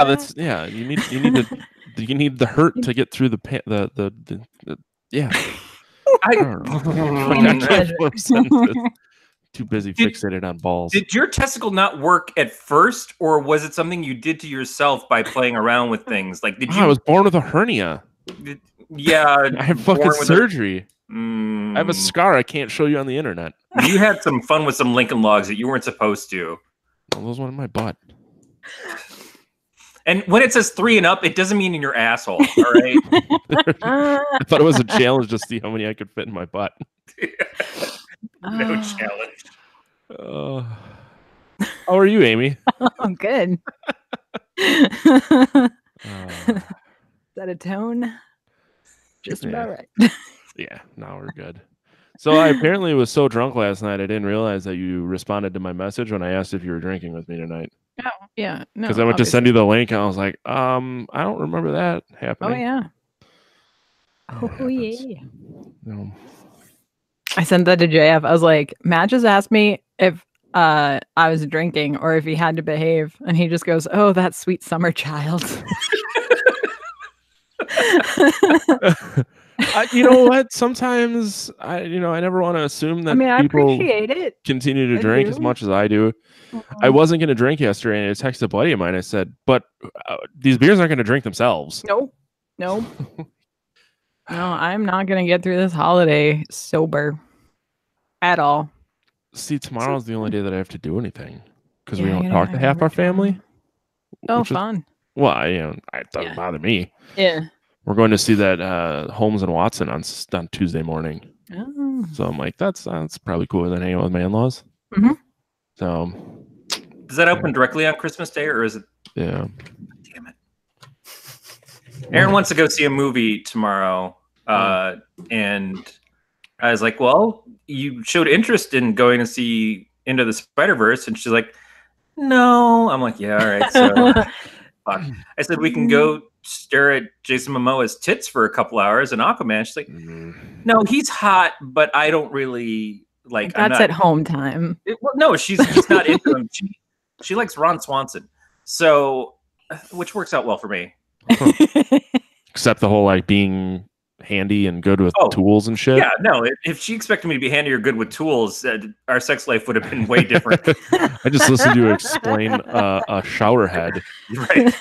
that's you need the hurt to get through the yeah. I don't know. I can't form sentences. Too busy fixated on balls. Did your testicle not work at first, or was it something you did to yourself by playing around with things? Like, did you? I was born with a hernia. Yeah, I have fucking surgery. I have a scar I can't show you on the internet. You had some fun with some Lincoln Logs that you weren't supposed to. Well, those went in my butt. And when it says 3 and up, it doesn't mean in your asshole, all right? I thought it was a challenge to see how many I could fit in my butt. No challenge. How are you, Amy? I'm good. Is that a tone? Just about right. Yeah, now we're good. So I apparently was so drunk last night, I didn't realize that you responded to my message when I asked if you were drinking with me tonight. Oh, yeah. No, because I went to send you the link and I was like, I don't remember that happening. Oh, yeah. Oh, yeah. No. I sent that to JF. I was like, Matt just asked me if I was drinking or if he had to behave. And he just goes, oh, that sweet summer child. You know what? Sometimes I never want to assume that people appreciate it. Continue to drink as much as I do. I wasn't going to drink yesterday, and I texted a buddy of mine. I said, but these beers aren't going to drink themselves. Nope. No, I'm not going to get through this holiday sober at all. See, tomorrow's the only day that I have to do anything because we don't talk to half our family. Oh, fun. Well, it doesn't bother me. Yeah. We're going to see that Holmes and Watson on Tuesday morning. Oh. So I'm like, that's probably cooler than hanging out with my in-laws. Mm-hmm. So, does that open directly on Christmas Day, or is it? Yeah. Damn it. Aaron wants to go see a movie tomorrow, and I was like, "Well, you showed interest in going to see Into the Spider-Verse," and she's like, "No." I'm like, "Yeah, all right." So, fuck. I said we can go stare at Jason Momoa's tits for a couple hours in Aquaman. She's like, no, he's hot, but I don't really like. That's at home time. No, she's not into him. She likes Ron Swanson, so which works out well for me. Except the whole like being handy and good with tools and shit. Yeah, no. If she expected me to be handy or good with tools, our sex life would have been way different. I just listened to you explain a shower head. Right.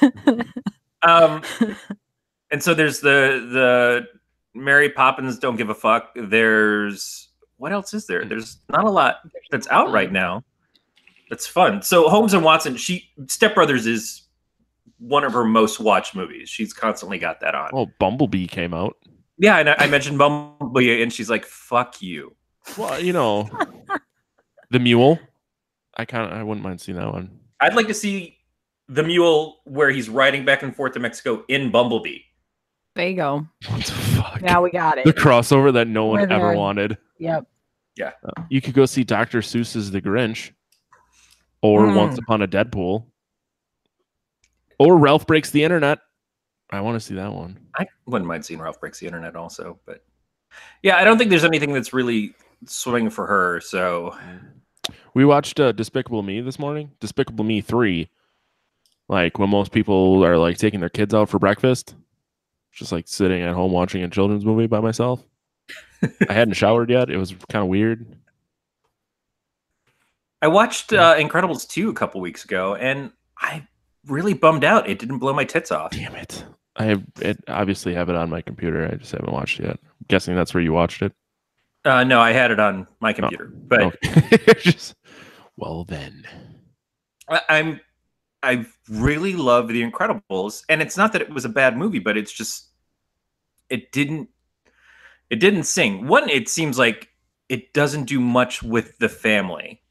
And so there's the Mary Poppins Don't Give a Fuck. There's what else is there? There's not a lot that's out right now. That's fun. So Holmes and Watson, Step Brothers is one of her most watched movies. She's constantly got that on. Oh, Bumblebee came out. Yeah, and I mentioned Bumblebee, and she's like, "Fuck you." Well, The Mule. I wouldn't mind seeing that one. I'd like to see The Mule where he's riding back and forth to Mexico in Bumblebee. There you go. What the fuck? Now we got it. The crossover that no one ever wanted. Yep. Yeah. You could go see Dr. Seuss's The Grinch, or Once Upon a Deadpool, or Ralph Breaks the Internet. I want to see that one. I wouldn't mind seeing Ralph Breaks the Internet also, but yeah, I don't think there's anything that's really swimming for her. So we watched Despicable Me this morning. Despicable Me 3. Like when most people are like taking their kids out for breakfast, just like sitting at home watching a children's movie by myself. I hadn't showered yet. It was kind of weird. I watched Incredibles 2 a couple weeks ago, and I really bummed out. It didn't blow my tits off. Damn it. I obviously have it on my computer. I just haven't watched it yet. I'm guessing that's where you watched it. No, I had it on my computer. But well then. I really love The Incredibles, and it's not that it was a bad movie, but it's just it didn't sing. One, it seems like it doesn't do much with the family.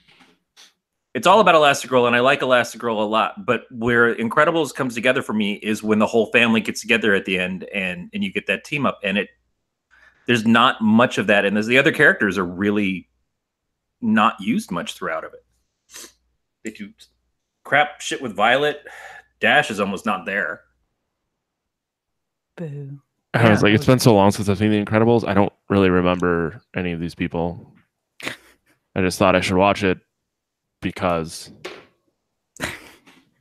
It's all about Elastigirl, and I like Elastigirl a lot. But where Incredibles comes together for me is when the whole family gets together at the end, and you get that team up. And there's not much of that, and the other characters are really not used much throughout of it. They do crap shit with Violet. Dash is almost not there. Boo. I was like, it's been so long since I've seen The Incredibles. I don't really remember any of these people. I just thought I should watch it because,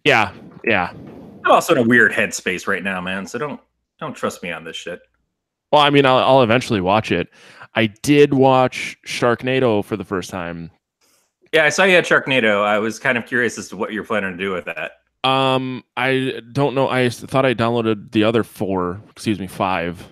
yeah. I'm also in a weird headspace right now, man. So don't trust me on this shit. Well, I mean, I'll eventually watch it. I did watch Sharknado for the first time. Yeah, I saw you at Sharknado. I was kind of curious as to what you're planning to do with that. I don't know. I thought I downloaded the other 5.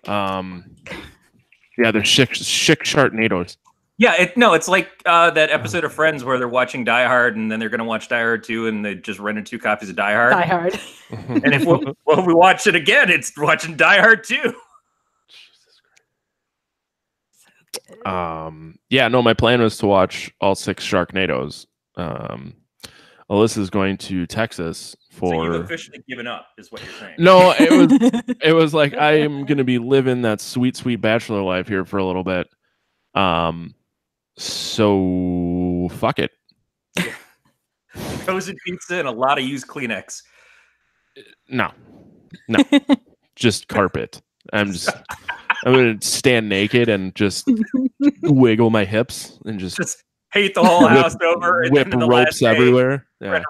Yeah, they're sick Sharknadoes. Yeah, it's like that episode of Friends where they're watching Die Hard and then they're going to watch Die Hard 2 and they just rented 2 copies of Die Hard. Die Hard. And if we watch it again, it's watching Die Hard 2. Yeah, no, my plan was to watch all 6 Sharknadoes. Alyssa's going to Texas for. So you've officially given up, is what you're saying? No, it was like I am going to be living that sweet, sweet bachelor life here for a little bit. So fuck it. Frozen pizza and a lot of used Kleenex. No, just carpet. I'm going to stand naked and just wiggle my hips and just hate the whole house over. And whip ropes everywhere. Yeah.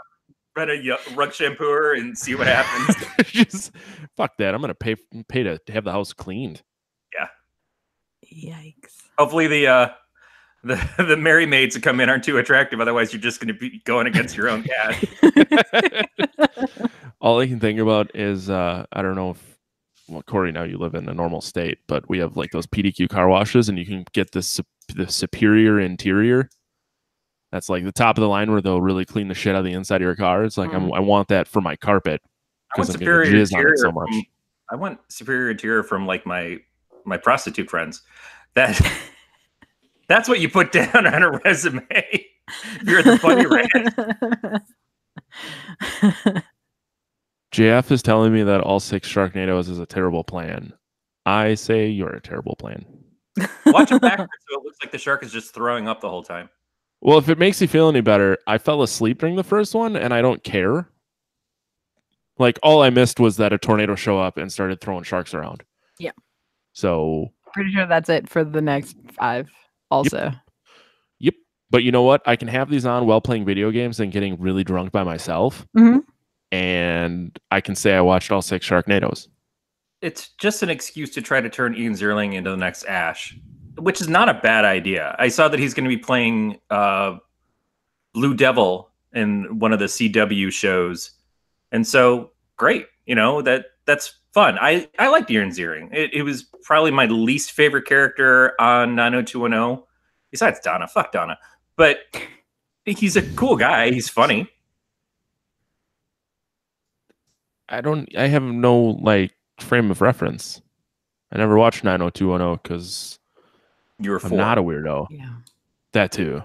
Rent a rug shampooer and see what happens. Just fuck that. I'm going to pay to have the house cleaned. Yeah. Yikes. Hopefully the Merry Maids that come in aren't too attractive. Otherwise, you're just going to be going against your own cat. All I can think about is I don't know if. Well, Corey, now you live in a normal state, but we have like those PDQ car washes, and you can get the superior interior. That's like the top of the line where they'll really clean the shit out of the inside of your car. It's like I want that for my carpet because I'm going to jizz on it so much. I want superior interior from like my prostitute friends. That's what you put down on a resume. You're the funny rat. JF is telling me that all 6 Sharknadoes is a terrible plan. I say you're a terrible plan. Watch it backwards so it looks like the shark is just throwing up the whole time. Well, if it makes you feel any better, I fell asleep during the first one, and I don't care. Like, all I missed was that a tornado show up and started throwing sharks around. Yeah. So... Pretty sure that's it for the next 5 also. Yep. But you know what? I can have these on while playing video games and getting really drunk by myself. Mm-hmm. And I can say I watched all 6 Sharknadoes. It's just an excuse to try to turn Ian Zierling into the next Ash, which is not a bad idea. I saw that he's going to be playing Blue Devil in one of the CW shows. And so, great. You know, that's fun. I liked Ian Ziering. It was probably my least favorite character on 90210. Besides Donna. Fuck Donna. But he's a cool guy. He's funny. I have no like frame of reference. I never watched 90210 because I'm not a weirdo. Yeah. That too.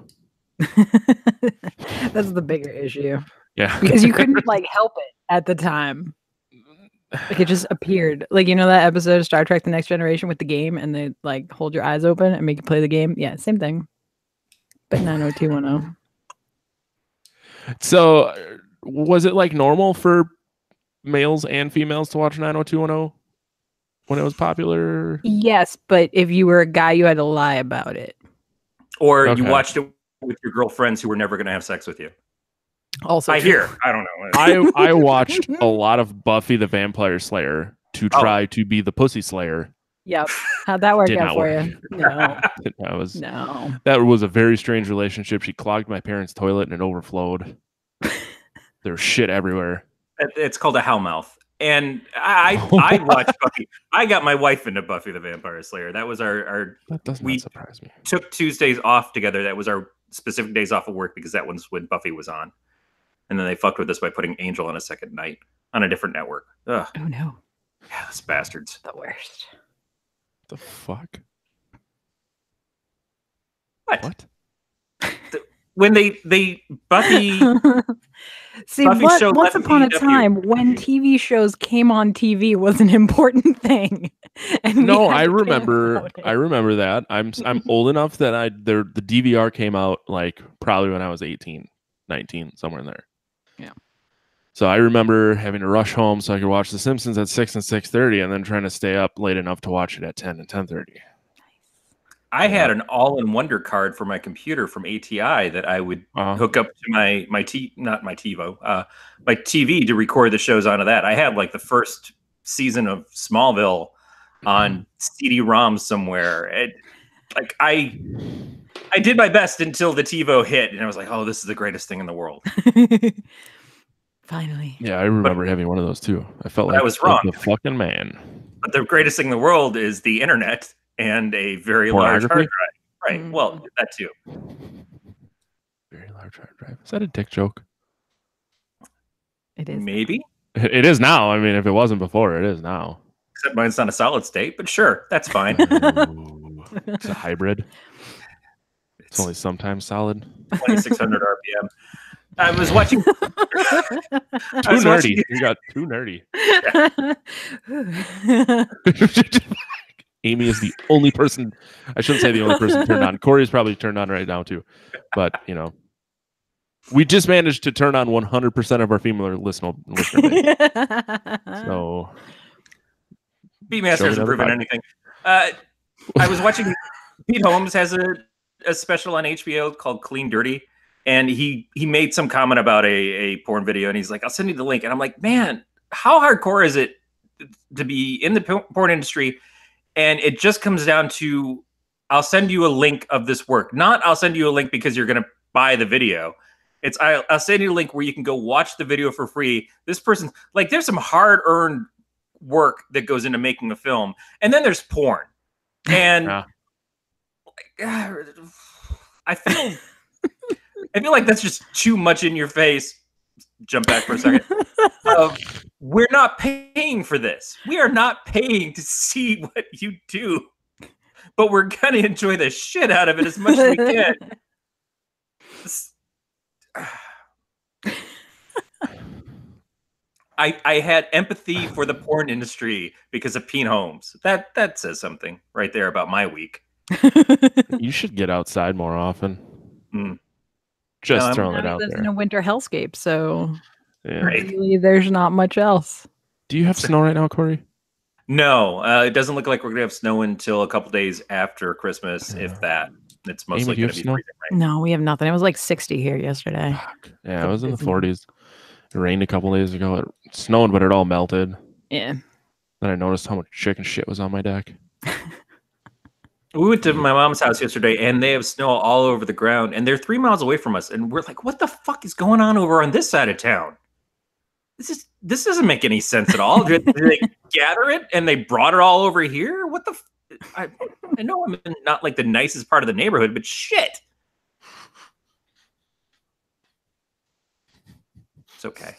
That's the bigger issue. Yeah. Because you couldn't like help it at the time. Like it just appeared. Like, you know that episode of Star Trek The Next Generation with the game and they like hold your eyes open and make you play the game? Yeah, same thing. But 90210. So was it like normal for males and females to watch 90210 when it was popular? Yes, but if you were a guy, you had to lie about it. Or you watched it with your girlfriends who were never going to have sex with you. Also, I hear. I don't know. I watched a lot of Buffy the Vampire Slayer to try to be the Pussy Slayer. Yep. How'd that work out for you? No. That was a very strange relationship. She clogged my parents' toilet and it overflowed. There was shit everywhere. It's called a hellmouth. And I watched Buffy. I got my wife into Buffy the Vampire Slayer. That was our that does not surprise me. Took Tuesdays off together. That was our specific days off of work because that was when Buffy was on. And then they fucked with us by putting Angel on a second night on a different network. Ugh. Oh no. Yeah, those bastards. The worst. The fuck? What? When they Buffy See, Buffy once upon a time when TV shows came on TV was an important thing. And no, I remember that. I'm old enough that the DVR came out like probably when I was 18, 19, somewhere in there. Yeah. So I remember having to rush home so I could watch The Simpsons at 6 and 6:30 and then trying to stay up late enough to watch it at 10 and 10:30. I had an all-in-wonder card for my computer from ATI that I would hook up to my not my TiVo, my TV to record the shows onto that. I had like the first season of Smallville on CD-ROM somewhere. I did my best until the TiVo hit, and I was like, "Oh, this is the greatest thing in the world." Finally. Yeah, I remember having one of those too. I felt like I was wrong. The fucking man. But the greatest thing in the world is the internet and a very large hard drive. Right. Mm-hmm. Well, that too. Very large hard drive. Is that a dick joke? It is. Maybe. It is now. I mean, if it wasn't before, it is now. Except mine's not a solid state, but sure, that's fine. Ooh, it's a hybrid. It's only sometimes solid. 2,600 RPM. I was watching. Too nerdy. You got too nerdy. Amy is the only person. I shouldn't say the only person turned on. Corey's probably turned on right now too. But we just managed to turn on 100% of our female listener base. So, B-Master hasn't proven anything. I was watching. Pete Holmes has a special on HBO called Clean Dirty, and he made some comment about a porn video, and he's like, "I'll send you the link." And I'm like, "Man, how hardcore is it to be in the porn industry?" And it just comes down to, I'll send you a link of this work. Not I'll send you a link because you're going to buy the video. It's I'll send you a link where you can go watch the video for free. This person, like, there's some hard-earned work that goes into making a film. And then there's porn. And I feel like that's just too much in your face. Jump back for a second. We're not paying for this. We are not paying to see what you do, but we're going to enjoy the shit out of it as much as we can. I had empathy for the porn industry because of Pete Holmes. That says something right there about my week. You should get outside more often. Throwing it out there. In a winter hellscape, so really, there's not much else. Do you have snow right now, Corey? No, it doesn't look like we're gonna have snow until a couple days after Christmas, if that. It's mostly gonna be freezing rain. No, we have nothing. It was like 60 here yesterday. Yeah, it was in the 40s. It rained a couple days ago. It snowed, but it all melted. Yeah. Then I noticed how much chicken shit was on my deck. We went to my mom's house yesterday, and they have snow all over the ground, and they're 3 miles away from us. And we're like, "What the fuck is going on over on this side of town? This doesn't make any sense at all." Did they gather it and they brought it all over here? What the? I know I'm in not like the nicest part of the neighborhood, but shit. It's okay.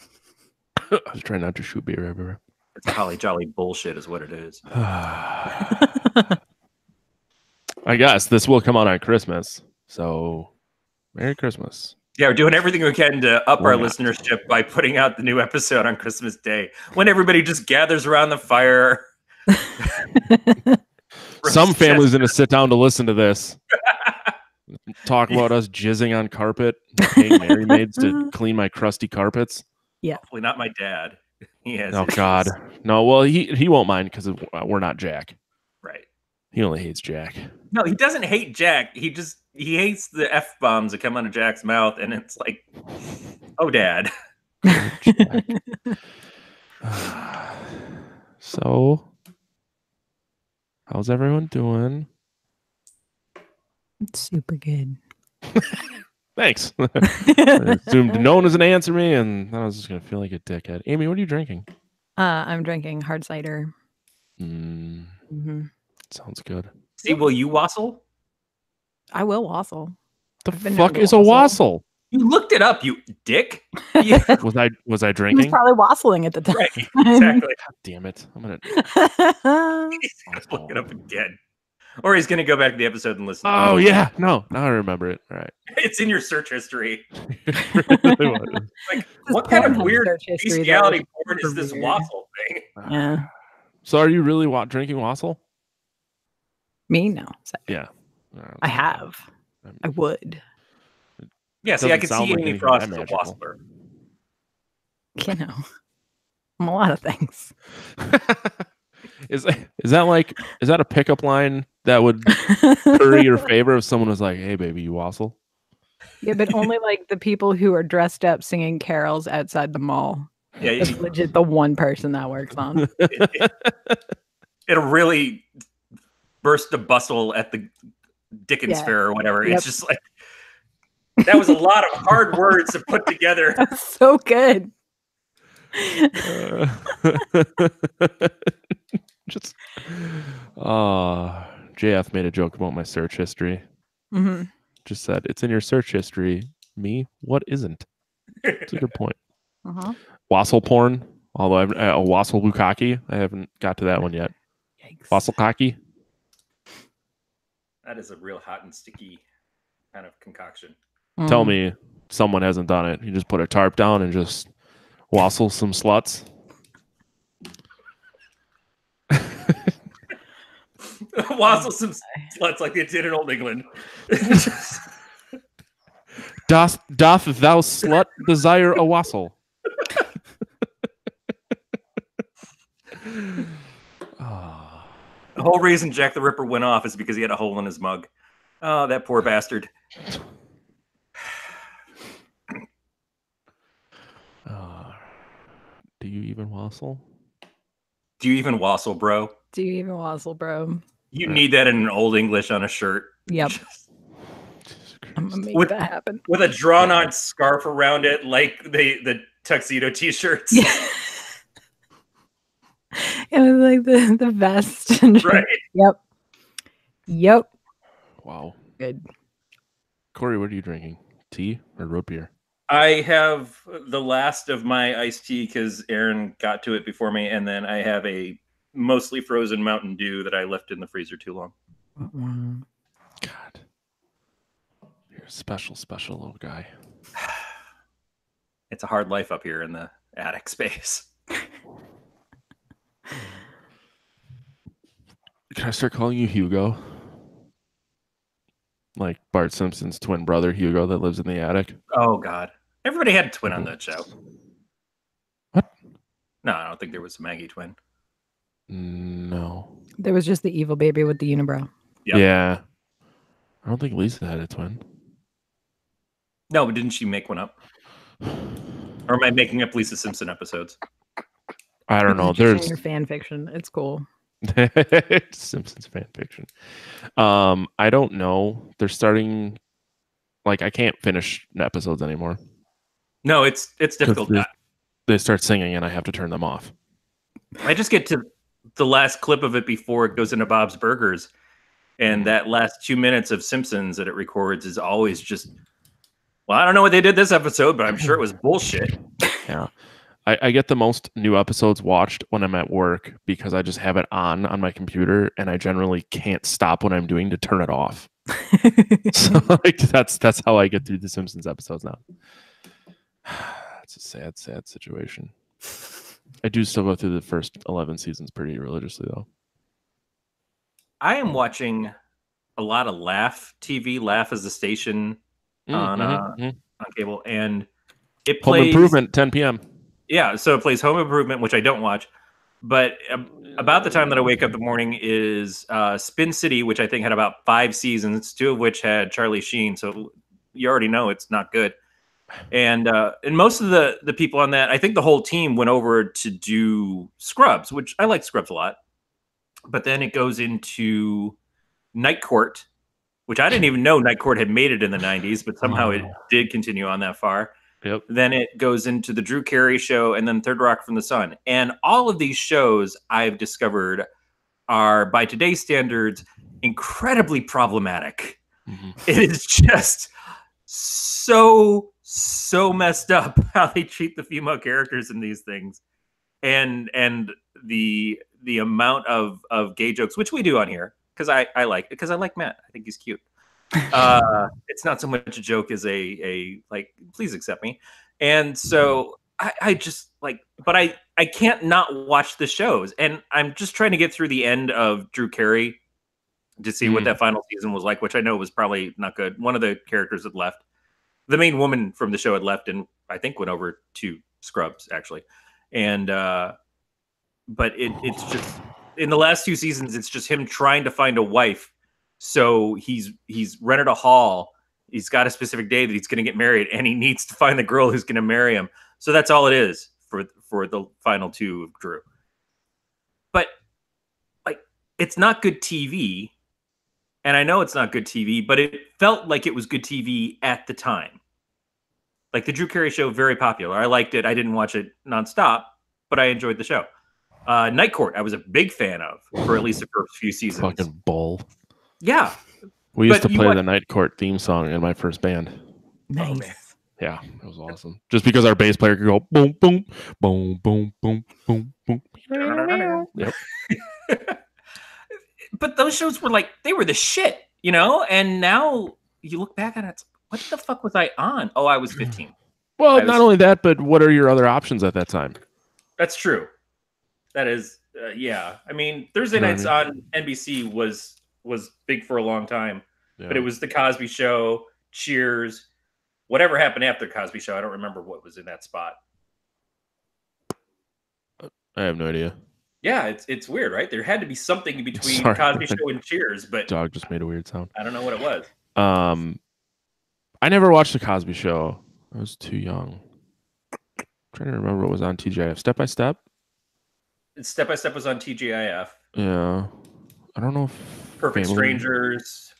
I was trying not to shoot beer everywhere. It's a holly jolly bullshit, is what it is. I guess this will come out on Christmas, so Merry Christmas. Yeah, we're doing everything we can to up our listenership by putting out the new episode on Christmas Day, when everybody just gathers around the fire. Some family's going to sit down to listen to this. Talk about us jizzing on carpet, paying Mary maids to clean my crusty carpets. Yeah. Hopefully not my dad. He has oh, God. No, well, he won't mind because we're not Jack. Right. He only hates Jack. No, he doesn't hate Jack. He hates the F-bombs that come out of Jack's mouth, and it's like, oh, Dad. So, how's everyone doing? It's super good. Thanks. I assumed no one was going to answer me, and I was just going to feel like a dickhead. Amy, what are you drinking? I'm drinking hard cider. Sounds good. See, will you wassail? I will wassail. The fuck is a wassail? You looked it up, you dick. Yeah. Was I drinking? I was probably wassailing at the time. Right, exactly. God damn it. I'm going to look it up again. Or he's going to go back to the episode and listen. Oh, yeah. No, now I remember it. All right. It's in your search history. Like, what kind of weird bestiality porn is this wassail thing? Yeah. So are you really drinking wassail? Me? No. Yeah. I have. I would. Yeah, see, I could see Amy Frost as a wassailer. You know, I'm a lot of things. Is that a pickup line that would curry your favor if someone was like, "Hey, baby, you wassle." Yeah, but only like the people who are dressed up singing carols outside the mall. Yeah, That's legit the one person that works on. It'll really burst the bustle at the Dickens Yeah. Fair or whatever. Yep. It's just like that was a lot of hard words to put together. That's so good. Just JF made a joke about my search history. Mhm. Just said it's in your search history. Me, what isn't? It's a good point. Uh-huh. Wassle porn, although I've wassle bukkake. I haven't got to that one yet. Yikes. Wassle kaki. That is a real hot and sticky kind of concoction. Tell me someone hasn't done it. You just put a tarp down and just wassle some sluts. Wassle some sluts like they did in Old England. Doth thou slut desire a wassle? The whole reason Jack the Ripper went off is because he had a hole in his mug. Oh, that poor bastard. Do you even wassle? Do you even wassle, bro? Do you even wassle, bro? You need that in an Old English on a shirt. Yep. I'm gonna make that happen. With a drawn-on scarf around it, like the tuxedo t-shirts. Yeah. It was like the vest. And Right. Yep. Wow. Good. Corey, what are you drinking? Tea or root beer? I have the last of my iced tea because Aaron got to it before me, and then I have a mostly frozen Mountain Dew that I left in the freezer too long. God. You're a special little guy. It's a hard life up here in the attic space. Can I start calling you Hugo? Like Bart Simpson's twin brother, Hugo, that lives in the attic? Oh, God. Everybody had a twin on that show. What? No, I don't think there was a Maggie twin. No. There was just the evil baby with the unibrow. Yep. Yeah. I don't think Lisa had a twin. No, but didn't she make one up? Or am I making up Lisa Simpson episodes? I don't know. There's There's your fan fiction. It's cool. Simpsons fan fiction. I don't know. They're starting. Like I can't finish episodes anymore. No, it's difficult. They start singing, and I have to turn them off. I just get to the last clip of it before it goes into Bob's Burgers, and that last 2 minutes of Simpsons that it records is always just. Well, I don't know what they did this episode, but I'm sure it was bullshit. Yeah. I get the most new episodes watched when I'm at work because I just have it on my computer and I generally can't stop what I'm doing to turn it off. So like that's how I get through the Simpsons episodes now. It's a sad situation. I do still go through the first 11 seasons pretty religiously though. I am watching a lot of Laugh TV. Laugh is the station on cable, and it plays Home Improvement 10 p.m. Yeah, so it plays Home Improvement, which I don't watch. But about the time that I wake up in the morning is Spin City, which I think had about 5 seasons, 2 of which had Charlie Sheen. So you already know it's not good. And most of the people on that, I think the whole team went over to do Scrubs, which I like Scrubs a lot. But then it goes into Night Court, which I didn't even know Night Court had made it in the 90s, but somehow it did continue on that far. Yep. Then it goes into the Drew Carey Show and then Third Rock from the Sun. And all of these shows I've discovered are, by today's standards, incredibly problematic. Mm-hmm. It is just so messed up how they treat the female characters in these things. And the amount of gay jokes, which we do on here, because I like Matt. I think he's cute. It's not so much a joke as a like, please accept me. And so I just like, but I can't not watch the shows. And I'm just trying to get through the end of Drew Carey to see what that final season was like, which I know was probably not good. One of the characters had left. The main woman from the show had left and I think went over to Scrubs actually. And but it's just in the last 2 seasons, it's just him trying to find a wife So he's rented a hall. He's got a specific day that he's going to get married, and he needs to find the girl who's going to marry him. So that's all it is for the final two of Drew. But like, it's not good TV, and I know it's not good TV, but it felt like it was good TV at the time. Like the Drew Carey Show, very popular. I liked it. I didn't watch it nonstop, but I enjoyed the show. Night Court, I was a big fan of for at least the first few seasons. Fucking bull. Yeah. We used to play the Night Court theme song in my first band. Nice. Oh, man. Yeah, it was awesome. Just because our bass player could go boom, boom, boom, boom, boom, boom, boom. Yep. But those shows were like, they were the shit, you know? And now you look back at it, it's, what the fuck was I on? Oh, I was 15. Well, not only that, but what are your other options at that time? That's true. That is, yeah. I mean, Thursday nights on NBC was big for a long time. Yeah. But it was The Cosby Show, Cheers, whatever happened after Cosby Show. I don't remember what was in that spot. I have no idea. Yeah, it's weird, right? There had to be something in between Cosby Show and Cheers, but dog just made a weird sound. I don't know what it was. I never watched The Cosby Show. I was too young. I'm trying to remember what was on TGIF. Step by Step? Step by Step was on TGIF. Yeah. I don't know if Perfect Strangers.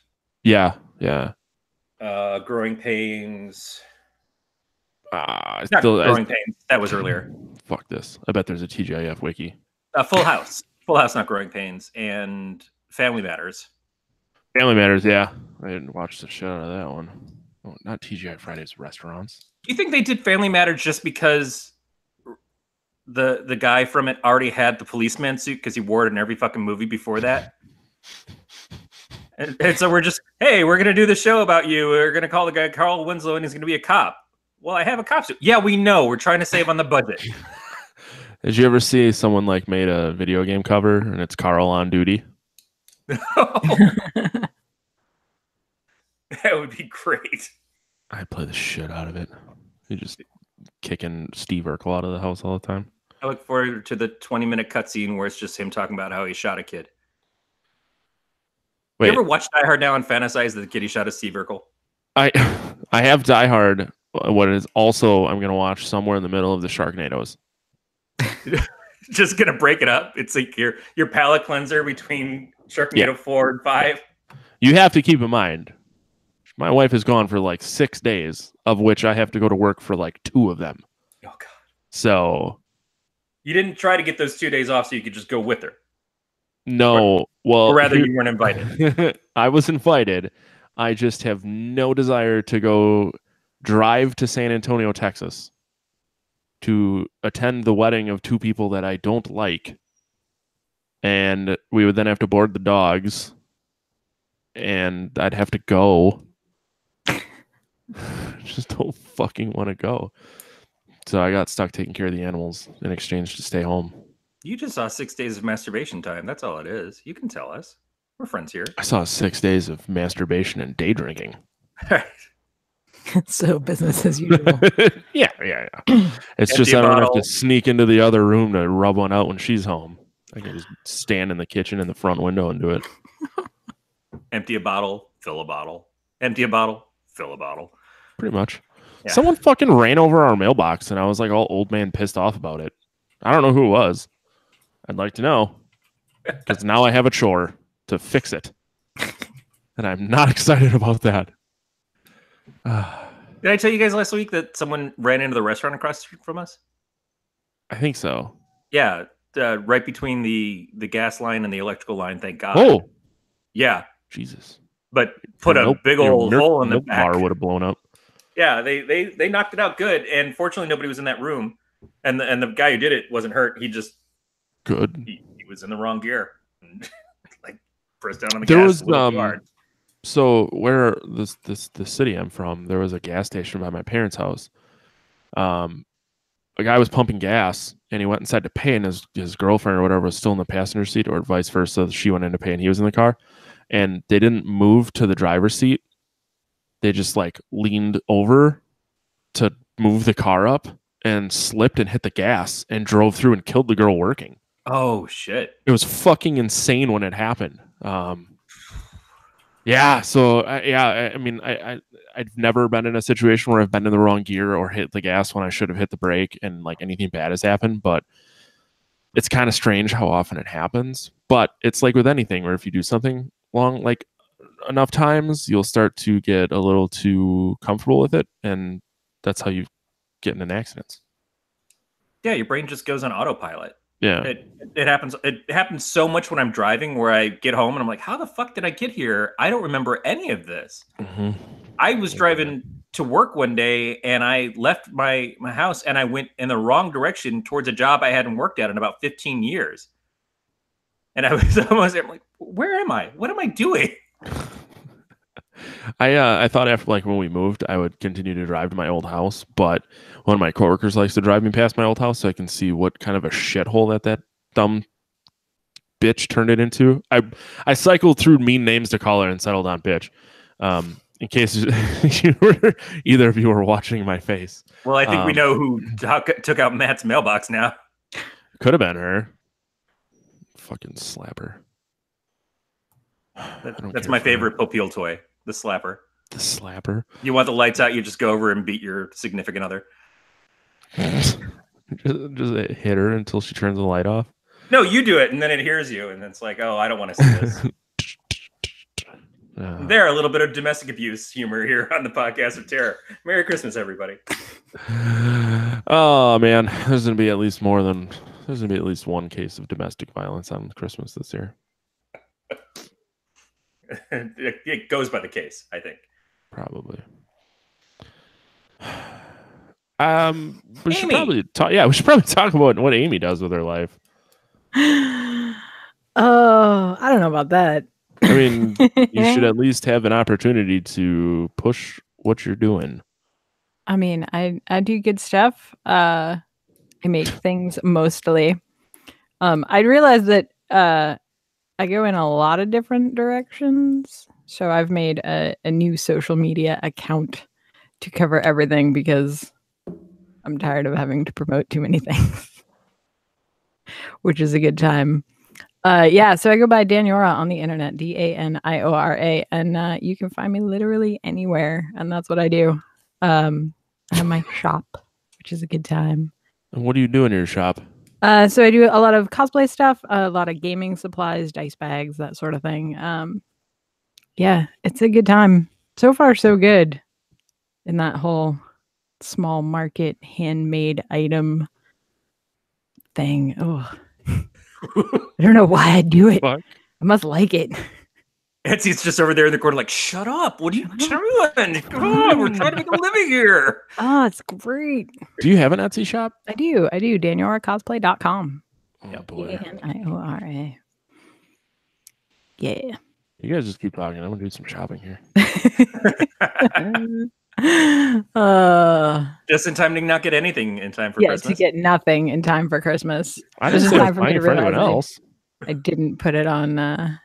Yeah. Growing Pains. Not Growing Pains. That was earlier. Fuck this. I bet there's a TGIF wiki. Full House. Full House, not Growing Pains. And Family Matters. Family Matters, yeah. I didn't watch the shit out of that one. Oh, not TGI Fridays, Restaurants. Do you think they did Family Matters just because the guy from it already had the policeman suit because he wore it in every fucking movie before that? And so we're just, hey, we're going to do the show about you. We're going to call the guy Carl Winslow and he's going to be a cop. Well, I have a cop suit. Yeah, we know. We're trying to save on the budget. Did you ever see someone like made a video game cover and it's Carl on duty? That would be great. I'd play the shit out of it. You just kicking Steve Urkel out of the house all the time. I look forward to the 20-minute cutscene where it's just him talking about how he shot a kid. Wait. You ever watch Die Hard now and fantasize that the kid he shot is Steve Urkel? I have Die Hard. What is also I'm gonna watch somewhere in the middle of the Sharknadoes. Just gonna break it up. It's like your palate cleanser between Sharknado 4 and 5. You have to keep in mind, my wife is gone for like 6 days, of which I have to go to work for like 2 of them. Oh God! So you didn't try to get those 2 days off so you could just go with her. No, or rather, you weren't invited. I was invited. I just have no desire to go drive to San Antonio, Texas, to attend the wedding of 2 people that I don't like, and we would then have to board the dogs, and I'd have to go. Just don't fucking want to go. So I got stuck taking care of the animals in exchange to stay home. You just saw 6 days of masturbation time. That's all it is. You can tell us. We're friends here. I saw 6 days of masturbation and day drinking. So business as usual. Yeah. It's just I don't have to sneak into the other room to rub one out when she's home. I can just stand in the kitchen in the front window and do it. Empty a bottle, fill a bottle. Empty a bottle, fill a bottle. Pretty much. Yeah. Someone fucking ran over our mailbox, and I was like all old man pissed off about it. I don't know who it was. I'd like to know, because now I have a chore to fix it, and I'm not excited about that. Did I tell you guys last week that someone ran into the restaurant across the street from us? I think so. Yeah, right between the gas line and the electrical line. Thank God. Oh, yeah. Jesus. But put a big old hole in the back. Bar would have blown up. Yeah, they knocked it out good, and fortunately nobody was in that room, and the guy who did it wasn't hurt. He just good. He was in the wrong gear, and, like pressed down on the there gas. Was so where the city I'm from, there was a gas station by my parents' house. A guy was pumping gas, and he went inside to pay, and his girlfriend or whatever was still in the passenger seat, or vice versa. She went in to pay, and he was in the car, and they didn't move to the driver's seat. They just like leaned over to move the car up and slipped and hit the gas and drove through and killed the girl working. Oh shit! It was fucking insane when it happened. Yeah. So I mean, I've never been in a situation where I've been in the wrong gear or hit the gas when I should have hit the brake, and like anything bad has happened. But it's kind of strange how often it happens. But it's like with anything, where if you do something long, like enough times, you'll start to get a little too comfortable with it, and that's how you get in accidents. Yeah, your brain just goes on autopilot. Yeah. It happens. It happens so much when I'm driving, where I get home and I'm like, "How the fuck did I get here? I don't remember any of this." Mm-hmm. I was driving to work one day and I left my house and I went in the wrong direction towards a job I hadn't worked at in about 15 years. And I was almost I'm like, where am I? What am I doing? I thought after like when we moved, I would continue to drive to my old house, but one of my coworkers likes to drive me past my old house so I can see what kind of a shithole that dumb bitch turned it into. I cycled through mean names to call her and settled on bitch. In case either of you were watching my face. Well, I think we know who took out Matt's mailbox now. Could have been her. Fucking slapper. That's my favorite Popeel toy, the slapper. The slapper? You want the lights out, you just go over and beat your significant other. just hit her until she turns the light off? No, you do it, and then it hears you, and it's like, oh, I don't want to see this. There, a little bit of domestic abuse humor here on the Podcast of Terror. Merry Christmas, everybody. Oh man, there's gonna be at least one case of domestic violence on Christmas this year. It goes by the case, I think. Probably. We should probably talk. Yeah, we should probably talk about what Amy does with her life. Oh, I don't know about that. I mean, you should at least have an opportunity to push what you're doing. I mean, I do good stuff. I make things mostly. I realized that I go in a lot of different directions. So I've made a new social media account to cover everything because I'm tired of having to promote too many things, which is a good time. Yeah, so I go by Daniora on the internet, Daniora, and you can find me literally anywhere, and that's what I do. I have my shop, which is a good time. And what do you do in your shop? So I do a lot of cosplay stuff, a lot of gaming supplies, dice bags, that sort of thing. Yeah, it's a good time. So far, so good in that whole small market handmade item thing. Oh. I don't know why I do it. Fuck. I must like it. Etsy's just over there in the corner like, shut up. What are you doing? Come on, we're trying to make a living here. Oh, it's great. Do you have an Etsy shop? I do. Danioracosplay.com. Oh, boy. Daniora. Yeah. You guys just keep talking. I'm going to do some shopping here. Just in time to not get anything in time for Christmas. To get nothing in time for Christmas. I didn't say time for me to realize anyone else. I didn't put it on. I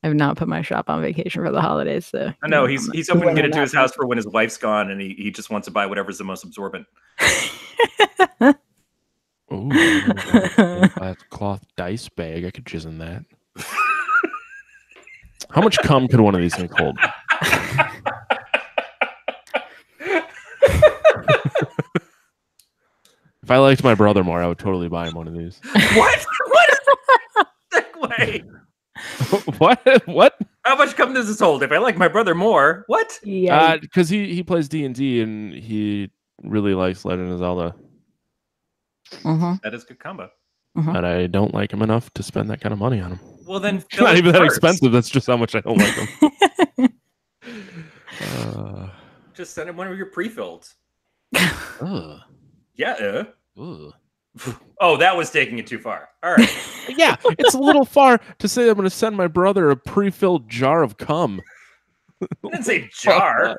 have not put my shop on vacation for the holidays. So I know he's hoping to get into his house for when his wife's gone, and he just wants to buy whatever's the most absorbent. Ooh, a cloth dice bag. I could jizz in that. How much cum could one of these things hold? If I liked my brother more, I would totally buy him one of these. What? What is that segue? What? How much cum does this hold? If I like my brother more, what? Yeah. Because he plays D&D and he really likes Legend of Zelda. That is a good combo. But I don't like him enough to spend that kind of money on him. Well, then it's not even that expensive. That's just how much I don't like him. Just send him one of your pre-filleds. Yeah. Oh, that was taking it too far. All right. Yeah, it's a little far to say I'm going to send my brother a pre-filled jar of cum. I didn't say jar.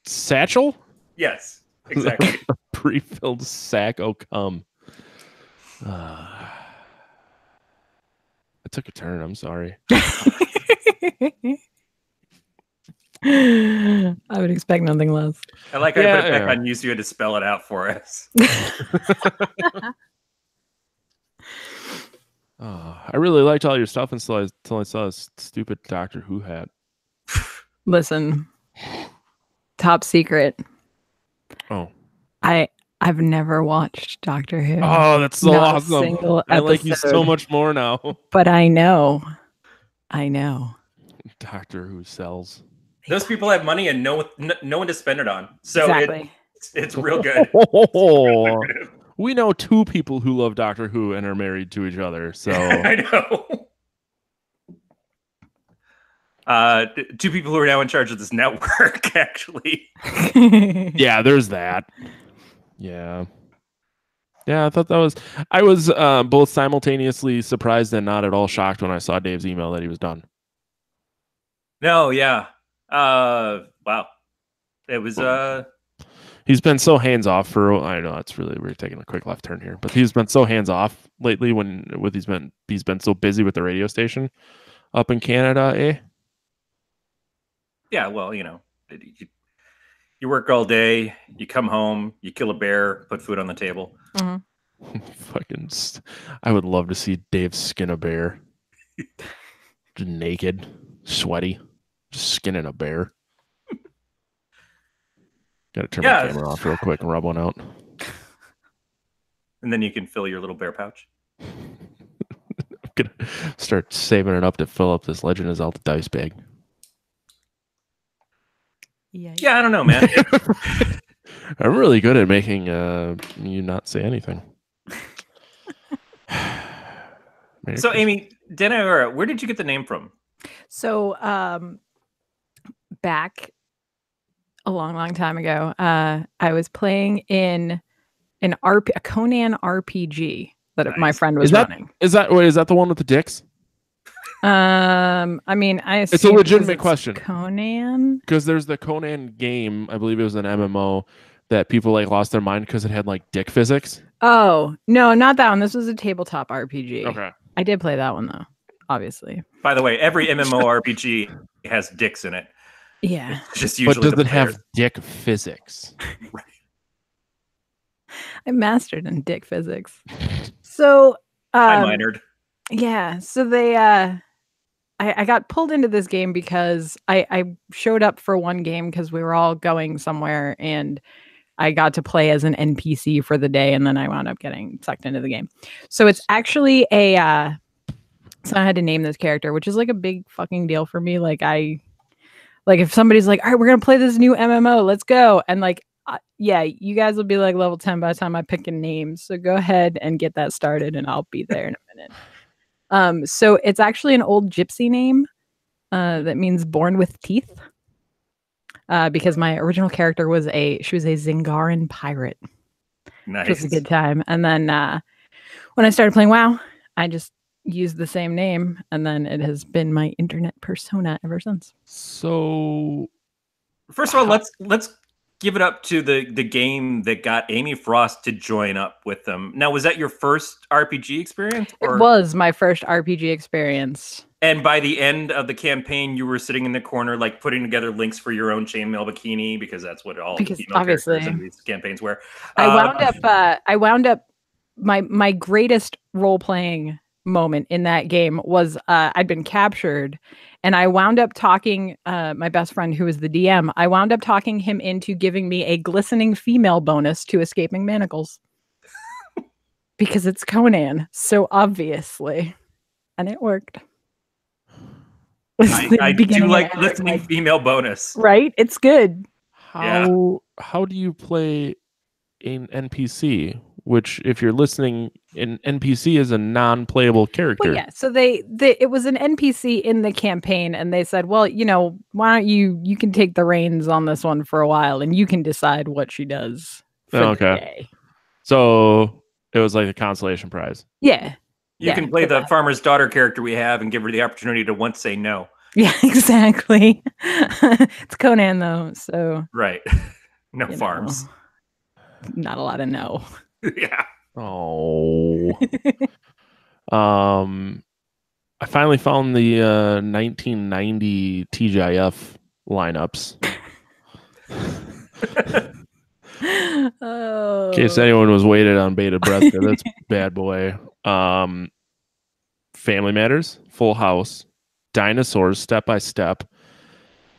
Satchel? Yes, exactly. A pre-filled sack of cum. I took a turn. I'm sorry. I would expect nothing less. I like I put it back on you, so you had to spell it out for us. I really liked all your stuff until I saw this stupid Doctor Who hat. Listen, top secret. Oh. I've never watched Doctor Who. Oh, that's so Not a awesome. single I like you so episode. much more now. But I know. Doctor Who sells. Those people have money and no one to spend it on. So Exactly. it's real good. We know two people who love Doctor Who and are married to each other. So I know. Two people who are now in charge of this network, actually. yeah, there's that. Yeah. Yeah, I thought that was. I was both simultaneously surprised and not at all shocked when I saw Dave's email that he was done. No, yeah. Wow. It was He's been so hands off for. I know it's really we're taking a quick left turn here, but he's been so hands off lately. He's been so busy with the radio station up in Canada, eh? Yeah, well, you work all day, you come home, you kill a bear, put food on the table. Fucking, I would love to see Dave skin a bear, just naked, sweaty, just skinning a bear. Gotta turn my camera off real quick and rub one out. And then you can fill your little bear pouch. I'm gonna start saving it up to fill up this Legend of Zelda dice bag. Yeah, I don't know, man. I'm really good at making you not say anything. So, Amy, Dena, where did you get the name from? So, back a long time ago, I was playing in a Conan RPG that my friend was running. Is that the one with the dicks? I mean, it's a legitimate question. Conan, because there's the Conan game. I believe it was an MMO that people like lost their mind because it had like dick physics. Oh no, not that one. This was a tabletop RPG. Okay, I did play that one though. Obviously. By the way, every MMORPG has dicks in it. Yeah. It's just usually but does it have dick physics? Right. I mastered in dick physics. So I minored. Yeah. So they I got pulled into this game because I showed up for one game because we were all going somewhere and I got to play as an NPC for the day, and then I wound up getting sucked into the game. So it's actually so I had to name this character, which is like a big fucking deal for me. Like if somebody's like, all right, we're going to play this new MMO, let's go. And like, yeah, you guys will be like level 10 by the time I pick a name. So go ahead and get that started and I'll be there in a minute. So it's actually an old gypsy name that means born with teeth. Because my original character was she was a Zingaran pirate. Nice. Which was a good time. And then when I started playing WoW, I just used the same name, and then it has been my internet persona ever since. So, first of all, let's give it up to the game that got Amy Frost to join up with them. Now, was that your first RPG experience? It was my first RPG experience. And by the end of the campaign, you were sitting in the corner, like putting together links for your own chainmail bikini, because that's what all female characters in these campaigns wear. I wound up my greatest role playing moment in that game was I'd been captured, and I wound up talking my best friend, who was the DM. I wound up talking him into giving me a glistening female bonus to escaping manacles because it's Conan, so obviously, and it worked. I do like glistening female bonus, right? It's good. How do you play an NPC? Which, if you're listening, an NPC is a non-playable character. Well, yeah. So it was an NPC in the campaign, and they said, well, why don't you can take the reins on this one for a while, and you can decide what she does for the day. So it was like a consolation prize. Yeah. You can play the farmer's daughter character we have and give her the opportunity to once say no. Yeah, exactly. It's Conan, though, so... Right. No farms. Not a lot of no. Yeah. Oh. I finally found the 1990 TGIF lineups. Oh. In case anyone was waiting on bated breath for this bad boy. Family Matters, Full House, Dinosaurs, Step by Step,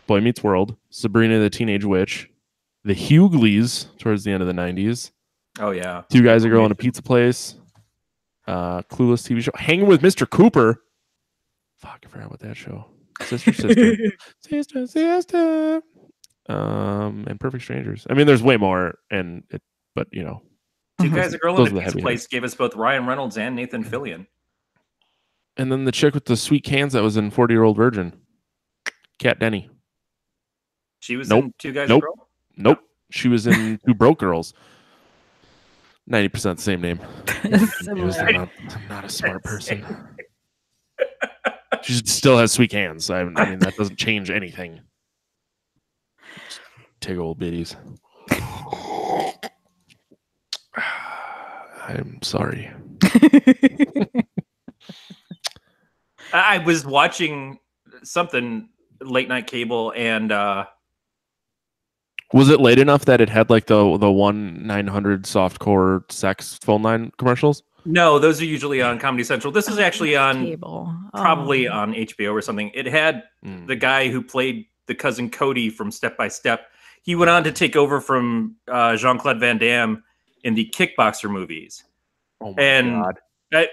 Boy Meets World, Sabrina the Teenage Witch, The Hughleys towards the end of the 90s, Oh yeah. Two Guys, a Girl in a Pizza Place, Clueless TV show, Hanging with Mr. Cooper. Fuck, I forgot about that show. Sister, sister. And Perfect Strangers. I mean, there's way more, but you know, Two Guys, a Girl those in are a the Pizza heavy Place hitters. gave us both Ryan Reynolds and Nathan Fillion. And then the chick with the sweet cans that was in 40-Year-Old Virgin, Kat Denny. She was Nope. in Two Guys, Nope. a Girl? Nope. She was in Two Broke Girls. 90% the same name. Similar. I'm not a smart person. She still has sweet cans. I mean, that doesn't change anything. Take old biddies. I'm sorry. I was watching something late night cable, and Was it late enough that it had like the 1-900 softcore sex phone line commercials? no, those are usually on Comedy Central. This is actually on Cable. probably on HBO or something. It had the guy who played the cousin Cody from Step by Step. He went on to take over from Jean-Claude Van Damme in the Kickboxer movies. Oh my God.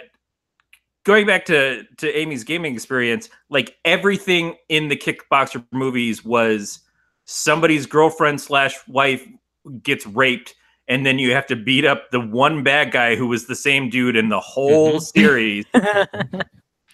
Going back to Amy's gaming experience, like everything in the Kickboxer movies was somebody's girlfriend / wife gets raped, and then you have to beat up the one bad guy who was the same dude in the whole series.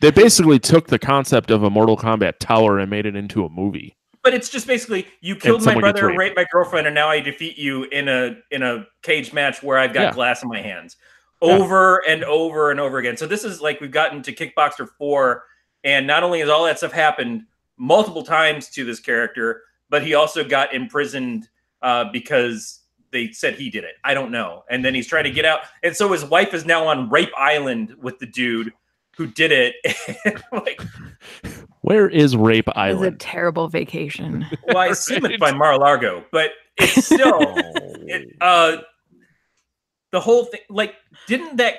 They basically took the concept of a Mortal Kombat tower and made it into a movie. But it's just basically, you killed my someone gets brother, raped. raped my girlfriend, and now I defeat you in a cage match where I've got glass in my hands. Over and over and over again. So this is like we've gotten to Kickboxer 4, and not only has all that stuff happened multiple times to this character, but he also got imprisoned because they said he did it. I don't know. And then he's trying to get out. And so his wife is now on Rape Island with the dude who did it. Like, where is Rape It was a Island? terrible vacation. well, I assume it's by Mar-a-Lago, but it's still the whole thing. Like, didn't the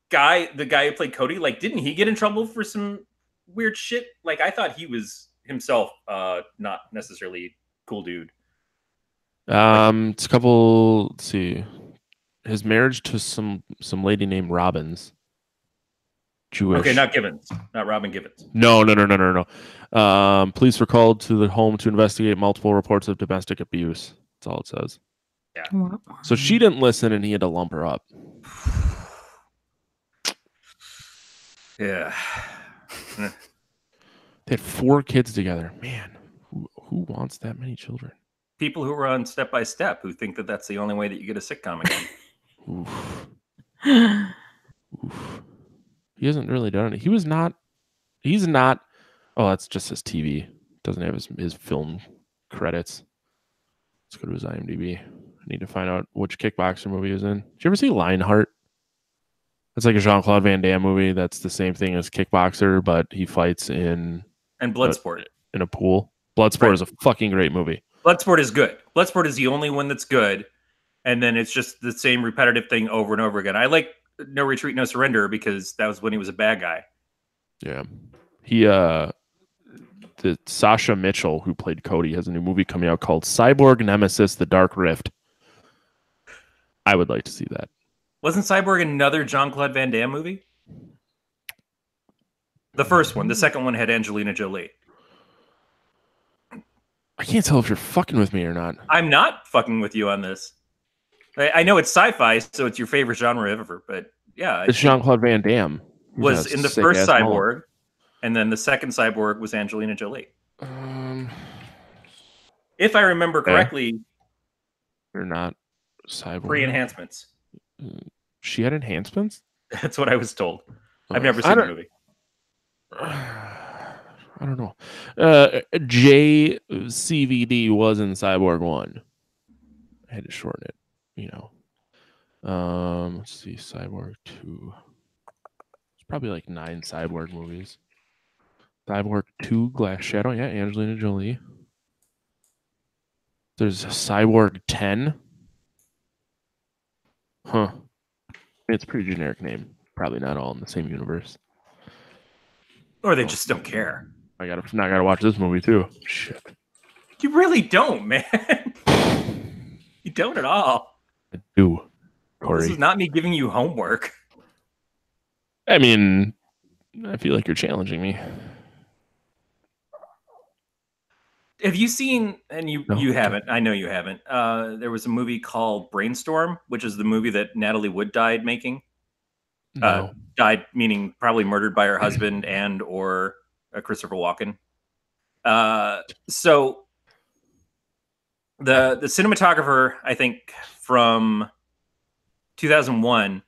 guy who played Cody, like, didn't he get in trouble for some weird shit? Like, I thought he was himself not necessarily cool dude. It's a couple. Let's see, his marriage to some lady named Robbins. Jewish. Okay, not Givens, not Robin Givens. No. Police were called to the home to investigate multiple reports of domestic abuse. That's all it says. Yeah. So she didn't listen, and he had to lump her up. Yeah. They had 4 kids together. Man, who wants that many children? People who were on Step by Step who think that that's the only way that you get a sitcom again. Oof. Oof. He hasn't really done it. He's not. Oh, that's just his TV. Doesn't have his film credits. Let's go to his IMDb. I need to find out which Kickboxer movie he was in. Did you ever see Lionheart? It's like a Jean-Claude Van Damme movie. That's the same thing as Kickboxer, but he fights in And Bloodsport. In a pool. Bloodsport is a fucking great movie. Bloodsport is good. Bloodsport is the only one that's good. And then it's just the same repetitive thing over and over again. I like No Retreat, No Surrender because that was when he was a bad guy. Yeah. He the Sasha Mitchell, who played Cody, has a new movie coming out called Cyborg Nemesis: The Dark Rift. I would like to see that. Wasn't Cyborg another Jean-Claude Van Damme movie? The first one. The second one had Angelina Jolie. I can't tell if you're fucking with me or not. I'm not fucking with you on this. I know it's sci-fi, so it's your favorite genre ever, but yeah. It's Jean-Claude Van Damme. Was in the first Cyborg, and then the second Cyborg was Angelina Jolie. If I remember correctly. You're not Cyborg. Pre-enhancements. She had enhancements? That's what I was told. I've never seen the movie. I don't know. JCVD was in Cyborg 1. I had to shorten it, you know. Let's see, Cyborg 2. It's probably like 9 Cyborg movies. Cyborg 2, Glass Shadow. Yeah, Angelina Jolie. There's a Cyborg 10. Huh. It's a pretty generic name. Probably not all in the same universe. Or they just don't care. I gotta watch this movie too. Shit. You really don't, man. You don't at all. I do, Corey. This is not me giving you homework. I mean, I feel like you're challenging me. Have you seen, and you No, haven't, I know you haven't, there was a movie called Brainstorm, which is the movie that Natalie Wood died making. No. Died meaning probably murdered by her husband and or Christopher Walken. So the cinematographer, I think from 2001,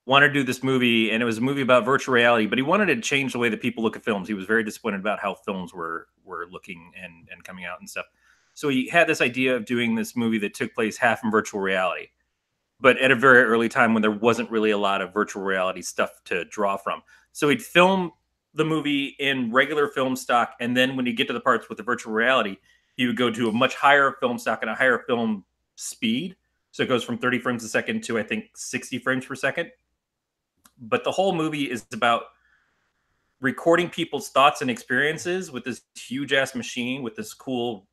wanted to do this movie, and it was a movie about virtual reality, but he wanted to change the way that people look at films. He was very disappointed about how films were looking and coming out and stuff. So he had this idea of doing this movie that took place half in virtual reality, but at a very early time when there wasn't really a lot of virtual reality stuff to draw from. So he'd film the movie in regular film stock, and then when you get to the parts with the virtual reality, he would go to a much higher film stock and a higher film speed. So it goes from 30 frames a second to, I think, 60 frames per second. But the whole movie is about recording people's thoughts and experiences with this huge ass machine with this cool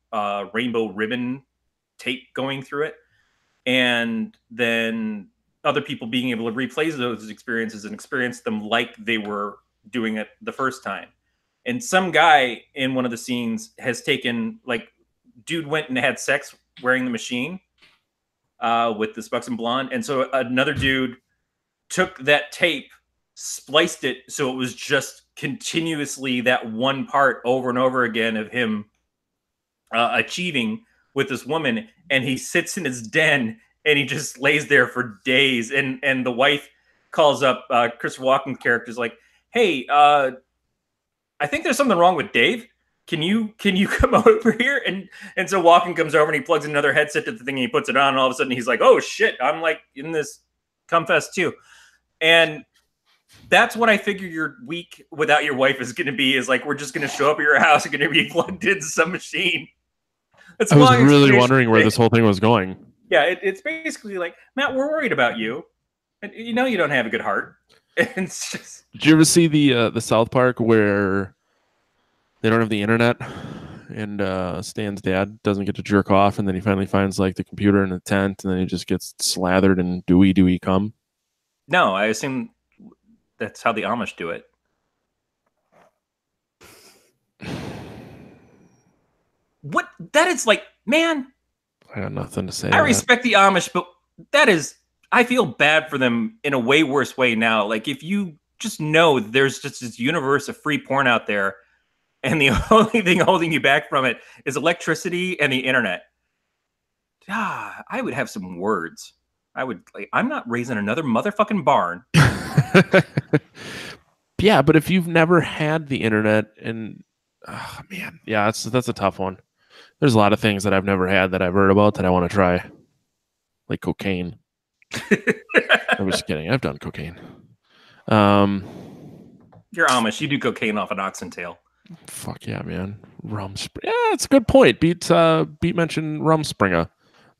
rainbow ribbon tape going through it. And then other people being able to replay those experiences and experience them like they were doing it the first time. And some guy in one of the scenes has taken, like, dude went and had sex wearing the machine with this buxom blonde. And so another dude took that tape, spliced it so it was just continuously that one part over and over again of him achieving with this woman, and he sits in his den and he just lays there for days. And the wife calls up Chris Walken's character's like, "Hey, I think there's something wrong with Dave. Can you come over here?" And so Walken comes over and he plugs in another headset to the thing and he puts it on, and all of a sudden he's like, "Oh shit, I'm like in this Cumfest too." And that's what I figure your week without your wife is going to be, is like, we're just going to show up at your house and going to be plugged into some machine. I was really wondering where this whole thing was going. Yeah, it's basically like, Matt, we're worried about you. And you know you don't have a good heart. It's just... Did you ever see the South Park where they don't have the internet and Stan's dad doesn't get to jerk off, and then he finally finds like the computer in the tent, and then he just gets slathered in dewy cum? No, I assume that's how the Amish do it. What? That is like, man. I got nothing to say. I respect the Amish, but that is, I feel bad for them in a way worse way now. Like, if you just know there's just this universe of free porn out there, and the only thing holding you back from it is electricity and the internet. I would have some words. I would, like, I'm not raising another motherfucking barn. Yeah, but if you've never had the internet, and oh man, yeah, that's a tough one. There's a lot of things that I've never had that I've heard about that I want to try, like cocaine. I'm just kidding. I've done cocaine. You're Amish. You do cocaine off an oxen tail. Fuck yeah, man. Rumspringa. Yeah, it's a good point. Beat mentioned Rumspringa.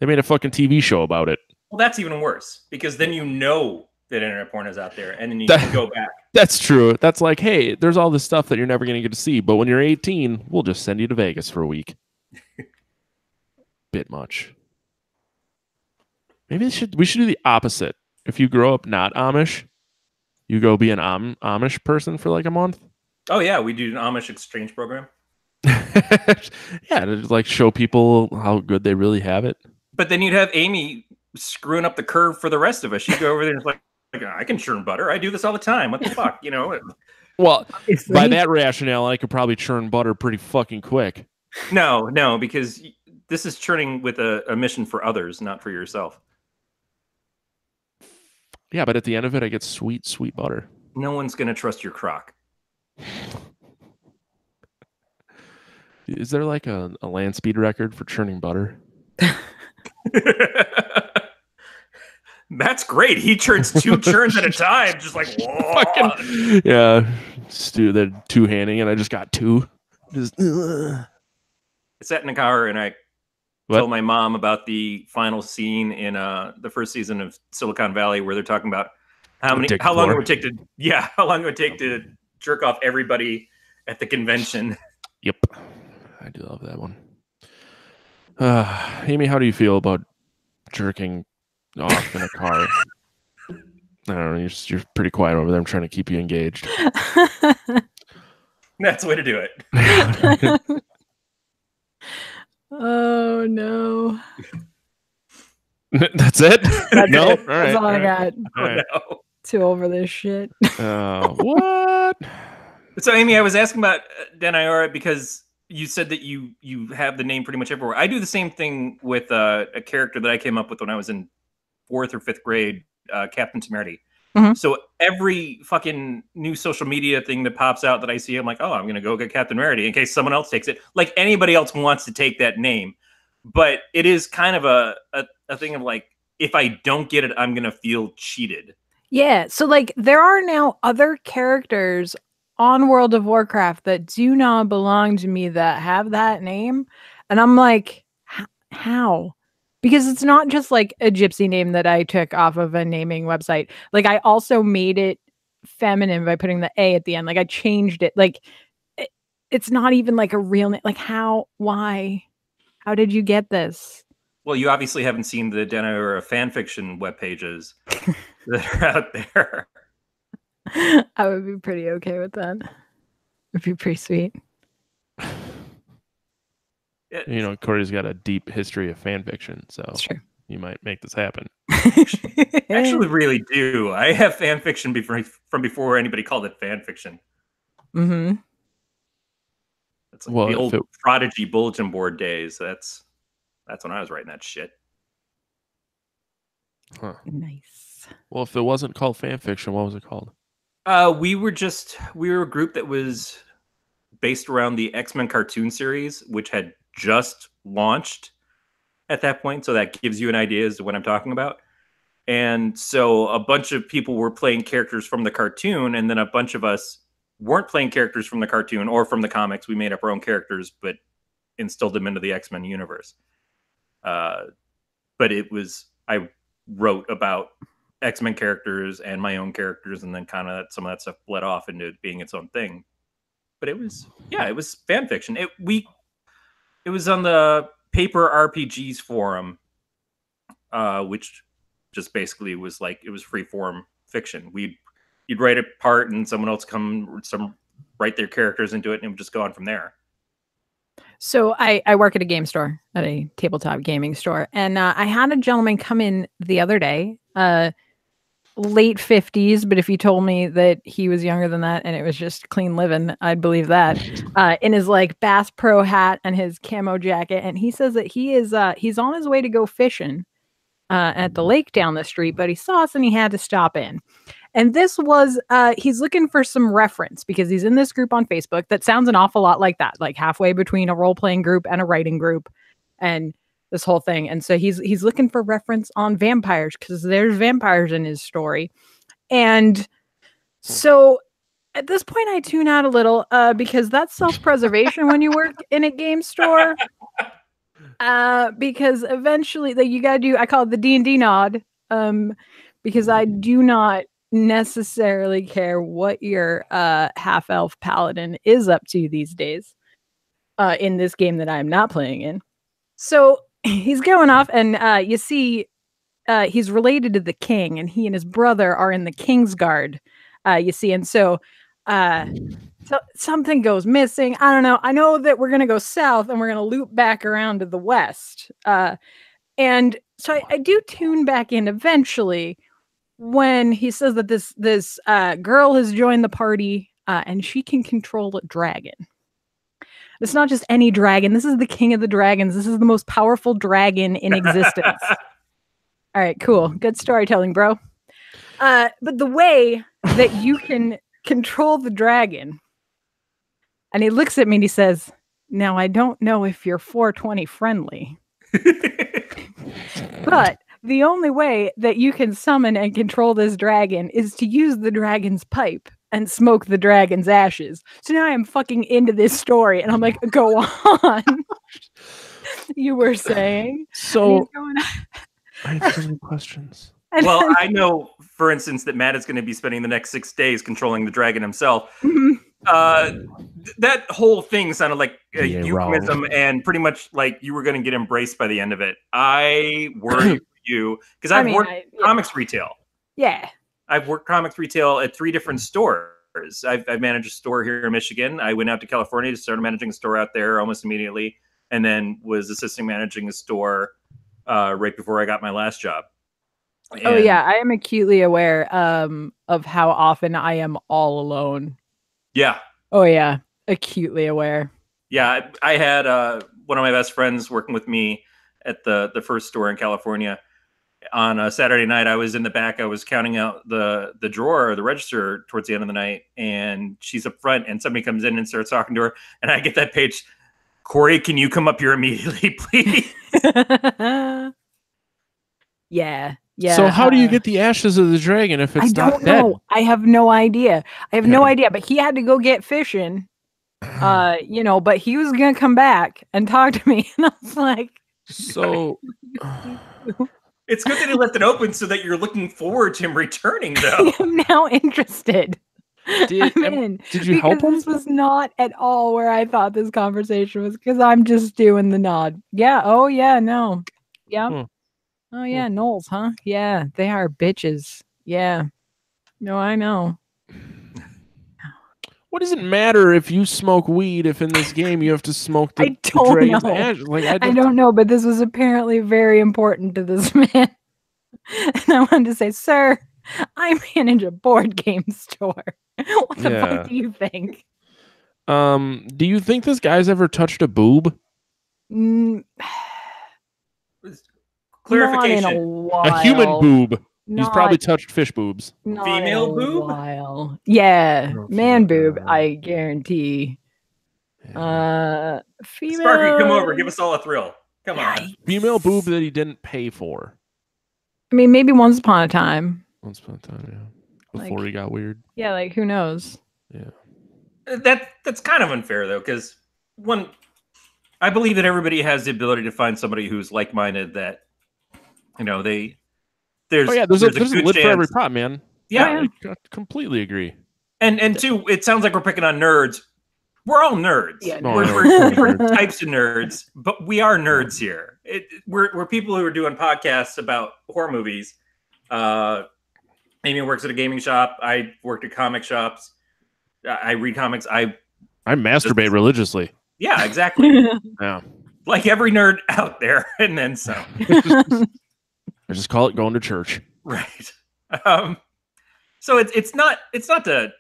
They made a fucking TV show about it. Well, that's even worse, because then you know that internet porn is out there, and then you can go back. That's true. That's like, hey, there's all this stuff that you're never going to get to see, but when you're 18, we'll just send you to Vegas for a week. Bit much. Maybe we should do the opposite. If you grow up not Amish, you go be an Amish person for like a month. Oh yeah, we do an Amish exchange program. Yeah, to like show people how good they really have it. But then you'd have Amy screwing up the curve for the rest of us. She'd go over there and it's like, I can churn butter. I do this all the time. What the fuck, you know? Well, by that rationale, I could probably churn butter pretty fucking quick. No, because this is churning with a mission for others, not for yourself. Yeah, but at the end of it, I get sweet, sweet butter. No one's going to trust your crock. Is there like a land speed record for churning butter? That's great. He churns 2 churns at a time, just like, whoa. Fucking, yeah, Stu, the two-handing, and I just got 2. Just, I sat in a car and I told my mom about the final scene in the first season of Silicon Valley, where they're talking about how long it would take to jerk off everybody at the convention. Yep. I do love that one. Amy, how do you feel about jerking off in a car? I don't know. You're pretty quiet over there. I'm trying to keep you engaged. That's the way to do it. Oh no. That's it? That's No? it. All right. That's all I got. Oh, right. no. Too over this shit. What? So, Amy, I was asking about Denaiora because you said that you have the name pretty much everywhere. I do the same thing with a character that I came up with when I was in 4th or 5th grade, Captain Temerity. Mhm. So every fucking new social media thing that pops out that I see, I'm like, oh, I'm going to go get Captain Temerity in case someone else takes it. Like anybody else wants to take that name. But it is kind of a thing of like, if I don't get it, I'm going to feel cheated. Yeah. So like there are now other characters on World of Warcraft that do not belong to me that have that name. And I'm like, how? Because it's not just like a gypsy name that I took off of a naming website. Like I also made it feminine by putting the A at the end. Like I changed it. Like it's not even like a real name. Like how? Why? How did you get this? Well, you obviously haven't seen the Denaiora fanfiction web pages that are out there. I would be pretty okay with that. It'd be pretty sweet. You know, Corey's got a deep history of fan fiction, so That's true. you might make this happen. Actually, really do. I have fan fiction from before anybody called it fan fiction. Mm-hmm. It's like the old Prodigy bulletin board days. That's when I was writing that shit. Huh. Nice. Well, if it wasn't called fan fiction, what was it called? We were a group that was based around the X-Men cartoon series, which had just launched at that point. So that gives you an idea as to what I'm talking about. And so a bunch of people were playing characters from the cartoon, and then a bunch of us weren't playing characters from the cartoon or from the comics. We made up our own characters, but instilled them into the X-Men universe. But I wrote about X-Men characters and my own characters, and then kind of some of that stuff bled off into being its own thing. But it was fan fiction. It was on the Paper RPGs forum, which just basically was like, it was free form fiction. You'd write a part and someone else write their characters into it, and it would just go on from there. So I work at a game store, at a tabletop gaming store, and I had a gentleman come in the other day, late 50s, but if you told me that he was younger than that and it was just clean living, I'd believe that, in his like Bass Pro hat and his camo jacket. And he says that he's on his way to go fishing at the lake down the street, but he saw us and he had to stop in. And this was, he's looking for some reference because he's in this group on Facebook that sounds an awful lot like that, like halfway between a role-playing group and a writing group and this whole thing. And so he's looking for reference on vampires because there's vampires in his story. And so at this point I tune out a little because that's self-preservation when you work in a game store. Because eventually you got to do, I call it the D&D nod, because I do not necessarily care what your half-elf paladin is up to these days in this game that I'm not playing in. So he's going off, and you see he's related to the king, and he and his brother are in the King's Guard, you see. And so something goes missing. I don't know. I know that we're going to go south, and we're going to loop back around to the west. And so I do tune back in eventually when he says that this girl has joined the party and she can control a dragon. It's not just any dragon. This is the king of the dragons. This is the most powerful dragon in existence. All right, cool. Good storytelling, bro. But the way that you can control the dragon, and he looks at me and he says, "Now, I don't know if you're 420 friendly, but the only way that you can summon and control this dragon is to use the dragon's pipe and smoke the dragon's ashes." So now I'm fucking into this story, and I'm like, go on. You were saying. So I have so many questions. And Well, then- I know, for instance, that Matt is going to be spending the next 6 days controlling the dragon himself. That whole thing sounded like a You ain't euphemism, wrong. and pretty much like you were going to get embraced by the end of it. I worry for you because I've worked comics retail. Yeah. I've worked comics retail at 3 different stores. I've managed a store here in Michigan. I went out to California to start managing a store out there almost immediately, and then was assisting managing a store right before I got my last job. Oh yeah, I am acutely aware of how often I am all alone. Yeah. Oh yeah, acutely aware. Yeah, I had one of my best friends working with me at the first store in California. On a Saturday night, I was in the back. I was counting out the drawer or the register towards the end of the night, and she's up front, and somebody comes in and starts talking to her, and I get that page. Corey, can you come up here immediately, please? Yeah. Yeah. So how do you get the ashes of the dragon if it's not dead? I have no idea. No idea. But he had to go get fishing. But he was gonna come back and talk to me, and I was like, so. It's good that he left it open so that you're looking forward to him returning, though. I'm now interested. Did you help him? This was not at all where I thought this conversation was, because I'm just doing the nod. Yeah. Oh yeah. No. Yeah. Oh yeah. Knowles, huh? Yeah. They are bitches. Yeah. No, I know. What does it matter if you smoke weed if in this game you have to smoke the dragon's ash? Like, I don't know, but this was apparently very important to this man. And I wanted to say, sir, I manage a board game store. What the fuck do you think? Do you think this guy's ever touched a boob? Clarification. A human boob. He's probably touched fish boobs. Female boob? Yeah. Man boob, I guarantee. Yeah. Female... Sparky, come over. Give us all a thrill. Come on. Female boob that he didn't pay for. I mean, maybe once upon a time. Once upon a time, yeah. Before he got weird. Yeah, like, who knows? Yeah. That's kind of unfair, though, because I believe that everybody has the ability to find somebody who's like-minded that, there's a lid for every pot, man. Yeah. I completely agree. And 2, it sounds like we're picking on nerds. We're all nerds. Yeah, we're different types of nerds, but we are nerds here. We're people who are doing podcasts about horror movies. Amy works at a gaming shop. I worked at comic shops. I read comics. I masturbate religiously. Yeah, exactly. Yeah. Like every nerd out there, and then some. I just call it going to church. Right. So it's not to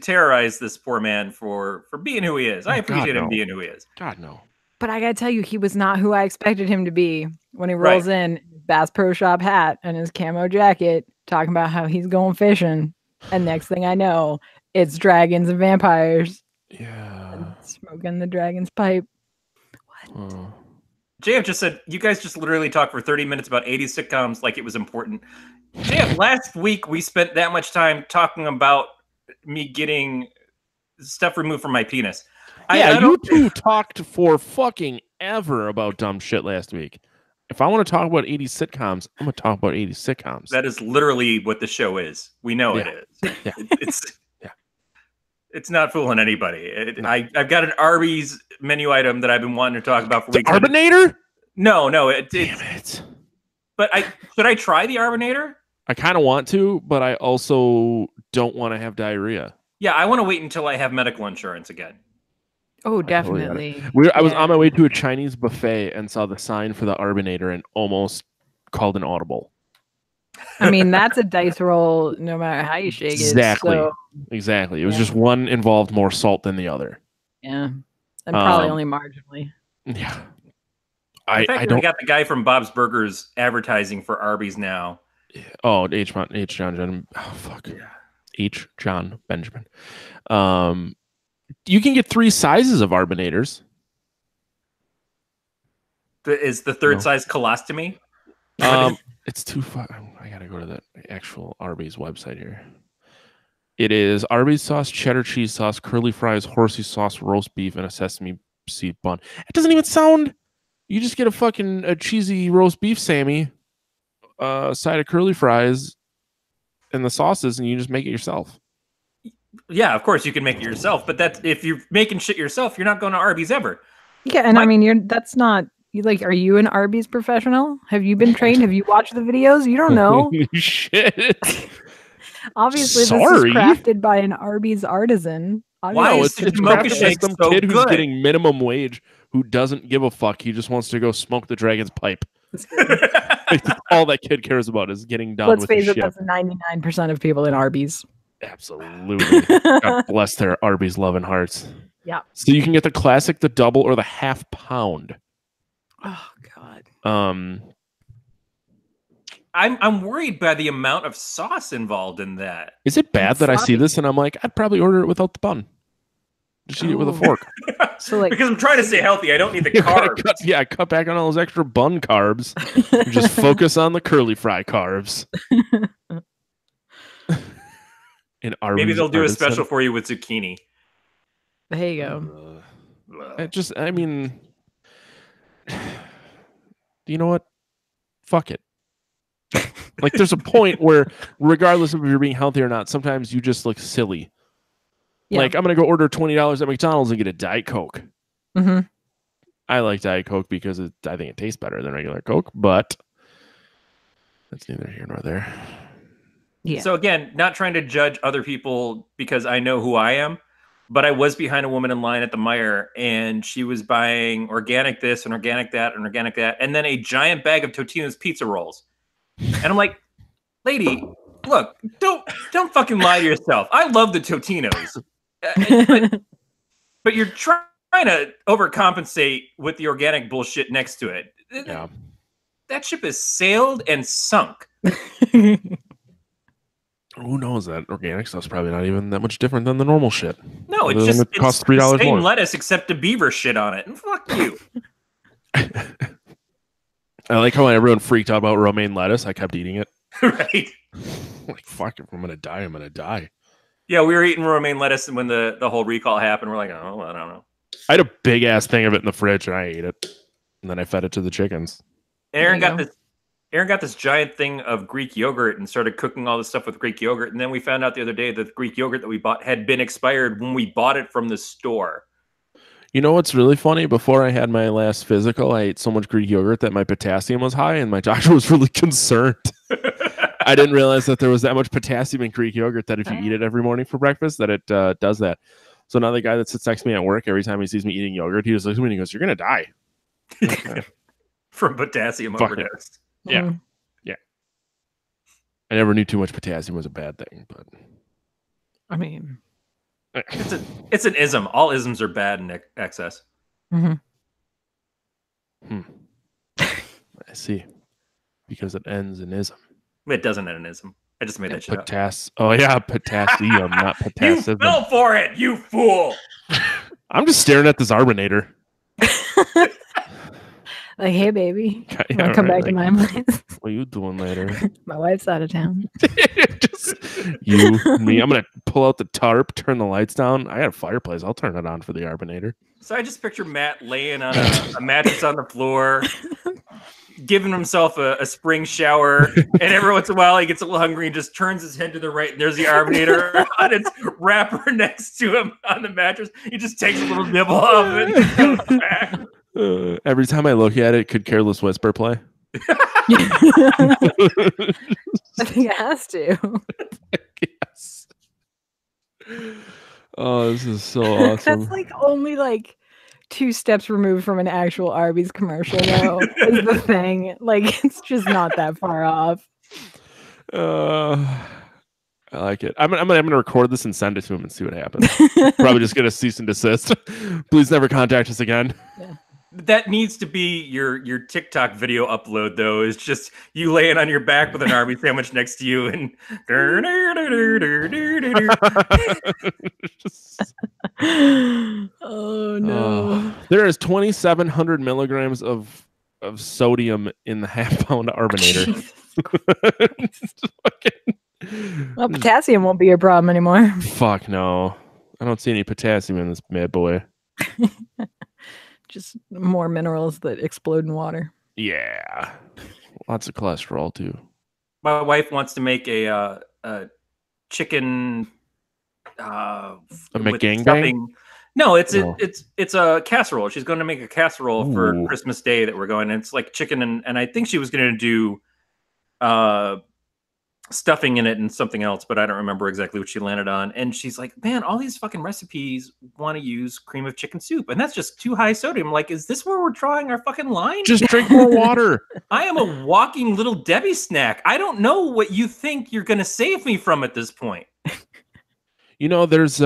terrorize this poor man for being who he is. I appreciate him being who he is. God, no. But I gotta tell you, he was not who I expected him to be when he rolls in Bass Pro Shop hat and his camo jacket, talking about how he's going fishing. And next thing I know, it's dragons and vampires. Yeah. And smoking the dragon's pipe. What? JF just said, you guys just literally talked for 30 minutes about 80s sitcoms like it was important. JF, last week we spent that much time talking about me getting stuff removed from my penis. Yeah, you two talked for fucking ever about dumb shit last week. If I want to talk about 80s sitcoms, I'm going to talk about 80s sitcoms. That is literally what the show is. We know it is. Yeah. It's not fooling anybody. I've got an Arby's menu item that I've been wanting to talk about for weeks. The Arbinator? No. Damn it. But should I try the Arbinator? I kind of want to, but I also don't want to have diarrhea. Yeah, I want to wait until I have medical insurance again. Oh, definitely. I was on my way to a Chinese buffet and saw the sign for the Arbinator and almost called an audible. I mean, that's a dice roll no matter how you shake exactly. it. So, exactly. It was just one involved more salt than the other. Yeah. And probably only marginally. Yeah. I got the guy from Bob's Burgers advertising for Arby's now. Oh, H. John. Oh, fuck. Yeah. H. John Benjamin. You can get 3 sizes of Arbinators. Is the third size colostomy? It's too far. I gotta go to the actual Arby's website here. It is Arby's sauce, cheddar cheese sauce, curly fries, horsey sauce, roast beef, and a sesame seed bun. It doesn't even sound. You just get a cheesy roast beef, Sammy, a side of curly fries and the sauces, and you just make it yourself. Yeah, of course you can make it yourself, but that's if you're making shit yourself, you're not going to Arby's ever. Yeah, and I mean, that's not you. Like, are you an Arby's professional? Have you been trained? Have you watched the videos? You don't know. Shit. Obviously, this Sorry. is crafted by an Arby's artisan. Why is it's Mocha crafted Shake by some so kid who's good? getting minimum wage who doesn't give a fuck. He just wants to go smoke the dragon's pipe. All that kid cares about is getting done Let's with face the it, shit. that's 99% of people in Arby's. Absolutely. God bless their Arby's loving hearts. Yeah. So you can get the classic, the double, or the half pound. Oh God. I'm worried by the amount of sauce involved in that. Is it bad It's that I see sloppy. this and I'm like, I'd probably order it without the bun? Just eat it with a fork. So like, Because I'm trying to stay healthy, I don't need the You gotta carbs. cut back on all those extra bun carbs. And just focus on the curly fry carbs. In Arby's Maybe they'll do a artisan. special for you with zucchini. there you go. I mean, you know what? Fuck it. Like, there's a point where, regardless of if you're being healthy or not, sometimes you just look silly. Yeah. Like, I'm going to go order $20 at McDonald's and get a Diet Coke. Mm-hmm. I like Diet Coke because I think it tastes better than regular Coke, but that's neither here nor there. Yeah. So again, not trying to judge other people because I know who I am, but I was behind a woman in line at the Meijer and she was buying organic this and organic that and organic that, and then a giant bag of Totino's pizza rolls. And I'm like, lady, look, don't fucking lie to yourself. I love the Totino's, but you're trying to overcompensate with the organic bullshit next to it. Yeah. That ship has sailed and sunk. Who knows? That organic stuff's probably not even that much different than the normal shit. No, Other it's than just it costs it's the $3 same more. lettuce except a beaver shit on it. And fuck you. I like how everyone freaked out about romaine lettuce. I kept eating it. Right. Like, fuck, if I'm going to die, I'm going to die. Yeah, we were eating romaine lettuce when the whole recall happened. We're like, oh, I don't know. I had a big ass thing of it in the fridge and I ate it. And then I fed it to the chickens. And Aaron There you got this giant thing of Greek yogurt and started cooking all this stuff with Greek yogurt. And then we found out the other day that the Greek yogurt that we bought had been expired when we bought it from the store. You know what's really funny? Before I had my last physical, I ate so much Greek yogurt that my potassium was high and my doctor was really concerned. I didn't realize that there was that much potassium in Greek yogurt that if you eat it every morning for breakfast, that it does that. So now the guy that sits next to me at work, every time he sees me eating yogurt, he just looks at me and he goes, "You're going to die." Okay. From potassium Fuck overdose. Yeah. Mhm. Yeah. I never knew too much potassium was a bad thing, but I mean, It's an ism. All isms are bad in excess. mhm. I see. Because it ends in ism. It doesn't end in ism. I just made that shit up. Oh yeah, potassium, not You potassium. fell for it, you fool. I'm just staring at this Arbinator. Like, hey, baby, Yeah, wanna come right, back to like, my place? What are you doing later? My wife's out of town. Just you, me. I'm gonna pull out the tarp, turn the lights down. I got a fireplace. I'll turn it on for the Arbinator. So I just picture Matt laying on a mattress on the floor, giving himself a spring shower, and every once in a while he gets a little hungry and just turns his head to the right, and there's the Arbinator on its wrapper next to him on the mattress. He just takes a little nibble off it and goes back. Every time I look at it, could Careless Whisper play? I think it has to. Yes. Oh, this is so awesome. That's like only like 2 steps removed from an actual Arby's commercial, though. Is the thing. Like, it's just not that far off. I like it. I'm gonna record this and send it to him and see what happens. Probably just get a cease and desist. Please never contact us again. Yeah. That needs to be your TikTok video upload, though. Is just you laying on your back with an Arby sandwich next to you, and Oh no. There is 2,700 milligrams of sodium in the half-pound Arbinator. Well, potassium won't be your problem anymore. Fuck no. I don't see any potassium in this bad boy. Just more minerals that explode in water. Yeah. Lots of cholesterol too. My wife wants to make a chicken A with McGangbang? stuffing. No, it's No. it's a casserole. She's going to make a casserole for Ooh. Christmas Day that we're going. And it's like chicken and I think she was going to do stuffing in it and something else, but I don't remember exactly what she landed on. And she's like, "Man, all these fucking recipes want to use cream of chicken soup, and that's just too high sodium." I'm like, is this where we're drawing our fucking line? Just drink more water. I am a walking little Debbie snack. I don't know what you think you're going to save me from at this point. You know, there's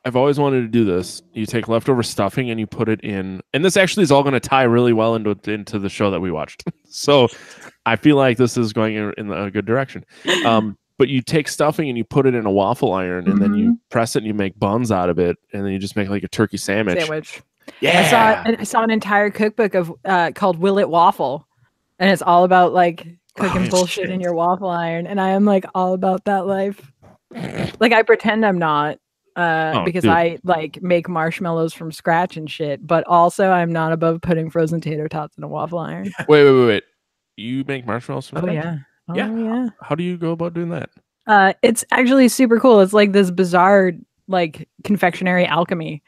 I've always wanted to do this. You take leftover stuffing and you put it in, and this actually is all going to tie really well into the show that we watched. So I feel like this is going in a good direction. But you take stuffing and you put it in a waffle iron, and then you press it and you make buns out of it, and then you just make like a turkey sandwich. Yeah, I saw an entire cookbook of called "Will It Waffle," and it's all about like cooking bullshit in your waffle iron. And I am like all about that life. Like I pretend I'm not. Because dude. I like make marshmallows from scratch and shit, but also I'm not above putting frozen tater tots in a waffle iron. Wait. You make marshmallows from scratch? Yeah. Oh, Yeah. yeah. How do you go about doing that? It's actually super cool. It's like this bizarre like confectionery alchemy.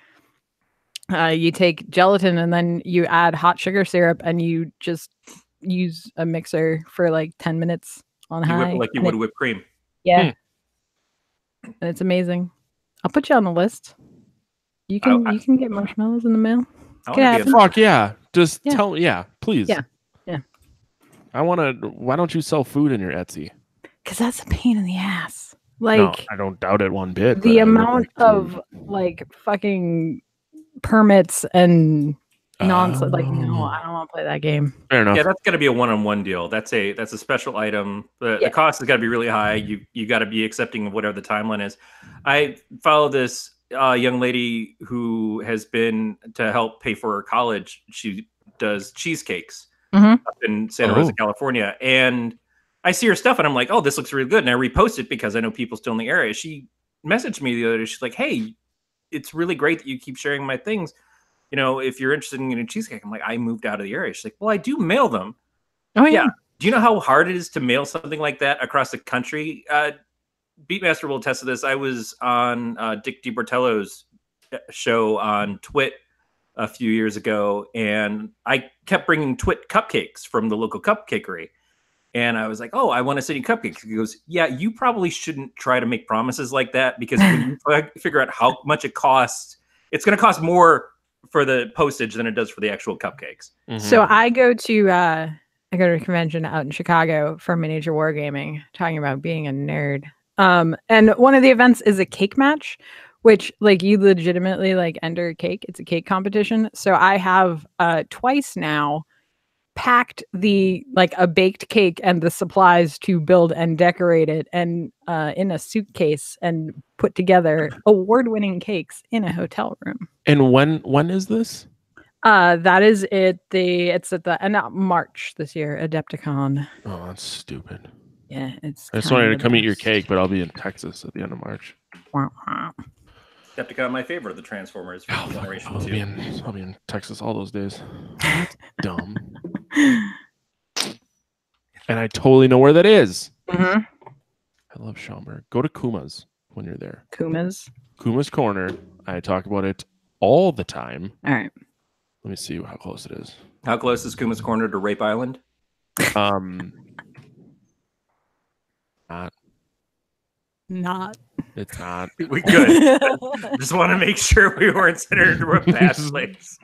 You take gelatin and then you add hot sugar syrup and you just use a mixer for like 10 minutes on You high. whip it like you would whipped cream. Yeah. And it's amazing. I'll put you on the list. You can get marshmallows in the mail. Fuck yeah. Just tell me. Yeah, please. Yeah. Why don't you sell food in your Etsy? Because that's a pain in the ass. Like, no, I don't doubt it one bit. The amount of like fucking permits and nonsense. Like, no, I don't want to play that game. Fair enough. Yeah, that's got to be a one-on-one deal. That's a special item. The cost has got to be really high. You got to be accepting of whatever the timeline is. I follow this young lady who has been to help pay for her college. She does cheesecakes up in Santa Rosa, California, and I see her stuff and I'm like, oh, this looks really good, and I repost it because I know people still in the area. She messaged me the other day. She's like, hey, it's really great that you keep sharing my things. You know, if you're interested in getting a cheesecake. I'm like, I moved out of the area. She's like, well, I do mail them. Oh, yeah. Do you know how hard it is to mail something like that across the country? Beatmaster will attest to this. I was on Dick DiBartello's show on Twit a few years ago, and I kept bringing Twit cupcakes from the local cupcakery. And I was like, oh, I want to send you cupcakes. He goes, yeah, you probably shouldn't try to make promises like that, because when you figure out how much it costs, it's going to cost more for the postage than it does for the actual cupcakes. So I go to a convention out in Chicago for miniature wargaming, talking about being a nerd. And one of the events is a cake match, which like you legitimately like enter a cake. It's a cake competition. So I have twice now packed a baked cake and the supplies to build and decorate it, and in a suitcase, and put together award-winning cakes in a hotel room. And when is this? That is it. It's at the end of March this year, Adepticon. Oh, that's stupid. Yeah, it's. I just wanted to come eat your cake, but I'll be in Texas at the end of March. Decepticon, my favorite of the Transformers from Generation 2. I'll be in Texas all those days. Dumb. And I totally know where that is. I love Schaumburg. Go to Kuma's when you're there. Kuma's Corner. I talk about it all the time. All right. Let me see how close it is. How close is Kuma's Corner to Rape Island? Not. It's not. We could. Just want to make sure we weren't centered into a bad place.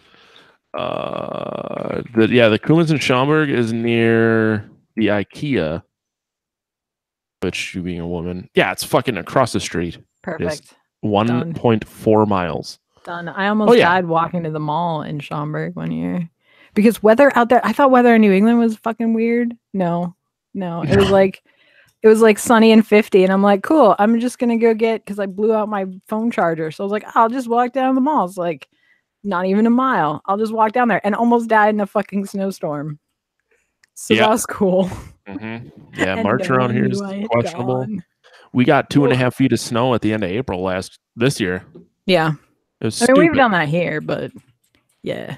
The Kuma's in Schaumburg is near the IKEA. Which, you being a woman, it's fucking across the street. Perfect. 1.4 miles. Done. I almost died walking to the mall in Schaumburg one year because weather out there. I thought weather in New England was fucking weird. No, it was like sunny and 50, and I'm like, cool. I'm just gonna go get, because I blew out my phone charger, so I was like, I'll just walk down the mall. It's like not even a mile. I'll just walk down there, and almost died in a fucking snowstorm. So that was cool. Yeah, March around here is questionable. We got 2.5 feet of snow at the end of April this year. Yeah. It was I mean, we've done that here, but yeah.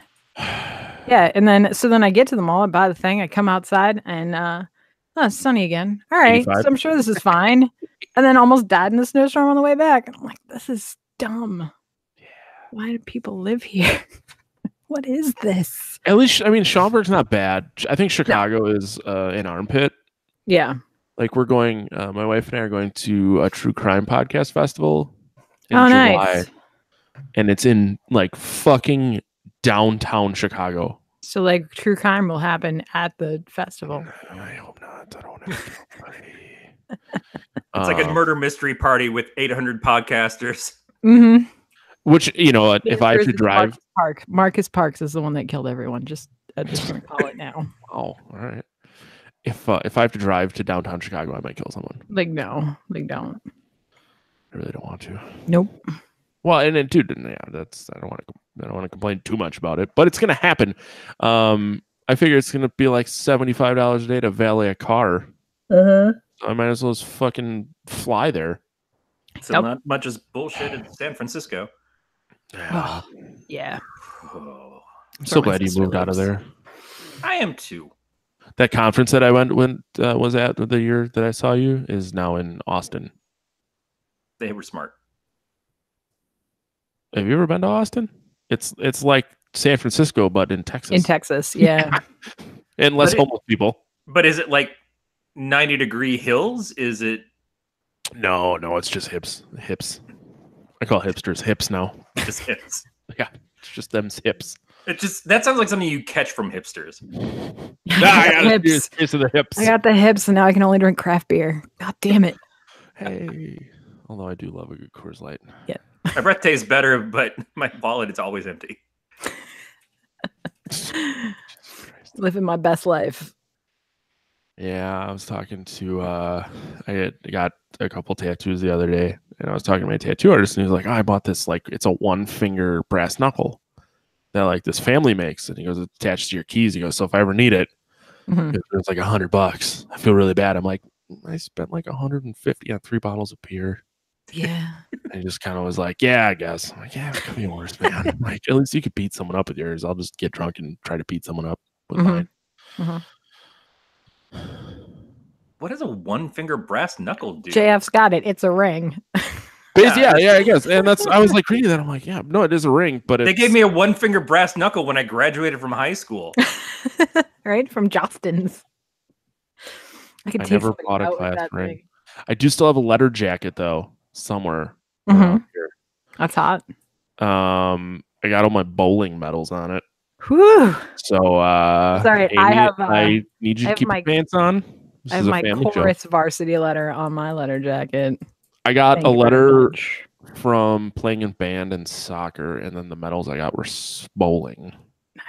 Yeah, and then I get to the mall, I buy the thing, I come outside, and it's sunny again. All right, 85. so I'm sure this is fine. And then almost died in the snowstorm on the way back. And I'm like, this is dumb. Yeah. Why do people live here? What is this? At least, I mean, Schaumburg's not bad. I think Chicago is an armpit. Yeah. Like we're going, my wife and I are going to a true crime podcast festival in July, Nice. and it's in like fucking downtown Chicago. So like true crime will happen at the festival. I hope not. I don't want to. It's like a murder mystery party with 800 podcasters. Mm-hmm. Which, you know, if I have to drive, Marcus Parks is the one that killed everyone. I'm just gonna call it now. Oh, all right. If I have to drive to downtown Chicago, I might kill someone. Like no, like don't. I really don't want to. Nope. Well, and then, dude, yeah, I don't want to complain too much about it, but it's gonna happen. I figure it's gonna be like $75 a day to valet a car. So I might as well just fucking fly there. So not much as bullshit in San Francisco. Oh, yeah. I'm so glad you moved out of there. I am too. That conference that I was at the year that I saw you is now in Austin. They were smart. Have you ever been to Austin? It's like San Francisco, but in Texas. In Texas, yeah. And less homeless people. But is it like 90-degree hills? Is it? No, it's just hips. I call hipsters hips now. Just hips. Yeah, it's just them hips. That sounds like something you catch from hipsters. I got hips. Case of the hips. I got the hips, and now I can only drink craft beer. God damn it. Hey, although I do love a good Coors Light. Yeah. My breath tastes better, but my wallet is always empty. Living my best life. Yeah, I was talking to I got a couple tattoos the other day, and I was talking to my tattoo artist, and he was like, I bought this, like, it's a 1-finger brass knuckle that like this family makes, and he goes, it's attached to your keys. He goes, so if I ever need it, it's like $100. I feel really bad. I'm like, I spent like 150 on 3 bottles of beer. Yeah. And he just kind of was like, yeah, I guess. I'm like, yeah, it could be worse, man. I'm like, at least you could beat someone up with yours. I'll just get drunk and try to beat someone up with mine. What does a 1-finger brass knuckle do? JF's got it. It's a ring. Yeah, I guess. And I was like reading that. I'm like, yeah, no, it is a ring, but they gave me a 1-finger brass knuckle when I graduated from high school. Right? From Justin's. I never bought a class ring. Thing. I do still have a letter jacket though, somewhere around here. That's hot. I got all my bowling medals on it. Whew. So sorry, Amy, I need you to keep your pants on. I have my chorus varsity letter on my letter jacket. I got a letter from playing in band and soccer, and then the medals I got were bowling.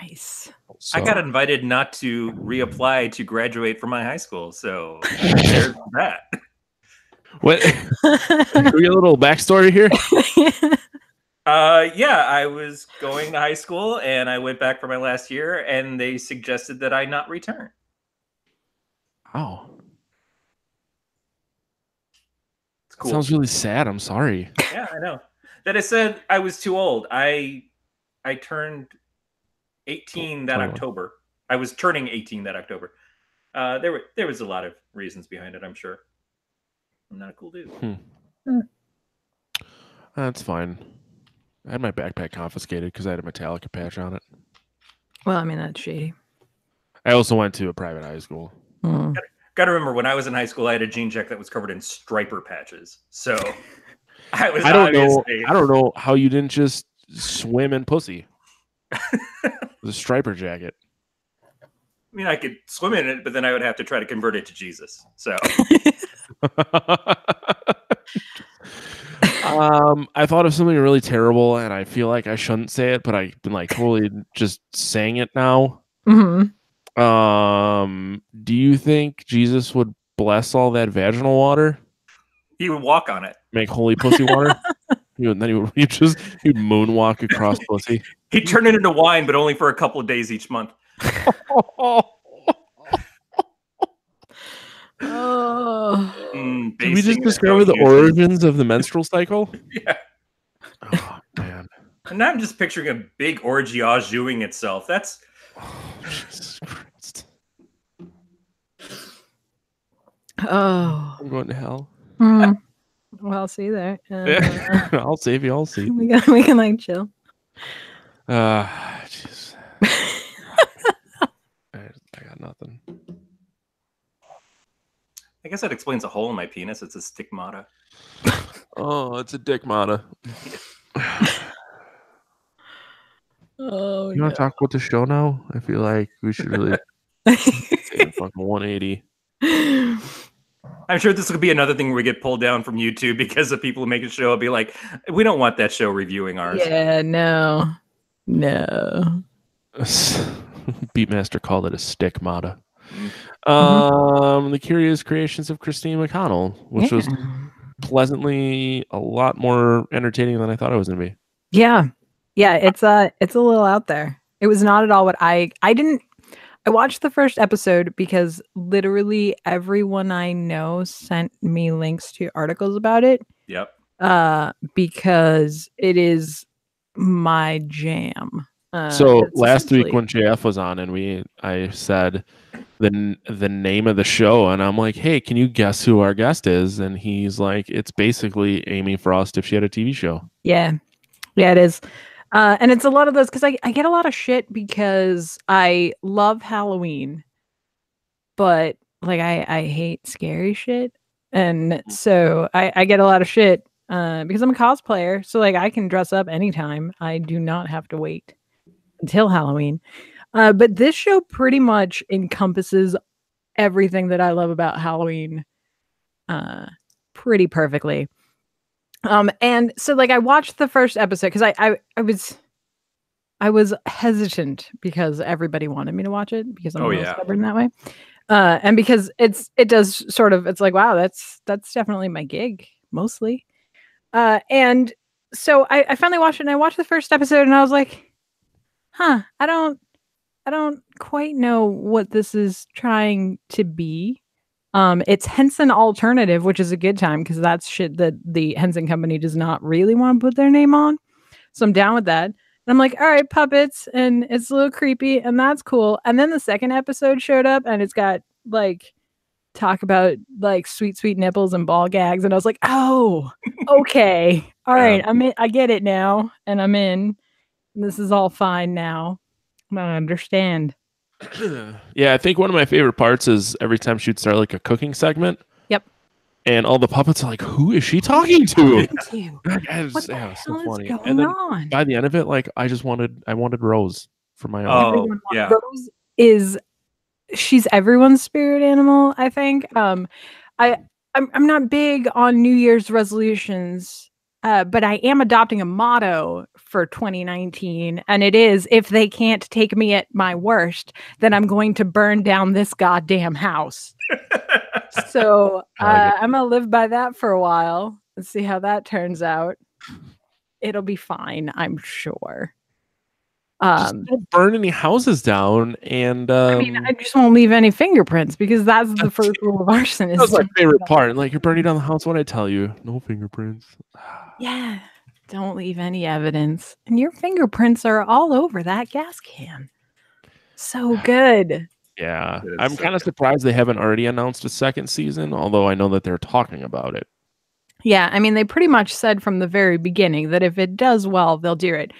Nice. So, I got invited not to reapply to graduate from my high school, so there's that. What? Can we get a little backstory here? Yeah, I was going to high school, and I went back for my last year, and they suggested that I not return. Oh. Cool. Sounds really sad. I'm sorry. Yeah, I know. That I said I was too old. I turned 18 that October. I was turning 18 that October. There was a lot of reasons behind it, I'm sure. I'm not a cool dude. That's fine. I had my backpack confiscated because I had a Metallica patch on it. Well, I mean, that's shady. I also went to a private high school. Got to remember, when I was in high school, I had a jean jacket that was covered in striper patches. So I don't know how you didn't just swim in pussy. The striper jacket. I mean, I could swim in it, but then I would have to try to convert it to Jesus. So I thought of something really terrible, and I feel like I shouldn't say it, but I've been like totally just saying it now. Do you think Jesus would bless all that vaginal water? He would walk on it. Make holy pussy water? He'd moonwalk across pussy. He'd turn it into wine, but only for a couple of days each month. Did we just discover the origins of the menstrual cycle? Yeah. Oh, man. And now I'm just picturing a big orgy au juing itself. That's Jesus Christ. Oh. I'm going to hell. Well, I'll see you there. I'll save you. I'll see. we can like chill. Jeez. I got nothing. I guess that explains a hole in my penis. It's a stigmata. Oh, it's a dickmata. Oh, You want to talk about the show now? I feel like we should really take a fucking 180. I'm sure this will be another thing where we get pulled down from YouTube because the people who make a show will be like, we don't want that show reviewing ours. Yeah, no. Beatmaster called it a stickmata. Mm-hmm. The Curious Creations of Christine McConnell, which was pleasantly a lot more entertaining than I thought it was going to be. Yeah. It's a little out there. It was not at all what I watched the first episode because literally everyone I know sent me links to articles about it. Yep. Because it is my jam. So last week when JF was on and I said the name of the show and I'm like, hey, can you guess who our guest is? And he's like, it's basically Amy Frost if she had a TV show. Yeah, it is. And it's a lot of those because I get a lot of shit because I love Halloween, but like I hate scary shit. And so I get a lot of shit because I'm a cosplayer. So like I can dress up anytime. I do not have to wait until Halloween. But this show pretty much encompasses everything that I love about Halloween pretty perfectly. And so like I watched the first episode because I was hesitant because everybody wanted me to watch it because I'm a little stubborn that way. And because it's like, wow, that's definitely my gig mostly. And so I finally watched it and I watched the first episode and I was like, I don't quite know what this is trying to be. It's Henson Alternative, which is a good time because that's shit that the Henson Company does not really want to put their name on. So I'm down with that. And I'm like, all right, puppets, and it's a little creepy, and that's cool. And then the second episode showed up, and it's got like talk about like sweet nipples and ball gags, and I was like, oh, okay, all right, I'm in. I get it now, and I'm in. This is all fine now. I understand. Yeah, I think one of my favorite parts is every time she'd start like a cooking segment. Yep. And all the puppets are like, who is she talking to? What the hell so funny. is going And then on? by the end of it, like I wanted Rose for my own. Oh, yeah. Rose she's everyone's spirit animal, I think. I'm not big on New Year's resolutions. But I am adopting a motto for 2019, and it is, if they can't take me at my worst, then I'm going to burn down this goddamn house. So I'm going to live by that for a while and see how that turns out. It'll be fine, I'm sure. Just don't burn any houses down, and I mean, I just won't leave any fingerprints because that's the first rule of arson. That's my favorite part. Like, you're burning down the house. What I tell you, no fingerprints. Yeah, don't leave any evidence. And your fingerprints are all over that gas can. So good. Yeah, I'm kind of surprised they haven't already announced a second season, although I know that they're talking about it. Yeah, I mean, they pretty much said from the very beginning that if it does well, they'll do it.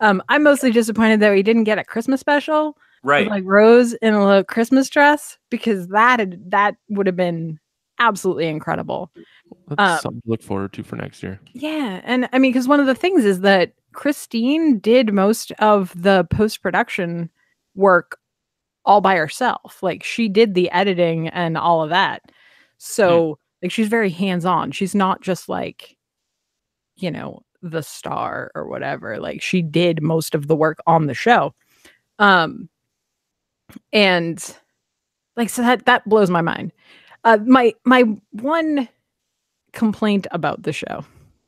I'm mostly disappointed that we didn't get a Christmas special, right? With, like Rose in a little Christmas dress, because that would have been absolutely incredible. That's something to look forward to for next year. Yeah, and I mean, because one of the things is that Christine did most of the post-production work all by herself. Like she did the editing and all of that. So like she's very hands-on. She's not just like, you know, the star or whatever. Like she did most of the work on the show. And like, so that blows my mind. My one complaint about the show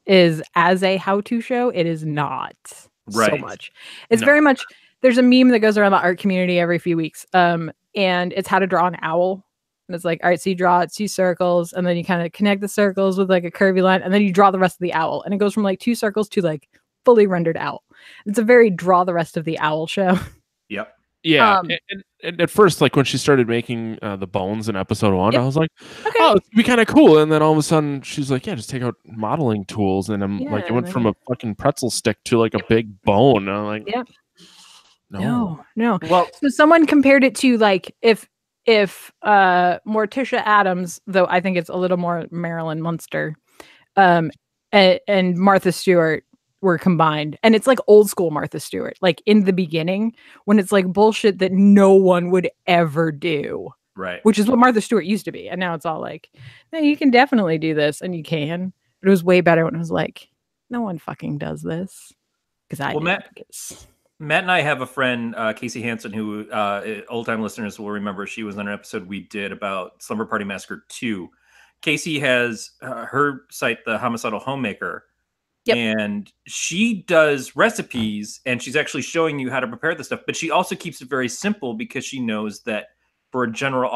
is, as a how-to show, it is not so much. It's very much, there's a meme that goes around the art community every few weeks. And it's how to draw an owl. And it's like, all right, so you draw 2 circles, and then you kind of connect the circles with like a curvy line, and then you draw the rest of the owl. And it goes from like 2 circles to like fully rendered owl. It's a very draw the rest of the owl show. Yep. Yeah, Um, and at first, like when she started making the bones in episode 1, Yep. I was like, Okay. "Oh, it's gonna be kind of cool." And then all of a sudden, she's like, "Yeah, just take out modeling tools," and I'm Yeah, like, it and went from then a fucking pretzel stick to like a big bone. And I'm like, yep. no, No. Well, So someone compared it to like if Morticia Adams, though I think it's a little more Marilyn Munster, um, and Martha Stewart were combined, and it's like old school Martha Stewart, like in the beginning when it's like bullshit that no one would ever do, right. which is what Martha Stewart used to be, and now it's all like, no, you can definitely do this, and you can. But it was way better when it was like, no one fucking does this because I Well, do. Matt, Because Matt and I have a friend, Casey Hansen, who old time listeners will remember. She was on an episode we did about Slumber Party Massacre 2. Casey has her site, The Homicidal Homemaker, Yep. and she does recipes and she's actually showing you how to prepare the stuff. But she also keeps it very simple because she knows that for a general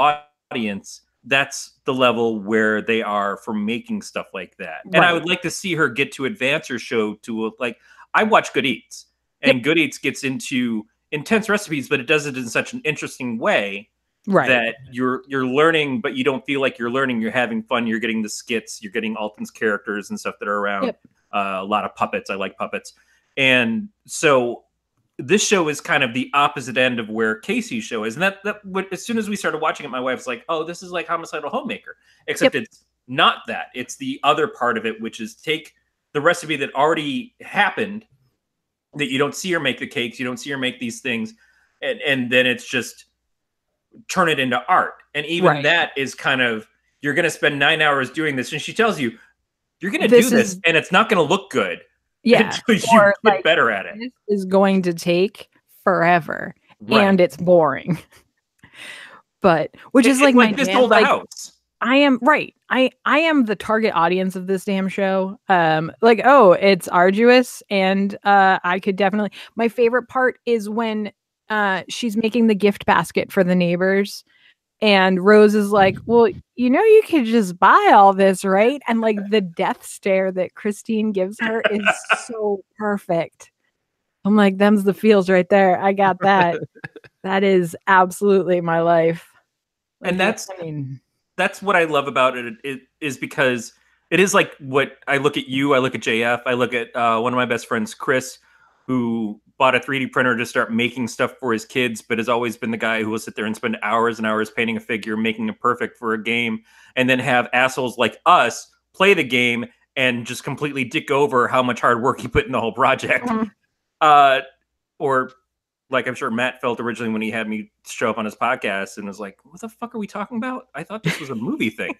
audience, that's the level where they are for making stuff like that. And I Right. would like to see her get to advance her show to like, I watch Good Eats. And Good Eats gets into intense recipes, but it does it in such an interesting way right. that you're learning, but you don't feel like you're learning. You're having fun. You're getting the skits. You're getting Alton's characters and stuff that are around. Yep. A lot of puppets. I like puppets. And so this show is kind of the opposite end of where Casey's show is. And as soon as we started watching it, my wife's like, oh, this is like Homicidal Homemaker, except it's not that. It's the other part of it, which is take the recipe that already happened, that you don't see her make the cakes, you don't see her make these things, and then it's just turn it into art. And even that is kind of, you're going to spend 9 hours doing this, and she tells you you're going to do this, and it's not going to look good. Yeah, until you get better at it. This is going to take forever, and it's boring. But which is like my this old house. I am right. I am the target audience of this damn show. Like, oh, it's arduous, and I could definitely. My favorite part is when she's making the gift basket for the neighbors, and Rose is like, well, you know, you could just buy all this, right? And like the death stare that Christine gives her is so perfect. I'm like, them's the feels right there. I got that. That is absolutely my life. Like, and that's what I love about it. It is because it is like what I look at you, I look at JF, I look at one of my best friends, Chris, who bought a 3D printer to start making stuff for his kids, but has always been the guy who will sit there and spend hours and hours painting a figure, making it perfect for a game, and then have assholes like us play the game and just completely dick over how much hard work he put in the whole project. Mm-hmm. Or like I'm sure Matt felt originally when he had me show up on his podcast and was like, what the fuck are we talking about? I thought this was a movie thing.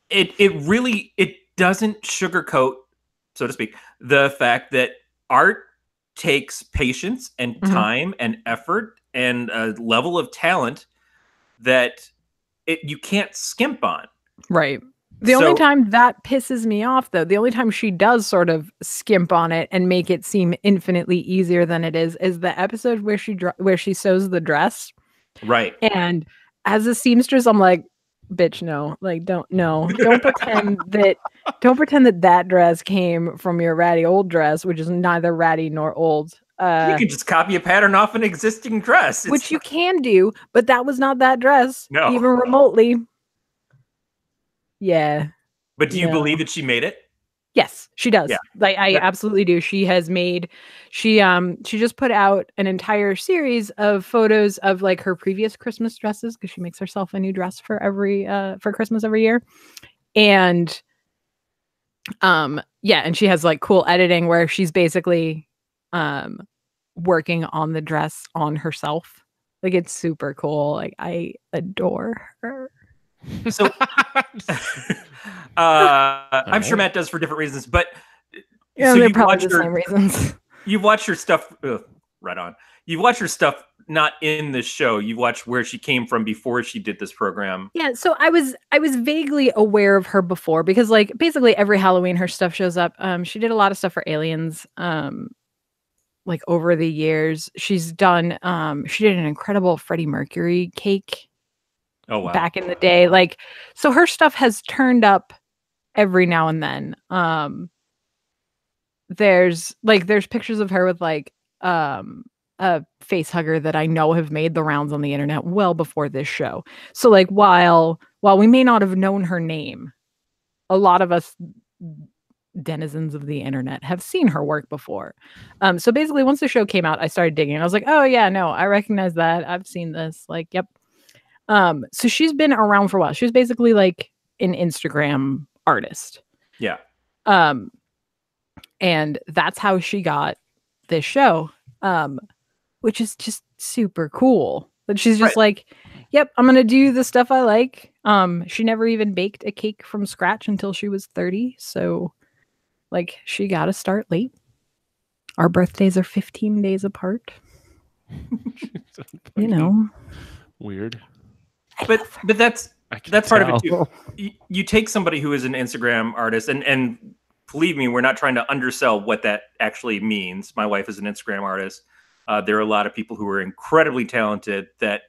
It really, it doesn't sugarcoat, so to speak, the fact that art takes patience and time and effort and a level of talent that you can't skimp on. Right. The only time that pisses me off, though, the only time she does sort of skimp on it and make it seem infinitely easier than it is the episode where she sews the dress. Right. And as a seamstress, I'm like, bitch, no, like, don't pretend that dress came from your ratty old dress, which is neither ratty nor old. You can just copy a pattern off an existing dress. Which you can do, but that was not that dress, even remotely. Yeah. But do you believe that she made it? Yes, she does. Yeah. Like I absolutely do. She just put out an entire series of photos of like her previous Christmas dresses, because she makes herself a new dress for Christmas every year. And and she has like cool editing where she's basically working on the dress on herself. Like, it's super cool. Like, I adore her. So I'm sure Matt does for different reasons, but yeah, so they're probably the same reasons. You've watched her stuff right on. You've watched her stuff not in this show. You've watched where she came from before she did this program. Yeah, so I was vaguely aware of her before, because like basically every Halloween her stuff shows up. She did a lot of stuff for Aliens. Like over the years, she's done. She did an incredible Freddie Mercury cake. Oh, wow. Back in the day. Like, so her stuff has turned up every now and then. There's pictures of her with like a face hugger that I know have made the rounds on the internet well before this show. So like while we may not have known her name, a lot of us denizens of the internet have seen her work before. So basically once the show came out, I started digging. I was like, oh yeah, no, I recognize that. I've seen this. Like, yep. So she's been around for a while. She was basically like an Instagram artist. Yeah. And that's how she got this show. Which is just super cool. That she's just like, yep, I'm gonna do the stuff I like. She never even baked a cake from scratch until she was 30. So like she gotta start late. Our birthdays are 15 days apart. You know. Weird. But that's part of it too. You take somebody who is an Instagram artist, and believe me, we're not trying to undersell what that actually means. My wife is an Instagram artist. There are a lot of people who are incredibly talented that,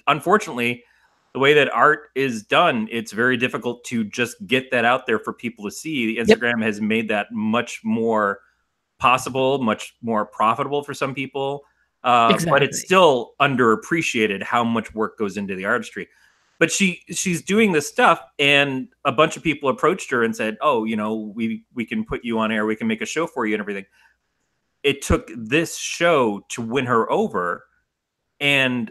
unfortunately, the way that art is done, it's very difficult to just get that out there for people to see. Instagram has made that much more possible, much more profitable for some people. But it's still underappreciated how much work goes into the artistry. But she's doing this stuff, and a bunch of people approached her and said, oh, you know, we can put you on air. We can make a show for you and everything. It took this show to win her over. And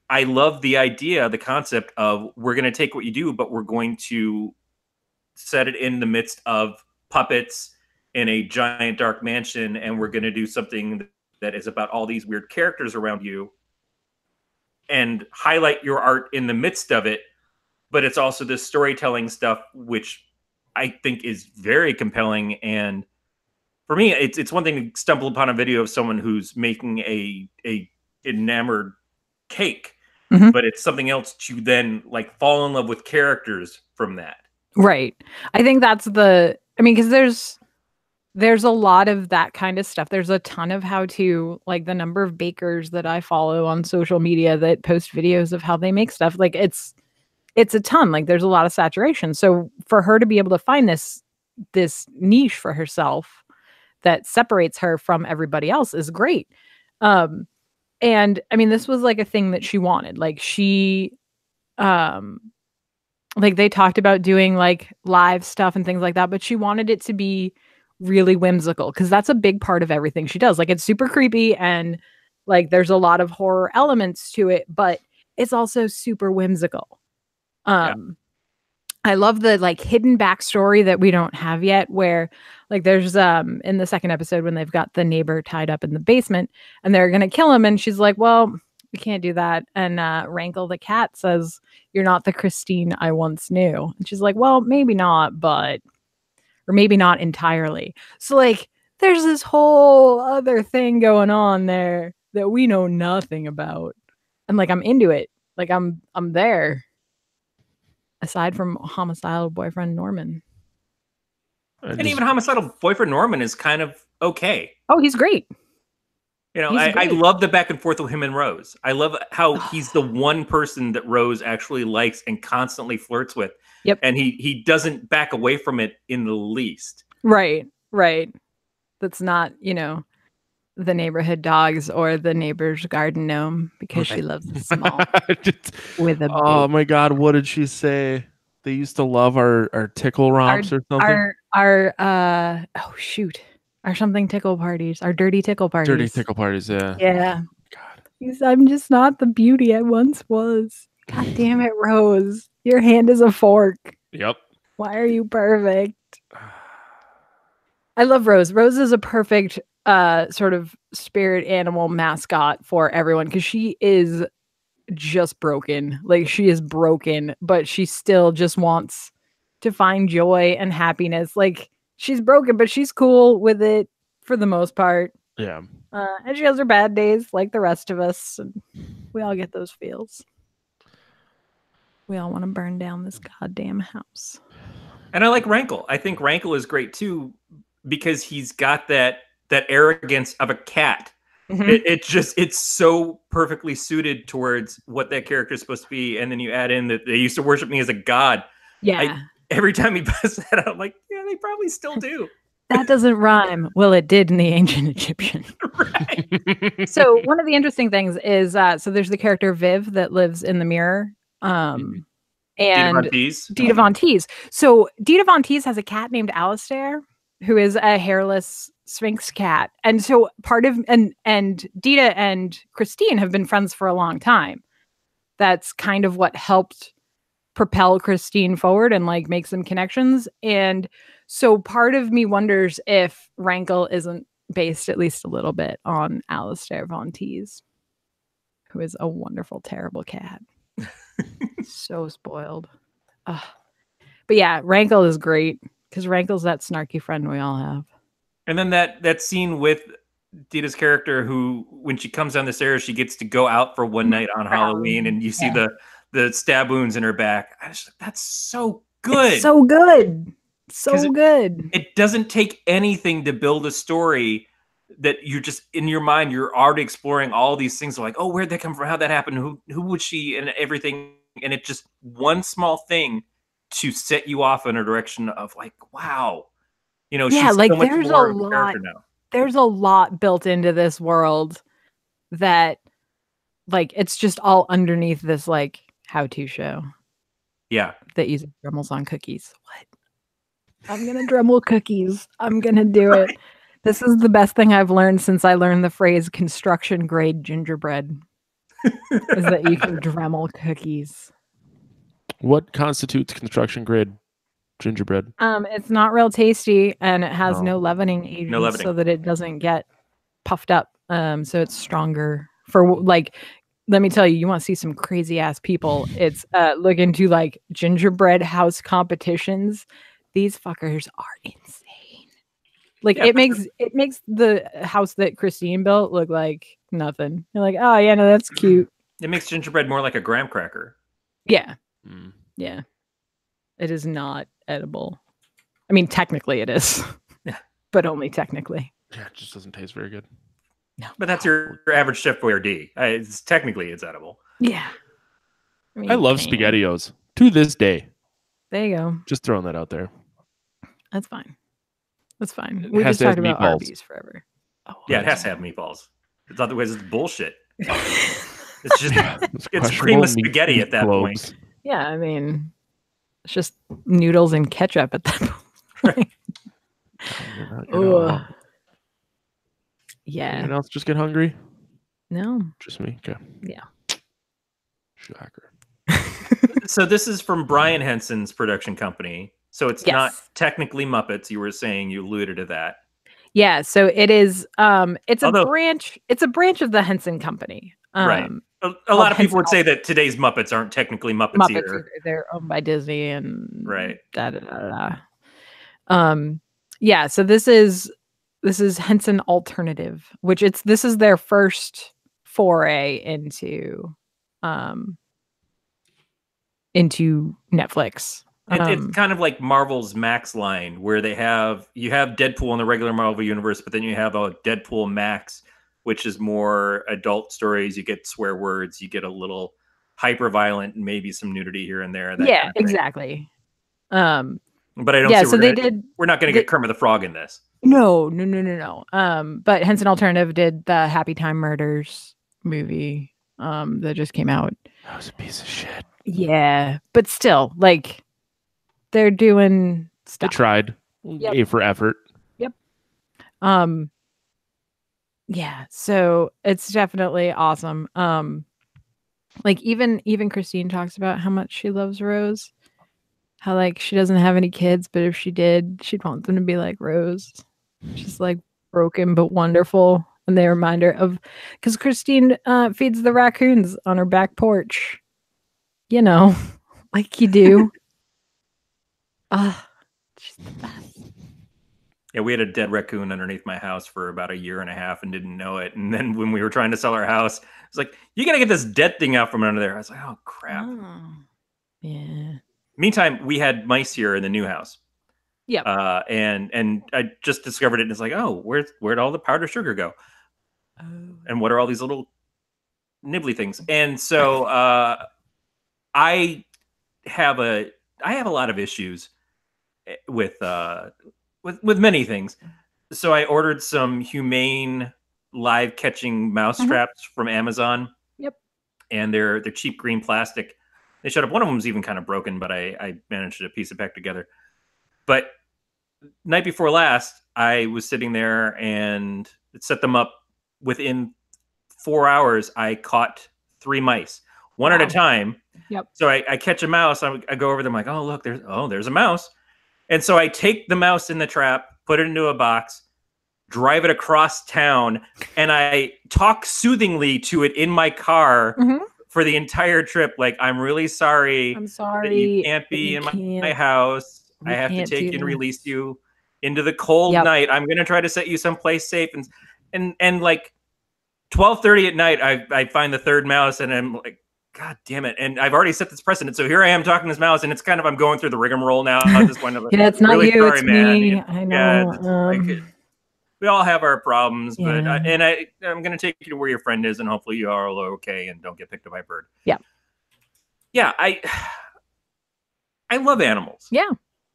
I love the idea, the concept of we're going to take what you do, but we're going to set it in the midst of puppets in a giant dark mansion. And we're going to do something that is about all these weird characters around you and highlight your art in the midst of it. But it's also this storytelling stuff, which I think is very compelling. And for me, it's one thing to stumble upon a video of someone who's making a enamored cake, but it's something else to then like fall in love with characters from that. Right. I think that's because there's a lot of that kind of stuff. There's a ton of how to, like the number of bakers that I follow on social media that post videos of how they make stuff. Like it's a ton. Like there's a lot of saturation. So for her to be able to find this niche for herself that separates her from everybody else is great. And I mean, this was like a thing that she wanted. Like she, like they talked about doing like live stuff and things like that, but she wanted it to be really whimsical because that's a big part of everything she does. Like it's super creepy and like there's a lot of horror elements to it, but it's also super whimsical. I love the like hidden backstory that we don't have yet, where like there's in the second episode when they've got the neighbor tied up in the basement and they're gonna kill him, and she's like, well, we can't do that. And Rankle the cat says, you're not the Christine I once knew. And she's like, well, maybe not, or maybe not entirely. So like there's this whole other thing going on there that we know nothing about. And like I'm into it. Like I'm there. Aside from homicidal boyfriend Norman. And even homicidal boyfriend Norman is kind of okay. Oh, he's great. You know, I love the back and forth with him and Rose. I love how he's the one person that Rose actually likes and constantly flirts with. Yep. And he doesn't back away from it in the least. Right. That's not, the neighborhood dogs or the neighbor's garden gnome, because she loves the small with a oh my god, what did she say? They used to love our tickle romps or something. Our something tickle parties, our dirty tickle parties. Dirty tickle parties, yeah. Yeah. God. I'm just not the beauty I once was. God damn it, Rose. Your hand is a fork. Yep. Why are you perfect? I love Rose. Rose is a perfect sort of spirit animal mascot for everyone, because she is just broken. Like she is broken, but she still just wants to find joy and happiness. Like she's broken, but she's cool with it for the most part. Yeah. And she has her bad days like the rest of us. And we all get those feels. We all want to burn down this goddamn house. And I like Rankle. I think Rankle is great too, because he's got that arrogance of a cat. Mm-hmm. It's so perfectly suited towards what that character is supposed to be. And then you add in that they used to worship me as a god. Yeah. Every time he does that, I'm like, yeah, they probably still do. That doesn't rhyme. Well, it did in the ancient Egyptian. Right. So one of the interesting things is so there's the character Viv that lives in the mirror. Dita Von And Teese. Dita Von Teese. So Dita Von Teese has a cat named Alistair, who is a hairless Sphinx cat. And so part of and Dita and Christine have been friends for a long time. That's kind of what helped propel Christine forward and like make some connections. And so part of me wonders if Rankle isn't based at least a little bit on Alistair Von Teese, who is a wonderful, terrible cat. So spoiled. Ugh. But yeah, Rankle is great because Rankle's that snarky friend we all have. And then that scene with Dita's character, who when she comes down the stairs, she gets to go out for one night on Halloween, and you see the stab wounds in her back. That's so good. It's so good. So good. It doesn't take anything to build a story that you're just in your mind, you're already exploring all these things like, oh, where'd that come from? How'd that happen? Who was she and everything? And it's just one small thing to set you off in a direction of like, wow, you know, yeah, she's like so much there's more a of a lot. character now. There's a lot built into this world that like it's just all underneath this like how-to show. Yeah. That uses Dremels on cookies. What? I'm gonna Dremel cookies. I'm gonna do it. This is the best thing I've learned since I learned the phrase construction grade gingerbread. Is that you can Dremel cookies. What constitutes construction grade gingerbread? It's not real tasty and it has no leavening agent so that it doesn't get puffed up. So it's stronger for like, let me tell you, you want to see some crazy ass people. It's look into like gingerbread house competitions. These fuckers are insane. Like it makes the house that Christine built look like nothing. You're like, oh yeah, no, that's cute. It makes gingerbread more like a graham cracker. Yeah. Yeah. It is not edible. I mean, technically it is. Yeah. But only technically. Yeah, it just doesn't taste very good. No. But that's your average Chef Boyardee. Technically it's edible. Yeah. I love SpaghettiOs to this day. There you go. Just throwing that out there. That's fine. That's fine. We just talked about Arby's forever. Oh, yeah, it has to have meatballs. It's otherwise it's bullshit. It's just it's cream of spaghetti at that point. Yeah, I mean, it's just noodles and ketchup at that point. Yeah. Anyone else just get hungry? No. Just me? Okay. Yeah. Shocker. So this is from Brian Henson's production company. So it's not technically Muppets. You were saying, you alluded to that. Yeah, so it is it's a branch of the Henson company. Right. A lot of people would say that today's Muppets aren't technically Muppets either. They're owned by Disney and right. Yeah, so this is Henson Alternative, which this is their first foray into Netflix. It's kind of like Marvel's Max line, where you have Deadpool in the regular Marvel universe, but then you have a Deadpool Max, which is more adult stories. You get swear words, you get a little hyper violent, and maybe some nudity here and there. Yeah, exactly. But I don't see we're not going to get Kermit the Frog in this. No. But Henson Alternative did the Happy Time Murders movie that just came out. That was a piece of shit. Yeah, but still, like, they're doing stuff. They tried. A for effort. Yep. Yeah, so it's definitely awesome. Like even Christine talks about how much she loves Rose. How like she doesn't have any kids, but if she did, she'd want them to be like Rose. She's like broken but wonderful. And they remind her of because Christine feeds the raccoons on her back porch. You know, like you do. She's the best. Yeah, we had a dead raccoon underneath my house for about a year and a half and didn't know it. And then when we were trying to sell our house, it's like, you got to get this dead thing out from under there. I was like, oh, crap. Oh, yeah. Meantime, we had mice here in the new house. Yeah. And I just discovered it. And it's like, oh, where'd all the powdered sugar go? Oh. And what are all these little nibbly things? And so I have a lot of issues with with many things. So I ordered some humane live catching mouse traps from Amazon. Yep. And they're cheap green plastic. They showed up. One of them was even kind of broken, but I managed to piece it back together. But night before last, I was sitting there and set them up. Within 4 hours, I caught 3 mice, one at a time. Yep. So I catch a mouse. I go over there. I'm like, oh, look, there's a mouse. And so I take the mouse in the trap, put it into a box, drive it across town, and I talk soothingly to it in my car for the entire trip. Like, I'm really sorry. I'm sorry. That you can't be in my house. I have to take you and release you into the cold night. I'm going to try to set you someplace safe. And like 12:30 at night, I find the third mouse, and I'm like, God damn it. And I've already set this precedent. So here I am talking to this mouse, and it's kind of, I'm going through the rigmarole now. At this point, yeah, it's not really you, sorry, it's man. me. I know. Like, we all have our problems, but Yeah. I'm going to take you to where your friend is, and hopefully you are all okay and don't get picked up by a bird. Yeah. Yeah, I love animals. Yeah.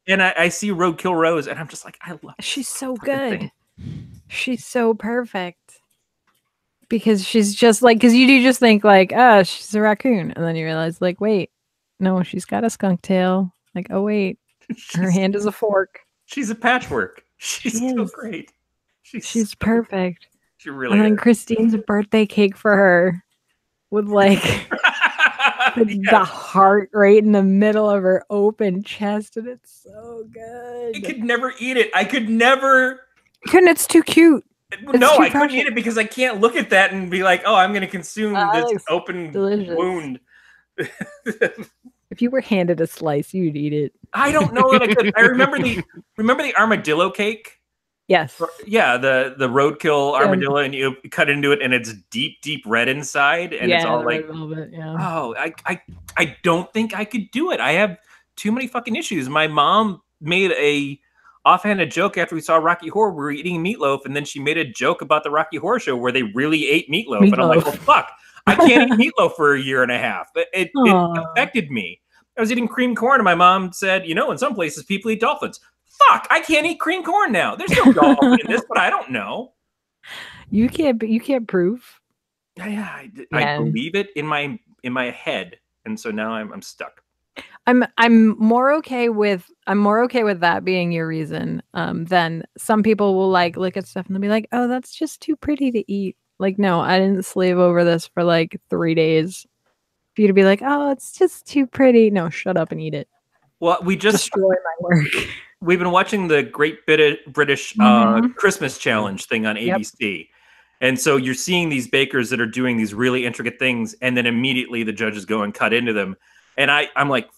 And I see Roadkill Rose, and I'm just like, I love She's so fucking good. She's so perfect. Because she's just like, because you do just think like, oh, she's a raccoon. And then you realize like, wait, no, she's got a skunk tail. Like, oh, wait, her hand is a fork. She's a patchwork. She's so great. She's perfect. She really And then is. Christine's birthday cake for her with like the heart right in the middle of her open chest. And it's so good. I could never eat it. I could never. Couldn't, it's too cute. No, I couldn't eat it because I can't look at that and be like, oh, I'm going to consume this open wound. If you were handed a slice, you'd eat it. I don't know that I could. I remember the armadillo cake. Yes. Yeah, the roadkill armadillo, and you cut into it, and it's deep red inside, and it's all like, oh, I don't think I could do it. I have too many fucking issues. My mom made a offhanded joke after we saw Rocky Horror. We were eating meatloaf, and then she made a joke about the Rocky Horror Show where they really ate meatloaf. And I'm like, well, fuck, I can't eat meatloaf for a year and a half. But it affected me. I was eating cream corn, and my mom said, you know, in some places people eat dolphins. Fuck, I can't eat cream corn now. There's no dolphin in this, but I don't know. You can't prove. Yeah, I believe it in my head, and so now I'm stuck. I'm more okay with that being your reason than some people will like look at stuff and they'll be like, oh, that's just too pretty to eat. Like, no, I didn't slave over this for like 3 days for you to be like, oh, it's just too pretty. No, shut up and eat it. Well, we just destroy my work. We've been watching the Great British Christmas Challenge thing on ABC. And so you're seeing these bakers that are doing these really intricate things, and then immediately the judges go and cut into them. And I'm like,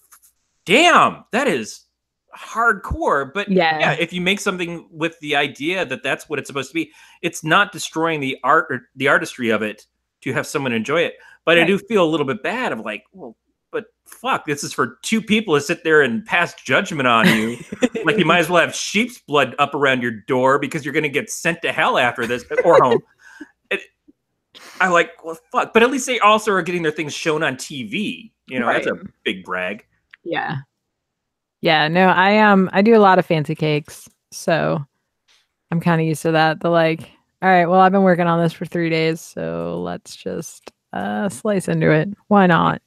damn, that is hardcore. But yeah, if you make something with the idea that that's what it's supposed to be, it's not destroying the art or the artistry of it to have someone enjoy it. But I do feel a little bit bad of like, well, but fuck, this is for 2 people to sit there and pass judgment on you. Like, you might as well have sheep's blood up around your door because you're going to get sent to hell after this, or home. I like, well, fuck. But at least they also are getting their things shown on TV. You know, that's a big brag. Yeah. Yeah, no, I do a lot of fancy cakes, so I'm kind of used to that. The like, all right, well, I've been working on this for 3 days, so let's just slice into it. Why not?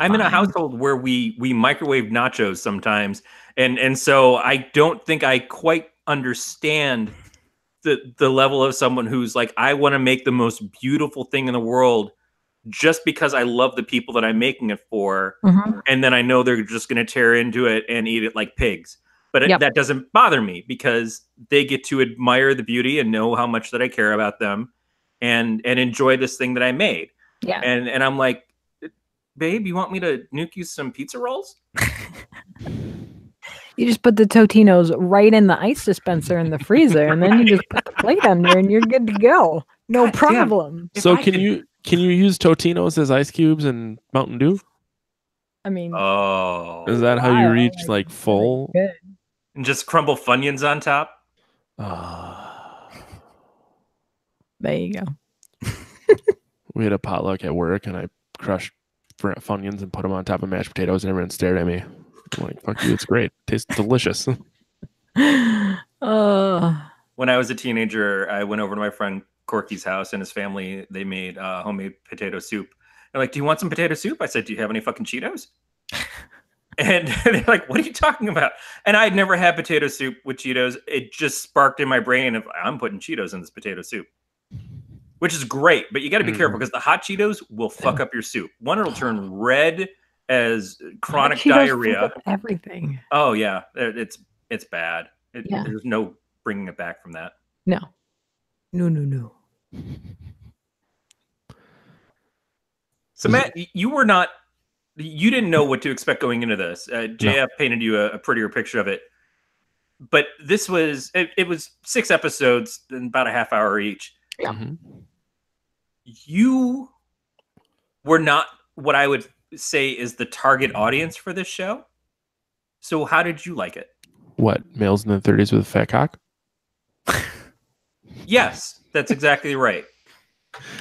I'm in a household where we microwave nachos sometimes, and so I don't think I quite understand the level of someone who's like, I want to make the most beautiful thing in the world just because I love the people that I'm making it for, and then I know they're just going to tear into it and eat it like pigs. But that doesn't bother me because they get to admire the beauty and know how much that I care about them, and enjoy this thing that I made. Yeah, and I'm like, babe, you want me to nuke you some pizza rolls? You just put the Totinos right in the ice dispenser in the freezer, and then you just put the plate under, and you're good to go. No problem. So can you use Totinos as ice cubes and Mountain Dew? I mean, is that how you reach like full? And just crumble Funyuns on top? There you go. We had a potluck at work, and I crushed Funyuns and put them on top of mashed potatoes, and everyone stared at me. I'm like, fuck you, it's great. Tastes delicious. When I was a teenager, I went over to my friend Corky's house and his family. They made homemade potato soup. They're like, "Do you want some potato soup?" I said, "Do you have any fucking Cheetos?" And they're like, "What are you talking about?" And I'd never had potato soup with Cheetos. It just sparked in my brain of I'm putting Cheetos in this potato soup, which is great. But you got to be careful because the hot Cheetos will fuck up your soup. One, it'll turn red as chronic diarrhea. Everything. Oh yeah, it's bad. Yeah. There's no bringing it back from that. No. No. So Matt, you didn't know what to expect going into this. JF painted you a prettier picture of it, but this was it was 6 episodes, about a half hour each. Yeah. Mm-hmm. You were not what I would say is the target audience for this show. So how did you like it? What, males in their 30s with a fat cock? Yes, that's exactly right.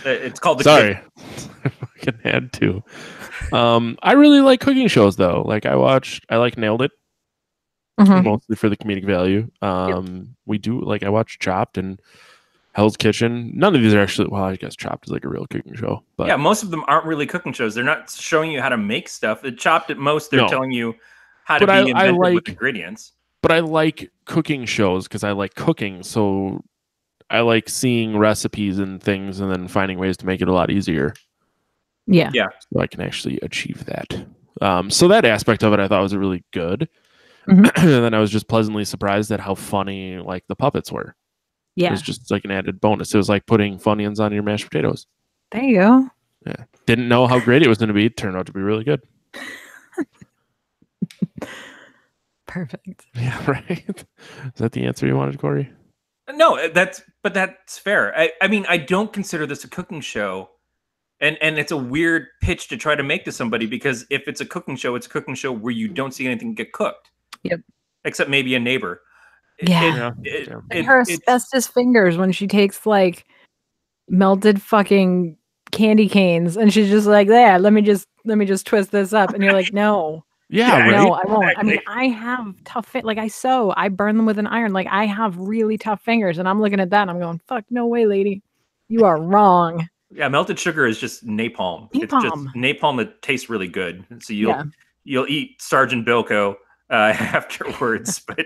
It's called the Sorry. I fucking had to. I really like cooking shows though. Like I like Nailed It. Mostly for the comedic value. We do I watch Chopped and Hell's Kitchen. None of these are actually, well, I guess Chopped is like a real cooking show. But yeah, most of them aren't really cooking shows. They're not showing you how to make stuff. At Chopped at most, they're telling you how to be inventive with ingredients. But I like cooking shows because I like cooking. So I like seeing recipes and things and then finding ways to make it a lot easier. Yeah. So I can actually achieve that. So that aspect of it I thought was really good. Mm-hmm. And then I was just pleasantly surprised at how funny like the puppets were. Yeah. It was just like an added bonus. It was like putting Funyuns on your mashed potatoes. There you go. Yeah. Didn't know how great it was going to be. It turned out to be really good. Perfect. Yeah, right. Is that the answer you wanted, Corey? No, that's fair. I mean, I don't consider this a cooking show. And it's a weird pitch to try to make to somebody because if it's a cooking show, it's a cooking show where you don't see anything get cooked. Yep. Except maybe a neighbor. Yeah. Her asbestos fingers when she takes like melted fucking candy canes and she's just like, there, let me just twist this up. And you're like, no. Yeah, right? No, I won't. Exactly. I mean, I have tough like I sew, I burn them with an iron. Like I have really tough fingers and I'm looking at that and I'm going, fuck, no way, lady. You are wrong. Yeah, melted sugar is just napalm. It's just napalm that tastes really good. So you'll eat Sergeant Bilko afterwards. But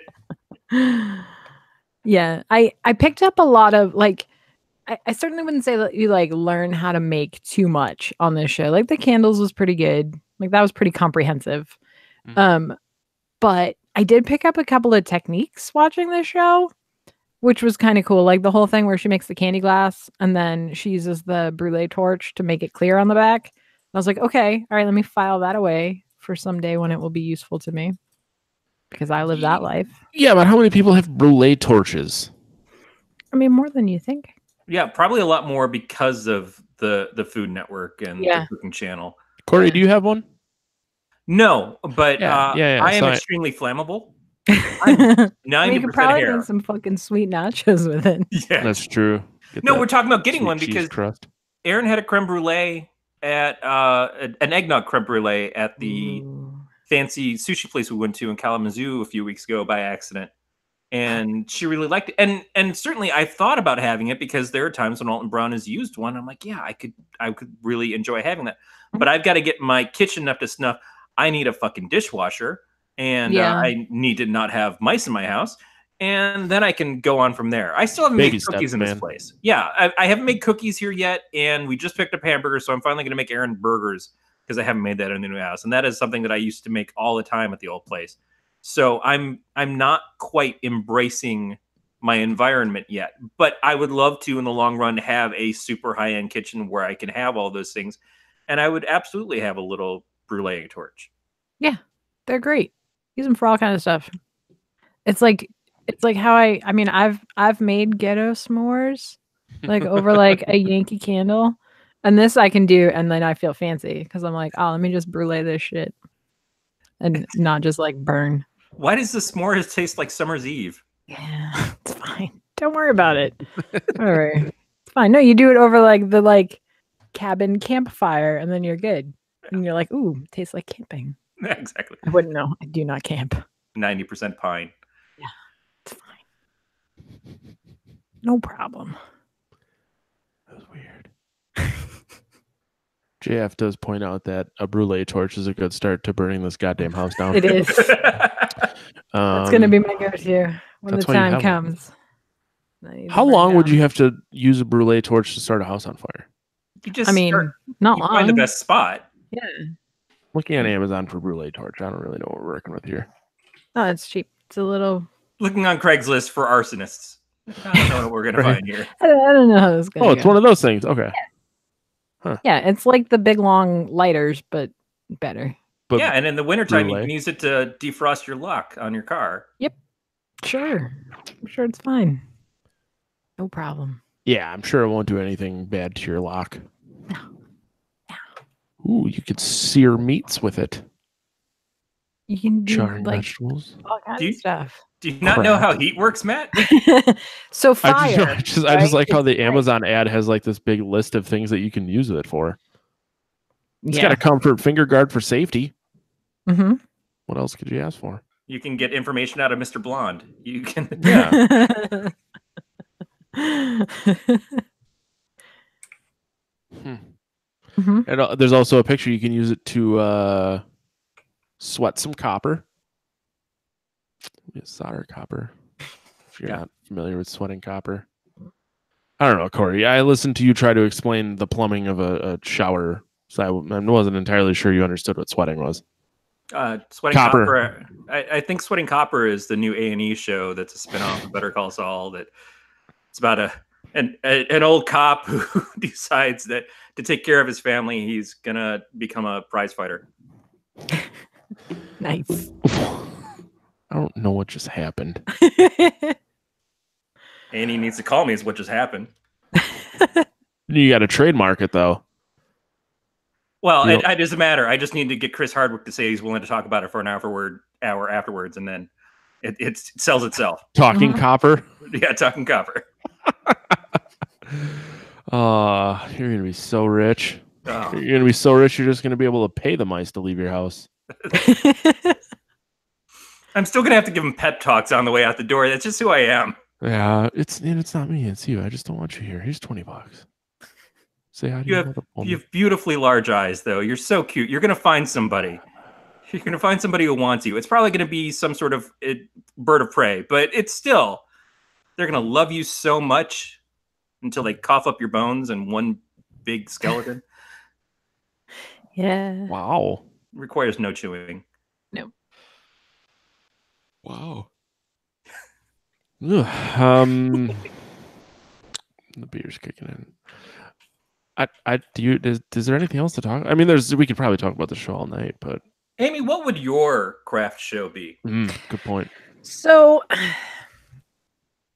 yeah, I picked up a lot of like I certainly wouldn't say that you like learn how to make too much on this show. Like the candles was pretty good. Like that was pretty comprehensive. Mm-hmm. But I did pick up a couple of techniques watching this show, which was kind of cool. Like the whole thing where she makes the candy glass and then she uses the brulee torch to make it clear on the back. I was like, okay, all right, let me file that away for someday when it will be useful to me because I live that life. Yeah, but how many people have brulee torches? I mean, more than you think. Yeah, probably a lot more because of the Food Network and the cooking channel. Corey, do you have one? No, but I am extremely flammable. I'm 90% you could probably make some fucking sweet nachos with it. Yeah, that's true. We're talking about getting one because Aaron had a creme brulee at an eggnog creme brulee at the fancy sushi place we went to in Kalamazoo a few weeks ago by accident, and she really liked it. And certainly I thought about having it because there are times when Alton Brown has used one. I'm like, yeah, I could really enjoy having that, but I've got to get my kitchen up to snuff. I need a fucking dishwasher. And I need to not have mice in my house. And then I can go on from there. I still haven't made cookies in this place. Yeah, I haven't made cookies here yet. And we just picked up hamburgers. So I'm finally going to make Aaron burgers because I haven't made that in the new house. And that is something that I used to make all the time at the old place. So I'm not quite embracing my environment yet. But I would love to, in the long run, have a super high-end kitchen where I can have all those things. And I would absolutely have a little brulee torch. Yeah, they're great. Use them for all kind of stuff. It's like how I mean I've made ghetto s'mores like over like a Yankee candle, and this I can do, and then I feel fancy because I'm like, oh, let me just brulee this shit and not just like burn. Why does the s'mores taste like summer's eve? Yeah, it's fine. Don't worry about it. All right, it's fine. No, you do it over like the cabin campfire, and then you're good. And you're like, ooh, it tastes like camping. Exactly. I wouldn't know. I do not camp. 90% pine. Yeah, it's fine. No problem. That was weird. JF does point out that a brulee torch is a good start to burning this goddamn house down. It is. That's going to be my go-to when the time comes. How long would you have to use a brulee torch to start a house on fire? You just not long. Find the best spot. Yeah. Looking on Amazon for brulee torch. I don't really know what we're working with here. Oh, it's cheap. It's a little. Looking on Craigslist for arsonists. I don't know what we're gonna find here. I don't know how this is gonna go. It's one of those things. Okay. Yeah. Huh. Yeah, it's like the big long lighters, but better. But yeah, and in the wintertime, you can use it to defrost your lock on your car. Yep. Sure. I'm sure it's fine. No problem. Yeah, I'm sure it won't do anything bad to your lock. No. Ooh, you could sear meats with it. You can do charring like vegetables. All kinds of stuff. Do you not know how heat works, Matt? So fire. I just like how the Amazon ad has like this big list of things that you can use it for. It's got a comfort finger guard for safety. Mm-hmm. What else could you ask for? You can get information out of Mr. Blonde. You can. Yeah. Mm-hmm. And there's also a picture you can use it to sweat some copper. Solder copper. If you're not familiar with sweating copper. I don't know, Corey. I listened to you try to explain the plumbing of a shower, so I wasn't entirely sure you understood what sweating was. Sweating copper. I think Sweating Copper is the new A&E show that's a spinoff of Better Call Saul. That it's about an old cop who decides that to take care of his family, he's gonna become a prize fighter. Nice. I don't know what just happened. A&E needs to call me is what just happened. You got to trademark it though. Well, it doesn't matter. I just need to get Chris Hardwick to say he's willing to talk about it for an hour afterwards, and then it sells itself. Talking copper? Yeah, talking copper. You're gonna be so rich. Oh. You're gonna be so rich. You're just gonna be able to pay the mice to leave your house. I'm still gonna have to give him pep talks on the way out the door. That's just who I am. Yeah, it's not me. It's you. I just don't want you here. Here's $20. Say hi to you have beautifully large eyes, though. You're so cute. You're gonna find somebody. You're gonna find somebody who wants you. It's probably gonna be some sort of bird of prey, but it's still they're gonna love you so much until they cough up your bones and one big skeleton. Yeah. Wow. Requires no chewing. No. Wow. The beer's kicking in. Is there anything else to talk? I mean, we could probably talk about the show all night, but Amy, what would your craft show be? Good point. So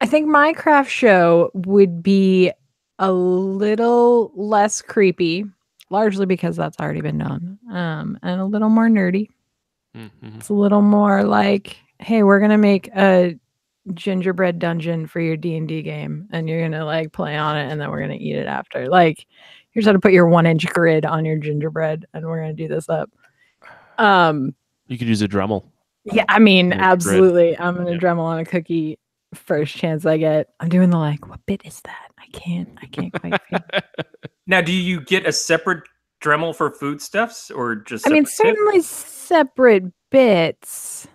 I think my craft show would be a little less creepy, largely because that's already been done, and a little more nerdy. Mm-hmm. It's a little more like, hey, we're gonna make a gingerbread dungeon for your D&D game, and you're gonna like play on it, and then we're gonna eat it after. Like, here's how to put your 1-inch grid on your gingerbread, and we're gonna do this up. You could use a Dremel. Yeah, I mean, absolutely. I'm gonna Dremel on a cookie first chance I get. I'm doing the like, what bit is that? I can't quite feel. Now, do you get a separate Dremel for foodstuffs, or just? I mean, certainly separate bits.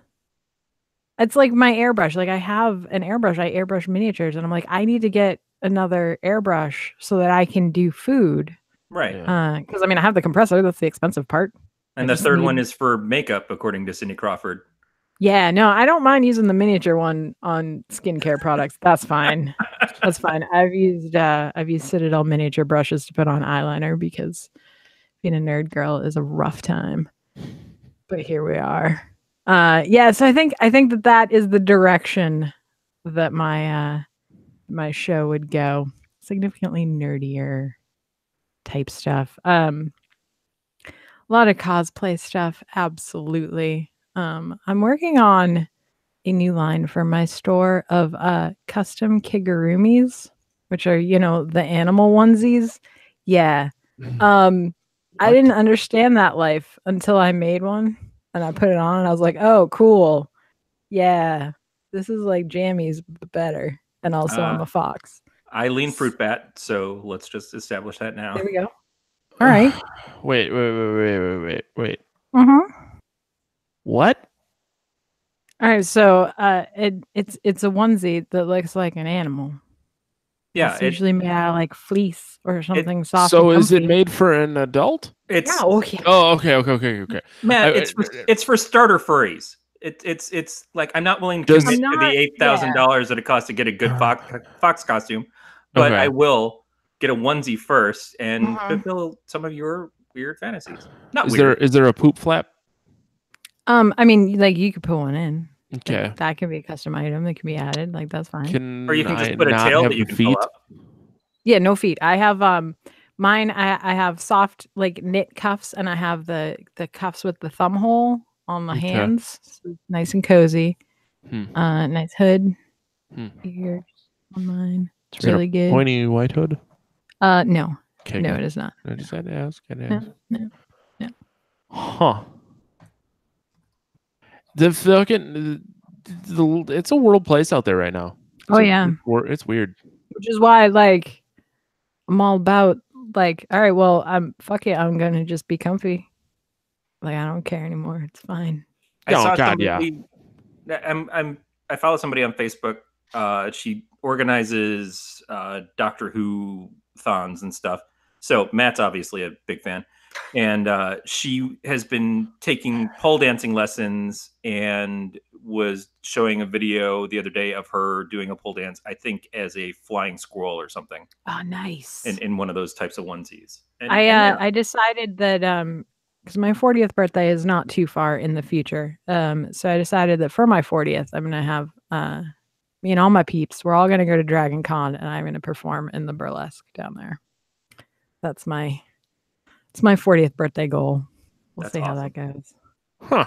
It's like my airbrush. Like I have an airbrush. I airbrush miniatures, and I'm like, I need to get another airbrush so that I can do food. Right. Because I mean, I have the compressor. That's the expensive part. And the third one is for makeup, according to Cindy Crawford. Yeah, no, I don't mind using the miniature one on skincare products. That's fine. That's fine. I've used Citadel miniature brushes to put on eyeliner because being a nerd girl is a rough time. But here we are. Yeah, so I think that is the direction that my my show would go. Significantly nerdier type stuff. A lot of cosplay stuff, absolutely. I'm working on a new line for my store of custom kigurumis, which are, the animal onesies. Yeah. I didn't understand that life until I made one and I put it on and I was like, oh, cool. Yeah. This is like jammies, but better. And also I'm a fox. I lean fruit bat, so let's just establish that now. There we go. All right. Wait. Mm-hmm. What? All right. So it's a onesie that looks like an animal. Yeah, It's usually made out of like fleece or something soft. So and is it comfy. made for an adult? it's Yeah. Okay. Oh, okay. Matt. It's for starter furries. It's like I'm not willing to Does- commit I'm to the not- $8,000 that it costs to get a good fox costume, but Okay. I will get a onesie first and Mhm. fulfill some of your weird fantasies. Not Is weird. there a poop flap? I mean, like you could put one in. Like, Okay. that can be a custom item that can be added. Like that's fine. Can Or you can I just put a not tail have that you the can fill feet? up. Yeah, no feet. I have mine. I have soft like knit cuffs, and I have the cuffs with the thumb hole on the Okay. hands, so it's nice and cozy. Hmm. Nice hood. Hmm. Ears on mine. It's Is it a really good. Pointy white hood. No, Okay. no, good. it is not. I just had to ask. No, no. Huh. The fucking it's a world place out there right now. Oh yeah, It's weird. which is why like I'm all about like, all right, well, fuck it, I'm gonna just be comfy. Like I don't care anymore. It's fine. I Oh, saw God, somebody. I follow somebody on Facebook. She organizes Doctor Who thons and stuff. So Matt's obviously a big fan, and she has been taking pole dancing lessons and was showing a video the other day of her doing a pole dance. I think as a flying squirrel or something Oh, nice. in one of those types of onesies. And, I decided that because my 40th birthday is not too far in the future. So I decided that for my 40th, I'm gonna have me and all my peeps. We're all gonna go to Dragon Con, and I'm gonna perform in the burlesque down there. It's my 40th birthday goal. We'll That's see how awesome. that goes. Huh.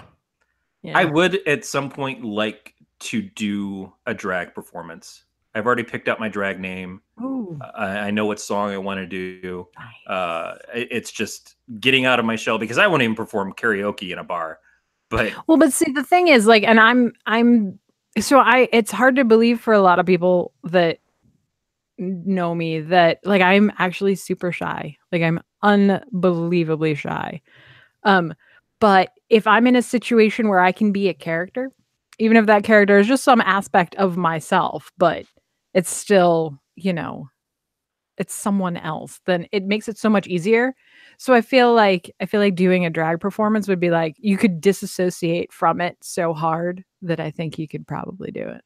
Yeah. I would at some point like to do a drag performance. I've already picked out my drag name. Ooh, I know what song I want to do. nice. It's just getting out of my shell because I won't even perform karaoke in a bar. But Well, but see, the thing is, like, and it's hard to believe for a lot of people that know me that like I'm actually super shy. Like I'm unbelievably shy. But if I'm in a situation where I can be a character, even if that character is just some aspect of myself, but it's still, it's someone else, then it makes it so much easier. So I feel like doing a drag performance would be like you could disassociate from it so hard that I think you could probably do it.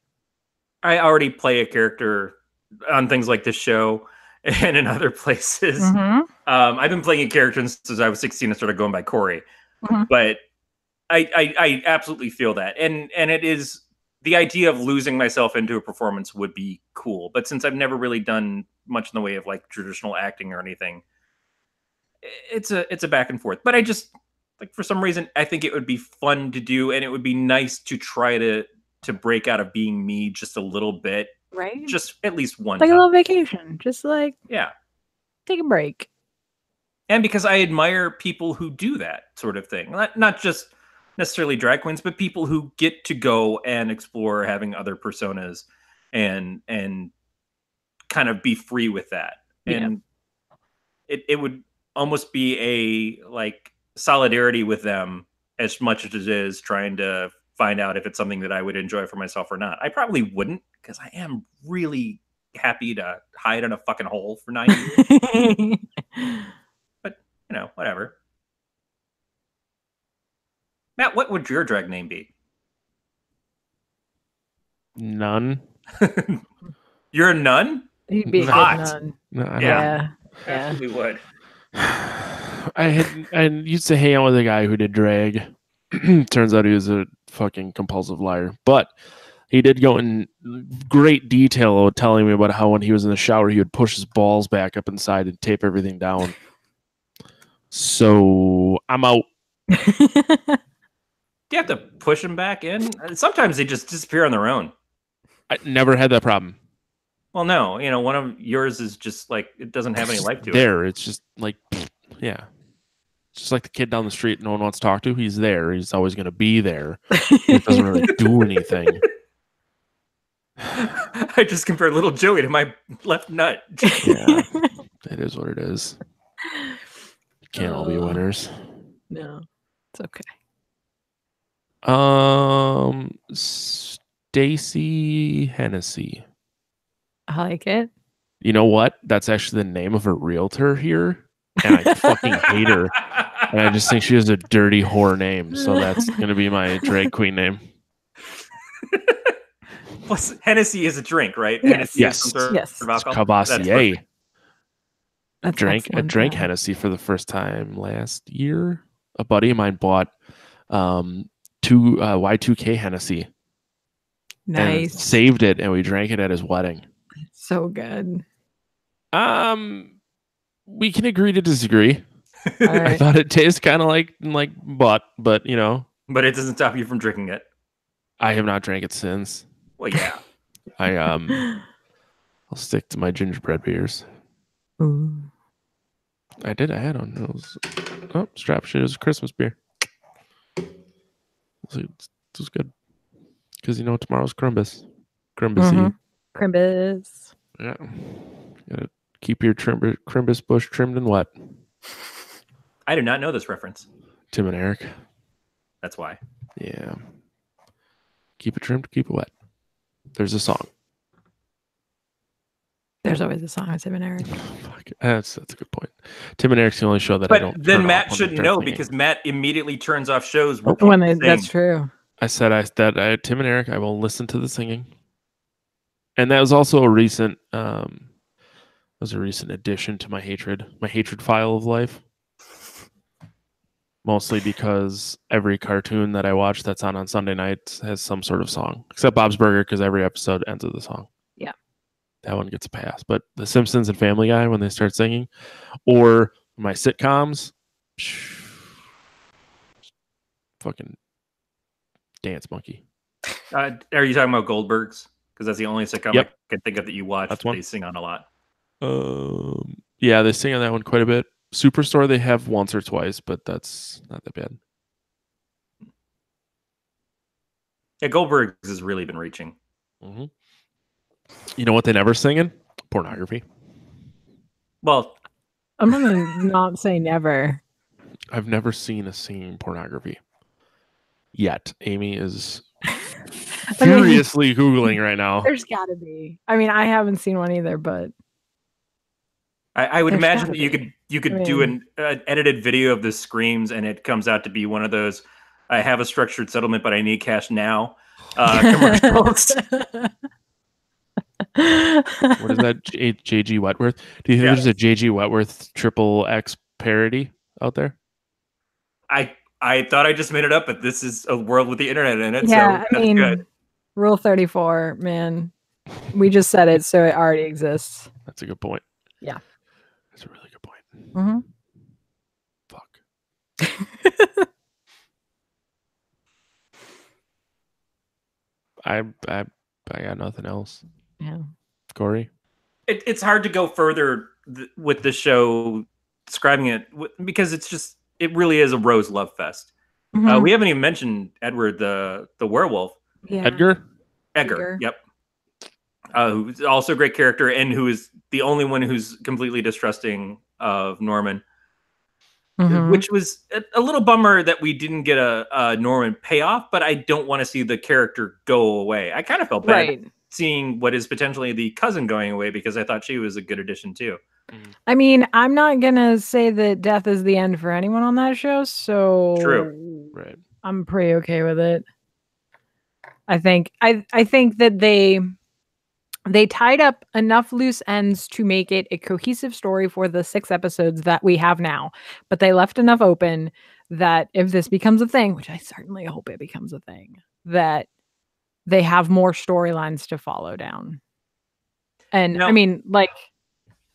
I already play a character on things like this show and in other places. Mm-hmm. I've been playing a character since I was 16 and started going by Corey. Mm-hmm. But I absolutely feel that. And it is the idea of losing myself into a performance would be cool. But since I've never really done much in the way of like traditional acting or anything, it's a back and forth. But I just like for some reason I think it would be fun to do, and it would be nice to try to break out of being me just a little bit, Right? just at least one Like time. a little vacation. Just like Yeah. take a break. And because I admire people who do that sort of thing, not just necessarily drag queens, but people who get to go and explore having other personas and kind of be free with that. And it would almost be a like solidarity with them as much as it is trying to find out if it's something that I would enjoy for myself or not. I probably wouldn't, because I am really happy to hide in a fucking hole for 9 years. But, whatever. Matt, what would your drag name be? None. You're a nun? You'd be a good Hot. nun. No, I don't- Yeah. Absolutely would. I used to hang out with a guy who did drag. Turns out he was a fucking compulsive liar, but he did go in great detail telling me about how when he was in the shower he would push his balls back up inside and tape everything down. So I'm out. Do you have to push them back in? Sometimes they just disappear on their own. I never had that problem. Well, no, one of yours is just like it doesn't have any life to it. There, it's just like, yeah, it's just like the kid down the street no one wants to talk to. He's there. He's always going to be there. He doesn't really do anything. I just compared little Joey to my left nut. Yeah, it is what it is. You can't all be winners. No, it's okay. Stacy Hennessy. I like it. You know what? That's actually the name of a realtor here, and I fucking hate her. And I just think she has a dirty whore name, so that's gonna be my drag queen name. Plus, Hennessy is a drink, right? Yes. Hennessy Yes. is some sort Yes. of alcohol. Cavassier. That's Drank excellent, yeah. Hennessy for the first time last year. A buddy of mine bought two Y2K Hennessy and Nice. saved it, and we drank it at his wedding. So good. We can agree to disagree. All I right. thought it tastes kind of like butt, but you know, But it doesn't stop you from drinking it. I have not drank it since. Well, yeah. I'll stick to my gingerbread beers. Ooh. I had on those. Oh, strap shit. It was a Christmas beer. It was good. Because, tomorrow's Crumbus. Crumbus Eve. Crimbus. Yeah. Gotta keep your Crimbus bush trimmed and wet. I do not know this reference. Tim and Eric. That's why. Yeah. Keep it trimmed, keep it wet. There's a song. There's always a song with Tim and Eric. Fuck. That's a good point. Tim and Eric's the only show that I don't. But then turn Matt off when shouldn't they know start singing. because Matt immediately turns off shows That's true. I said Tim and Eric, I will listen to the singing. And that was also a recent addition to my hatred file of life. Mostly because every cartoon that I watch that's on Sunday nights has some sort of song, except Bob's Burger, because every episode ends with a song. Yeah, that one gets a pass. But The Simpsons and Family Guy, when they start singing, or my sitcoms, fucking dance monkey. Are you talking about Goldberg's? Because that's the only sitcom Yep. I can think of that you watch. That's that one. They sing on a lot. Yeah, they sing on that one quite a bit. Superstore they have once or twice, but that's not that bad. Yeah, Goldberg's has really been reaching. Mm-hmm. You know what they never sing in? Pornography. Well, I'm gonna not say never. I've never seen a singing pornography yet. Amy is furiously Googling right now. There's gotta be. I mean, I haven't seen one either, but I would There's imagine gotta that you could I do mean- an edited video of the screams, and it comes out to be one of those "I have a structured settlement, but I need cash now" commercials. What is that? JG Wentworth? Do you think there's a JG Wentworth triple X parody out there? I thought I just made it up, but this is a world with the internet in it. Yeah, so I mean, good. Rule 34, man. We just said it, so it already exists. That's a good point. Yeah. That's a really good point. Mm-hmm. Fuck. I got nothing else. Yeah. Corey? It's hard to go further with the show describing it because it really is a Rose love fest. Mhm. We haven't even mentioned Edward the werewolf. Yeah. Edgar? Edgar. Yep. Who's also a great character and who is the only one who's completely distrusting of Norman. Mhm. Which was a little bummer that we didn't get a Norman payoff, but I don't want to see the character go away. I kind of felt bad seeing what is potentially the cousin going away because I thought she was a good addition too. I mean, I'm not gonna say that death is the end for anyone on that show, so True. Right. I'm pretty okay with it. I think that they tied up enough loose ends to make it a cohesive story for the 6 episodes that we have now. But they left enough open that if this becomes a thing, which I certainly hope it becomes a thing, that they have more storylines to follow down. And I mean, like,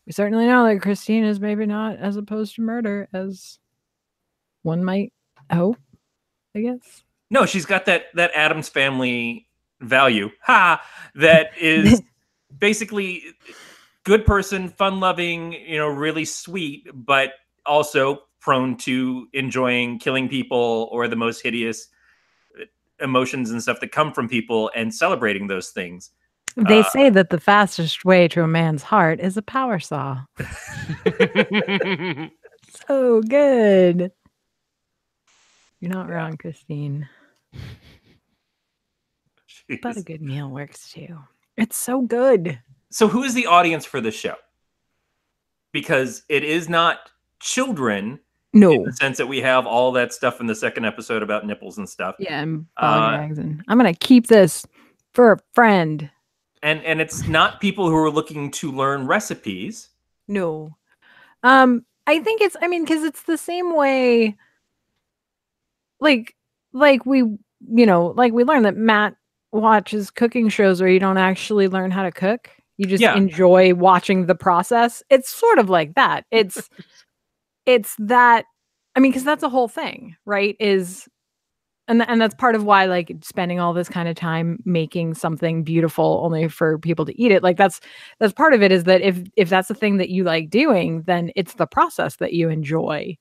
we certainly know that Christine is maybe not as opposed to murder as one might hope, I guess. No, she's got that Addams Family value. That is basically good person, fun-loving, really sweet, but also prone to enjoying killing people or the most hideous emotions and stuff that come from people and celebrating those things. They say that the fastest way to a man's heart is a power saw. So good. You're not wrong, Christine. But a good meal works too. It's so good. So who is the audience for this show? Because it is not children. No. In the sense that we have all that stuff in the second episode about nipples and stuff. Yeah, and ball gags, and I'm gonna keep this for a friend. And it's not people who are looking to learn recipes. No. I think it's, I mean, because it's the same way, like we, you know, like we learned that Matt watches cooking shows where you don't actually learn how to cook. You just enjoy watching the process. It's sort of like that. It's that, I mean, because that's a whole thing, right? And that's part of why, like, spending all this kind of time making something beautiful only for people to eat it, like that's part of it, is that if that's the thing that you like doing, then it's the process that you enjoy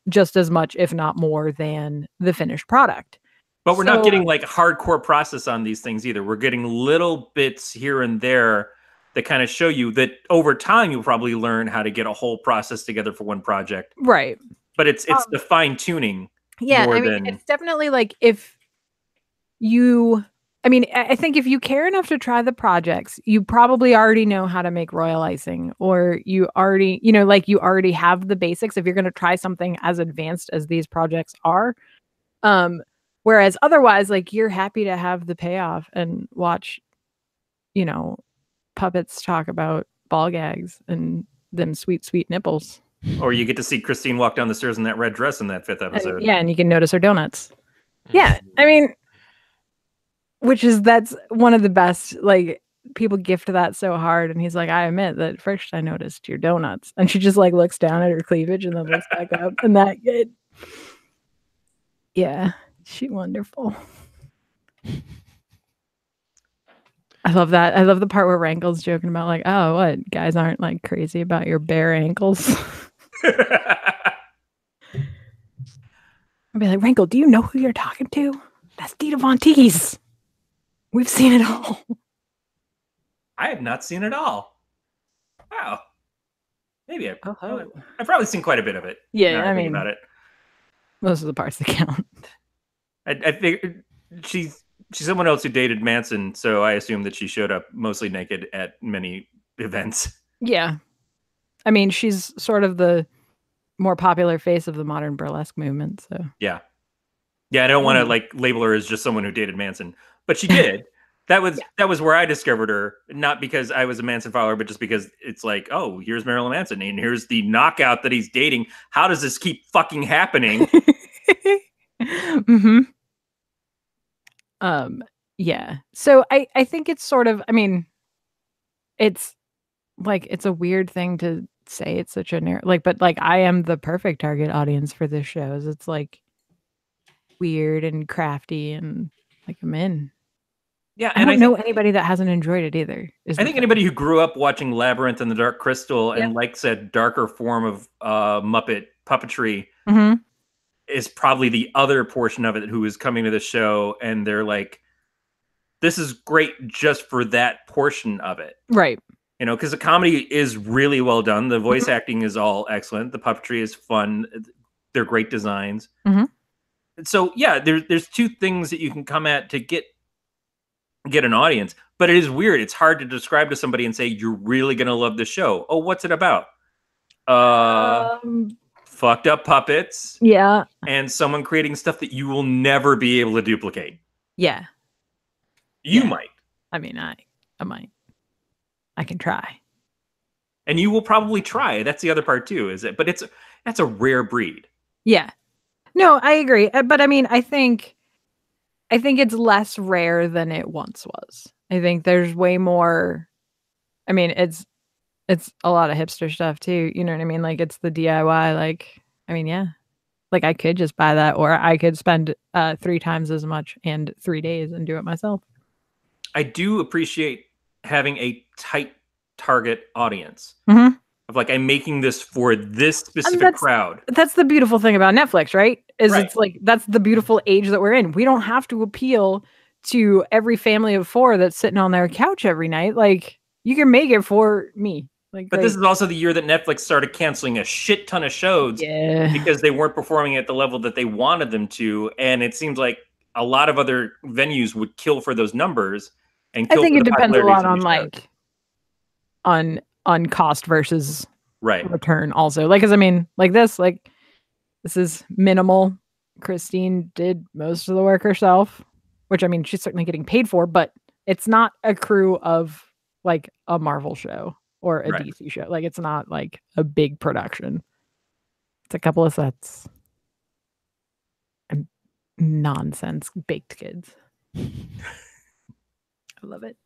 just as much, if not more, than the finished product. But we're not getting like hardcore process on these things either. We're getting little bits here and there that kind of show you that over time you'll probably learn how to get a whole process together for one project. Right. But it's the fine tuning. Yeah, I mean, it's definitely like if you, I mean, I think if you care enough to try the projects, you probably already know how to make royal icing, or you already, you know, like you already have the basics if you're going to try something as advanced as these projects are. Whereas otherwise, like, you're happy to have the payoff and watch, you know, puppets talk about ball gags and them sweet, sweet nipples. Or you get to see Christine walk down the stairs in that red dress in that 5th episode. And you can notice her donuts. Yeah, I mean, that's one of the best, like, people gift that so hard, and he's like, I admit that first I noticed your donuts. And she just, like, looks down at her cleavage and then looks back up, and that good. Yeah, she wonderful. I love that. I love the part where Rankle's joking about, like, oh, what, guys aren't, like, crazy about your bare ankles. I'd be like, Rankle, do you know who you're talking to? That's Dita Von Teese. We've seen it all. I have not seen it all. Wow. Maybe I've probably seen quite a bit of it. Yeah, I mean, about it. Most of the parts that count. I think she's someone else who dated Manson, so I assume that she showed up mostly naked at many events. Yeah. I mean, she's sort of the more popular face of the modern burlesque movement, so. Yeah, I don't want to like label her as just someone who dated Manson, but she did. That was where I discovered her, not because I was a Manson follower, but just because it's like, oh, here's Marilyn Manson, and here's the knockout that he's dating. How does this keep fucking happening? Mm-hmm. Yeah. So I think it's sort of, I mean, it's like, it's a weird thing to say. It's such a like, but like, I am the perfect target audience for this show. It's like weird and crafty, and like, I'm in. Yeah, I don't know anybody that hasn't enjoyed it either. I think anybody who grew up watching Labyrinth and the Dark Crystal and likes a darker form of Muppet puppetry is probably the other portion of it who is coming to the show, and they're like, this is great just for that portion of it. Right. You know, because the comedy is really well done. The voice acting is all excellent. The puppetry is fun. They're great designs. So yeah, there's two things that you can come at to get an audience, but it is weird. It's hard to describe to somebody and say, you're really going to love the show. Oh, what's it about? Fucked up puppets. Yeah. And someone creating stuff that you will never be able to duplicate. Yeah. You might. I mean, I might. I can try. And you will probably try. That's the other part too, is it? But that's a rare breed. Yeah. No, I agree. But I mean, I think it's less rare than it once was. I think there's way more. I mean, it's a lot of hipster stuff too. You know what I mean? Like, it's the DIY. Like, I mean, yeah. Like, I could just buy that, or I could spend 3 times as much and 3 days and do it myself. I do appreciate having a tight target audience. Of like, I'm making this for this specific crowd. That's the beautiful thing about Netflix, right? It's like, that's the beautiful age that we're in. We don't have to appeal to every family of 4 that's sitting on their couch every night. Like, you can make it for me. Like, But great. this is also the year that Netflix started canceling a shit ton of shows because they weren't performing at the level that they wanted them to. And it seems like a lot of other venues would kill for those numbers and kill I think for it the depends a popularity lot of on these shows. like on cost versus Right. return also. Like, cause I mean, like this is minimal. Christine did most of the work herself, which I mean, she's certainly getting paid for, but it's not a crew of like a Marvel show or a Right. DC show. Like, it's not like a big production. It's a couple of sets and nonsense baked kids. I love it.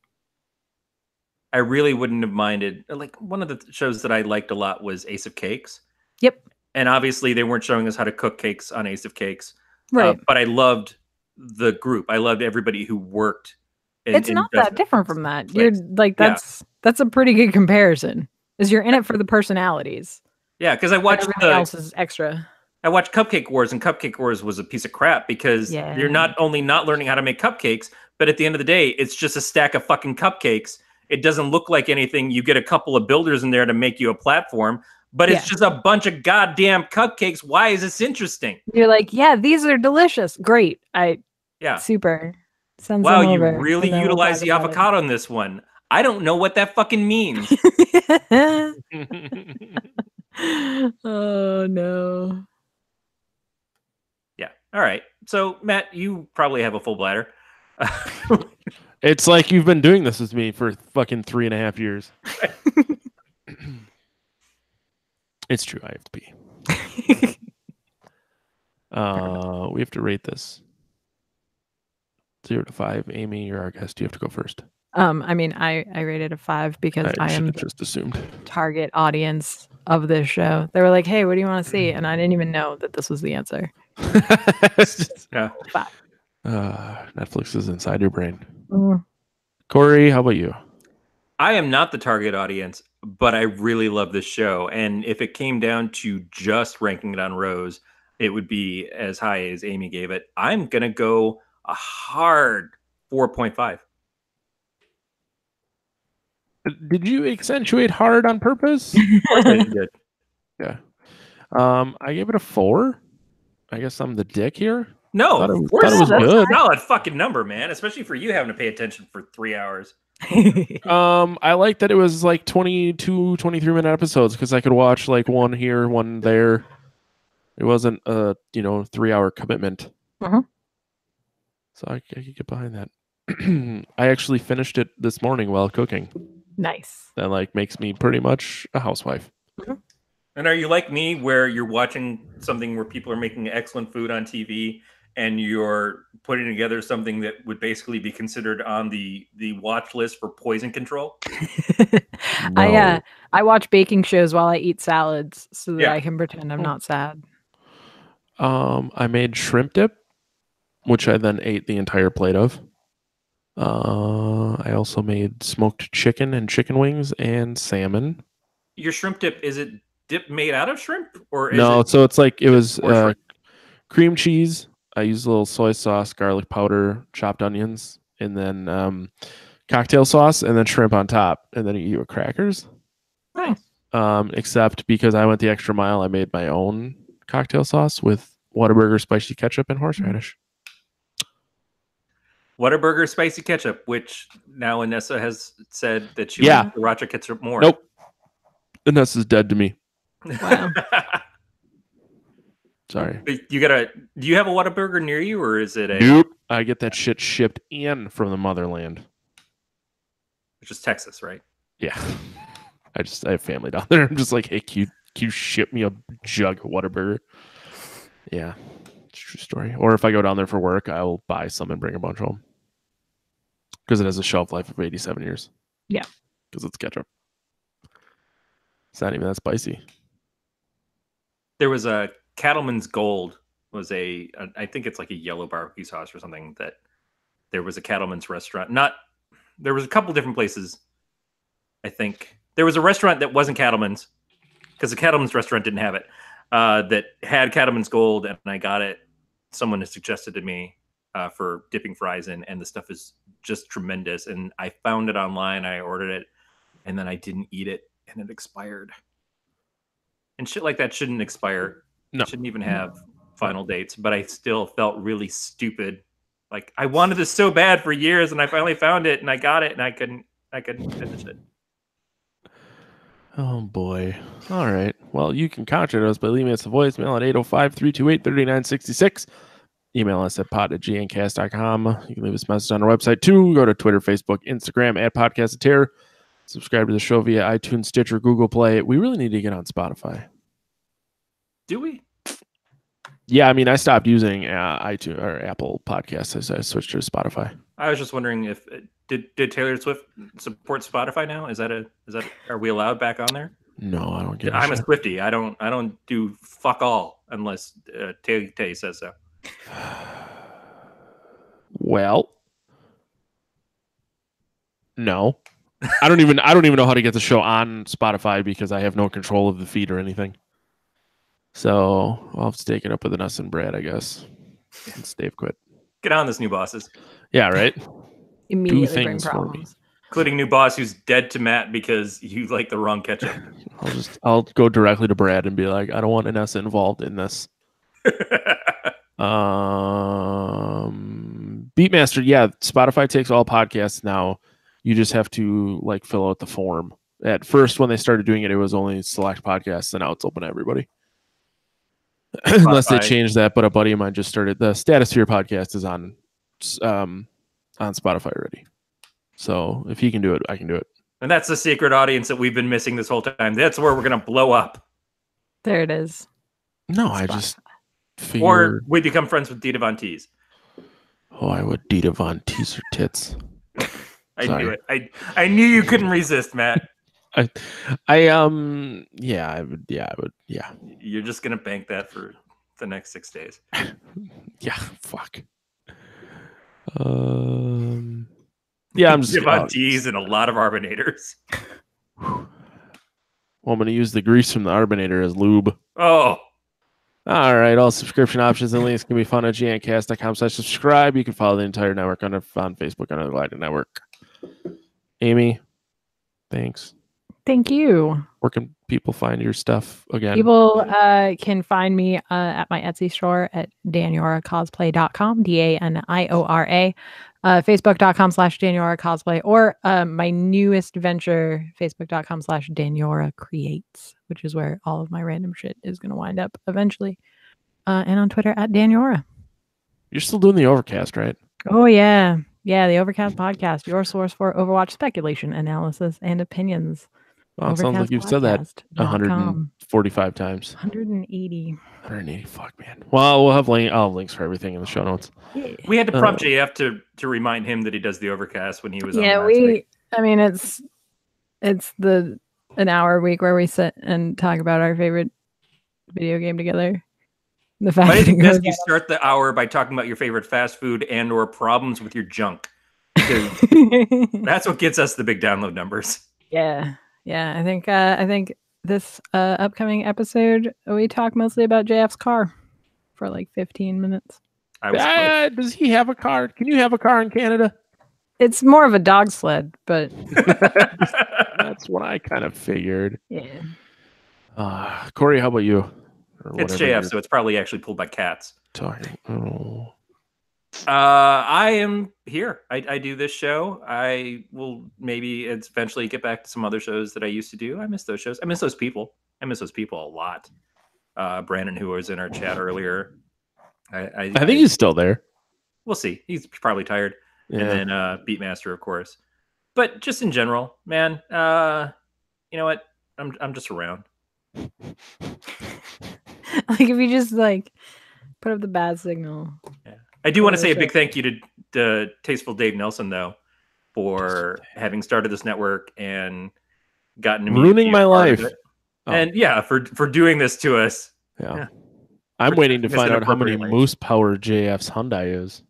I really wouldn't have minded. Like, one of the shows that I liked a lot was Ace of Cakes. Yep. And obviously they weren't showing us how to cook cakes on Ace of Cakes. Right. But I loved the group. I loved everybody who worked. It's not that different from that. place. You're like, that's a pretty good comparison. Is you're in it for the personalities. Yeah, because I watched everything else is extra. I watched Cupcake Wars, and Cupcake Wars was a piece of crap because you're not only not learning how to make cupcakes, but at the end of the day, it's just a stack of fucking cupcakes. It doesn't look like anything. You get a couple of builders in there to make you a platform, but it's just a bunch of goddamn cupcakes. Why is this interesting? You're like, yeah, these are delicious. Great. Super. Send wow, you over, really utilize the avocado in this one. I don't know what that fucking means. Oh no. Yeah. All right. So Matt, you probably have a full bladder. It's like you've been doing this with me for fucking 3.5 years. It's true. I have to pee. We have to rate this 0 to 5. Amy, you're our guest. You have to go first. I mean, I rated a 5 because I am just assumed target audience of this show. They were like, "Hey, what do you want to see?" And I didn't even know that this was the answer. Yeah. 5. Netflix is inside your brain. Corey, how about you? I am not the target audience, but I really love this show. And if it came down to just ranking it on rows, it would be as high as Amy gave it. I'm going to go a hard 4.5. Did you accentuate hard on purpose? I did. Yeah. I gave it a 4. I guess I'm the dick here. No, thought it was good. Solid fucking number, man. Especially for you having to pay attention for 3 hours. I like that it was like 22, 23-minute episodes because I could watch like one here, one there. It wasn't a 3-hour commitment. So I could get behind that. I actually finished it this morning while cooking. Nice. That like makes me pretty much a housewife. And are you like me where you're watching something where people are making excellent food on TV and you're putting together something that would basically be considered on the watch list for poison control? No. I watch baking shows while I eat salads so that I can pretend I'm not sad. I made shrimp dip, which I then ate the entire plate of. I also made smoked chicken and chicken wings and salmon. Your shrimp dip, is it dip made out of shrimp? Or is no, it so it's like it was cream cheese. I used a little soy sauce, garlic powder, chopped onions, and then cocktail sauce, and then shrimp on top, and then you eat with crackers. Nice. Except because I went the extra mile, I made my own cocktail sauce with Whataburger spicy ketchup and horseradish. Whataburger spicy ketchup, which now Anessa has said that she likes the Sriracha ketchup more. Nope. Anessa's dead to me. Wow. Sorry. Do you have a Whataburger near you, or is it a? Nope. I get that shit shipped in from the motherland. Which is Texas, right? Yeah. I have family down there. I'm just like, hey, can you ship me a jug of Whataburger? Yeah. It's a true story. Or if I go down there for work, I'll buy some and bring a bunch home. Because it has a shelf life of 87 years. Yeah. Because it's ketchup. It's not even that spicy. There was a Cattleman's Gold I think it's like a yellow barbecue sauce or something that there was a Cattleman's restaurant. There was a couple different places. I think there was a restaurant that wasn't Cattleman's because the Cattleman's restaurant didn't have it. That had Cattleman's Gold, and I got it. Someone has suggested to me for dipping fries in, and the stuff is just tremendous. And I found it online. I ordered it, and then I didn't eat it, and it expired. And shit like that shouldn't expire. No. It shouldn't even have final dates. But I still felt really stupid. Like I wanted this so bad for years, and I finally found it, and I got it, and I couldn't finish it. Oh boy. All right. Well, you can contact us by leaving us a voicemail at 805-328-3966. Email us at pot@gncast.com. You can leave us a message on our website too. Go to Twitter, Facebook, Instagram at Podcast of Terror. Subscribe to the show via iTunes, Stitcher, Google Play. We really need to get on Spotify. Do we? Yeah, I mean, I stopped using iTunes or Apple Podcasts as I switched to Spotify. I was just wondering if did Taylor Swift support Spotify now? Are we allowed back on there? No, I don't get it. I'm a Swiftie. I don't do fuck all unless Tay says so. Well, no. I don't even know how to get the show on Spotify because I have no control of the feed or anything. So I'll have to take it up with us and Brad, I guess. Since Dave quit. Get on this, new bosses. Yeah, right. Immediately Do things for me. Including new boss who's dead to Matt because you like the wrong ketchup. I'll go directly to Brad and be like, I don't want Anessa involved in this. Beatmaster, yeah, Spotify takes all podcasts now. You just have to like fill out the form. At first, when they started doing it, it was only select podcasts, and now it's open to everybody. Unless they changed that, but a buddy of mine just started. The Statosphere podcast is on Spotify already. So if he can do it, I can do it. And that's the secret audience that we've been missing this whole time. That's where we're gonna blow up. There it is. No, Spotify. I just figured. Or we become friends with Dita Von Teese. Oh, I would Dita Von Teese her tits. I knew it. I knew you couldn't resist, Matt. I would. You're just gonna bank that for the next 6 days. Yeah, fuck. Yeah, I'm just Dita Teese and a lot of Arbinators. Well, I'm gonna use the grease from the Arbinator as lube. Oh. All right, all subscription options and links can be found at gncast.com/subscribe. You can follow the entire network on Facebook under the Gliding Network. Amy, thanks. Thank you. Where can people find your stuff again? People can find me at my Etsy store at danyoracosplay.com, DANIORA, facebook.com/danyoracosplay, or my newest venture, facebook.com/danyoracreates, which is where all of my random shit is going to wind up eventually. And on Twitter at danyora. You're still doing the Overcast, right? Oh, yeah. Yeah, the Overcast podcast, your source for Overwatch speculation, analysis, and opinions. Well, it sounds like you've said that 145 times. 180. 180. Fuck, man. Well, I'll have links for everything in the show notes. Yeah. We had to prompt JF to remind him that he does the Overcast when he was on last week. week. I mean, it's an hour a week where we sit and talk about our favorite video game together. The fact But I think best you start the hour by talking about your favorite fast food and or problems with your junk. Because that's what gets us the big download numbers. Yeah. I think this upcoming episode we talk mostly about JF's car for like 15 minutes. Does he have a car? Can you have a car in Canada? It's more of a dog sled, but that's what I kind of figured. Yeah. Corey, how about you? It's JF, so it's probably actually pulled by cats. Talking. Oh. I am here. I do this show. I will maybe eventually get back to some other shows that I used to do. I miss those shows. I miss those people. I miss those people a lot. Brandon, who was in our chat earlier. I think he's still there. We'll see. He's probably tired. Yeah. And then Beatmaster, of course. But just in general, man, you know what? I'm just around. Like if you just like put up the bad signal. Yeah. I do want to say a big thank you to Tasteful Dave Nelson, though, for having started this network and gotten to me ruining my life. And for doing this to us. Yeah. I'm waiting to find out how many moose power JF's Hyundai is.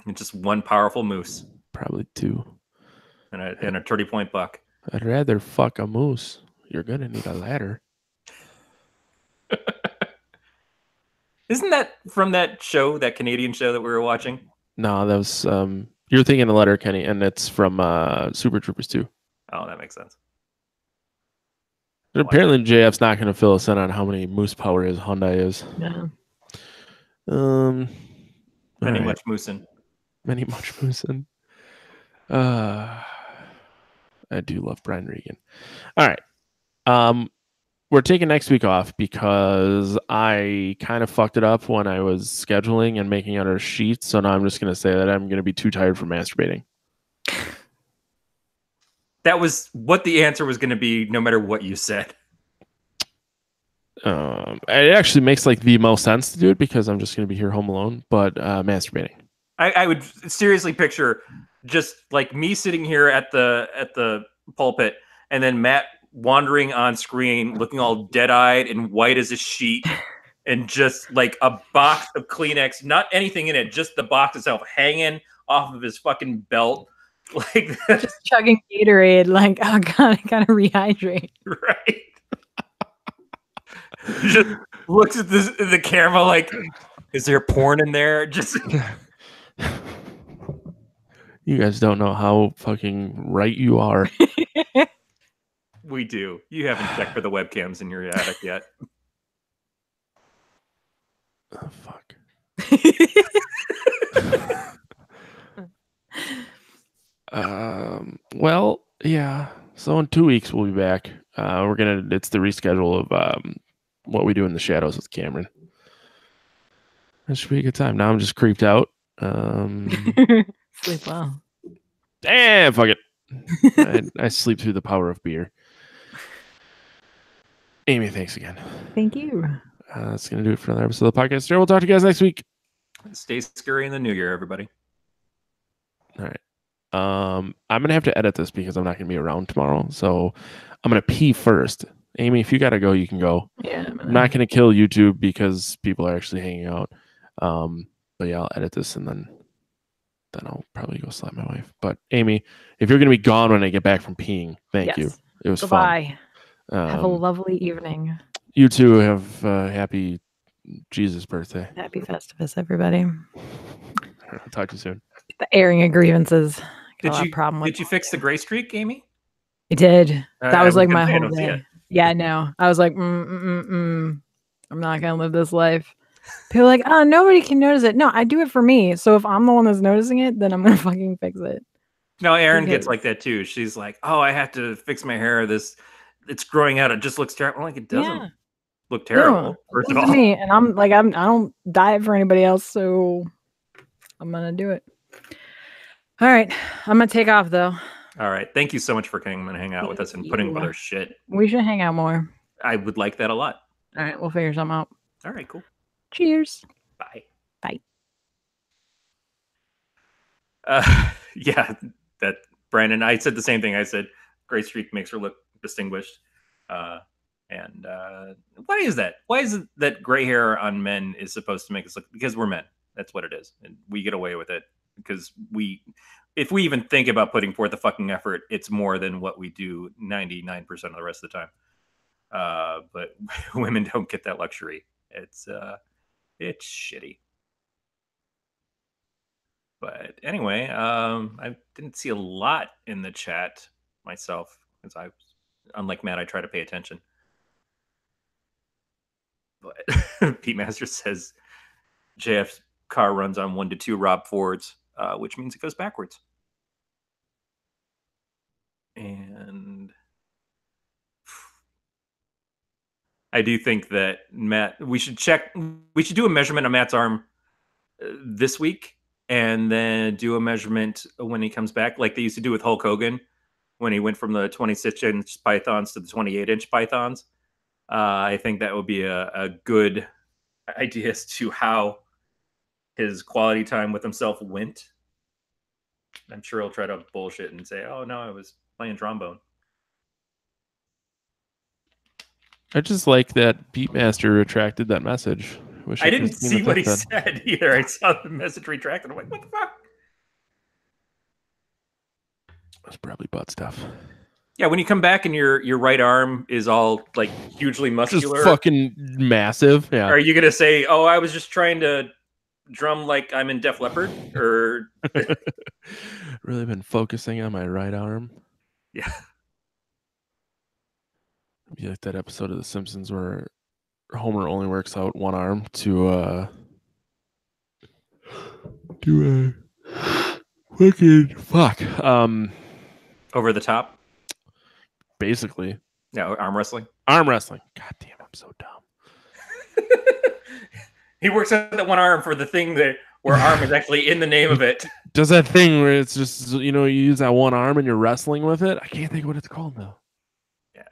It's just one powerful moose. Probably two. And a 30-point buck. I'd rather fuck a moose. You're gonna need a ladder. Isn't that from that show, that Canadian show that we were watching? No, that was you're thinking of Letter Kenny, and it's from Super Troopers 2. Oh, that makes sense. Apparently, JF's not going to fill us in on how many moose power his Hyundai is. Yeah. Many right. much moosin. Many much moosin. I do love Brian Regan. All right. We're taking next week off because I kind of fucked it up when I was scheduling and making out our sheets. So now I'm just going to say that I'm going to be too tired for masturbating. That was what the answer was going to be, no matter what you said. It actually makes like the most sense to do it because I'm just going to be here home alone, but masturbating. I would seriously picture just like me sitting here at the pulpit, and then Matt wandering on screen, looking all dead-eyed and white as a sheet, and just like a box of Kleenex, not anything in it, just the box itself hanging off of his fucking belt, like just chugging Gatorade, like, oh god, I gotta rehydrate. Right. Just looks at the camera like, is there porn in there? Just you guys don't know how fucking right you are. We do. You haven't checked for the webcams in your attic yet. Oh, fuck. Well, yeah. So in 2 weeks we'll be back. It's the reschedule of what we do in the shadows with Cameron. That should be a good time. Now I'm just creeped out. Sleep well. Damn, fuck it. I sleep through the power of beer. Amy, thanks again. Thank you. That's going to do it for another episode of the podcast. We'll talk to you guys next week. Stay scary in the new year, everybody. All right. I'm going to have to edit this because I'm not going to be around tomorrow. So I'm going to pee first. Amy, if you got to go, you can go. Yeah. I'm not going to kill YouTube because people are actually hanging out. But yeah, I'll edit this and then I'll probably go slap my wife. But Amy, if you're going to be gone when I get back from peeing, thank you. It was Goodbye. fun. Have a lovely evening. You too. Have happy Jesus birthday. Happy Festivus, everybody. I'll talk to you soon. The airing of grievances. Did you fix the gray streak, Amy? I did. That was like my whole day. Yeah. Yeah, no. I was like, I'm not gonna live this life. People are like, oh, nobody can notice it. No, I do it for me. So if I'm the one that's noticing it, then I'm gonna fucking fix it. No, Erin gets like that too. She's like, oh, I have to fix my hair. It's growing out. It just looks terrible. I'm like, it doesn't look terrible. No, first of all, me, and I'm like, I don't diet for anybody else, so I'm gonna do it. All right, I'm gonna take off though. All right, thank you so much for coming and hang out with us and putting up with our shit. We should hang out more. I would like that a lot. All right, we'll figure something out. All right, cool. Cheers. Bye. Bye. Yeah, that Brandon. I said the same thing. I said gray streak makes her look distinguished. And why is that? Why is it that gray hair on men is supposed to make us look? Because we're men. That's what it is, and we get away with it because if we even think about putting forth the fucking effort, it's more than what we do 99% of the rest of the time. But women don't get that luxury. It's shitty. But anyway, I didn't see a lot in the chat myself because unlike Matt, I try to pay attention. But Pete Masters says JF's car runs on 1 to 2 Rob Fords, which means it goes backwards. And I do think that Matt, we should do a measurement of Matt's arm this week and then do a measurement when he comes back, like they used to do with Hulk Hogan when he went from the 26-inch pythons to the 28-inch pythons. I think that would be a good idea as to how his quality time with himself went. I'm sure he'll try to bullshit and say, oh, no, I was playing trombone. I just like that Pete Master retracted that message. I didn't see what he said either. I saw the message retracted. I'm like, what the fuck? That's probably butt stuff. Yeah, when you come back and your right arm is all like hugely Just muscular, fucking massive. Yeah. are you gonna say, "Oh, I was just trying to drum like I'm in Def Leppard," or Really been focusing on my right arm. yeah? Be like that episode of The Simpsons where Homer only works out one arm to do a fucking fuck. Over the top? Basically Yeah, arm wrestling. arm wrestling. God damn, I'm so dumb. He works out that one arm for the thing that where arm is actually in the name of it. Does that thing where it's just, you know, you use that one arm and you're wrestling with it? I can't think of what it's called though. Yeah.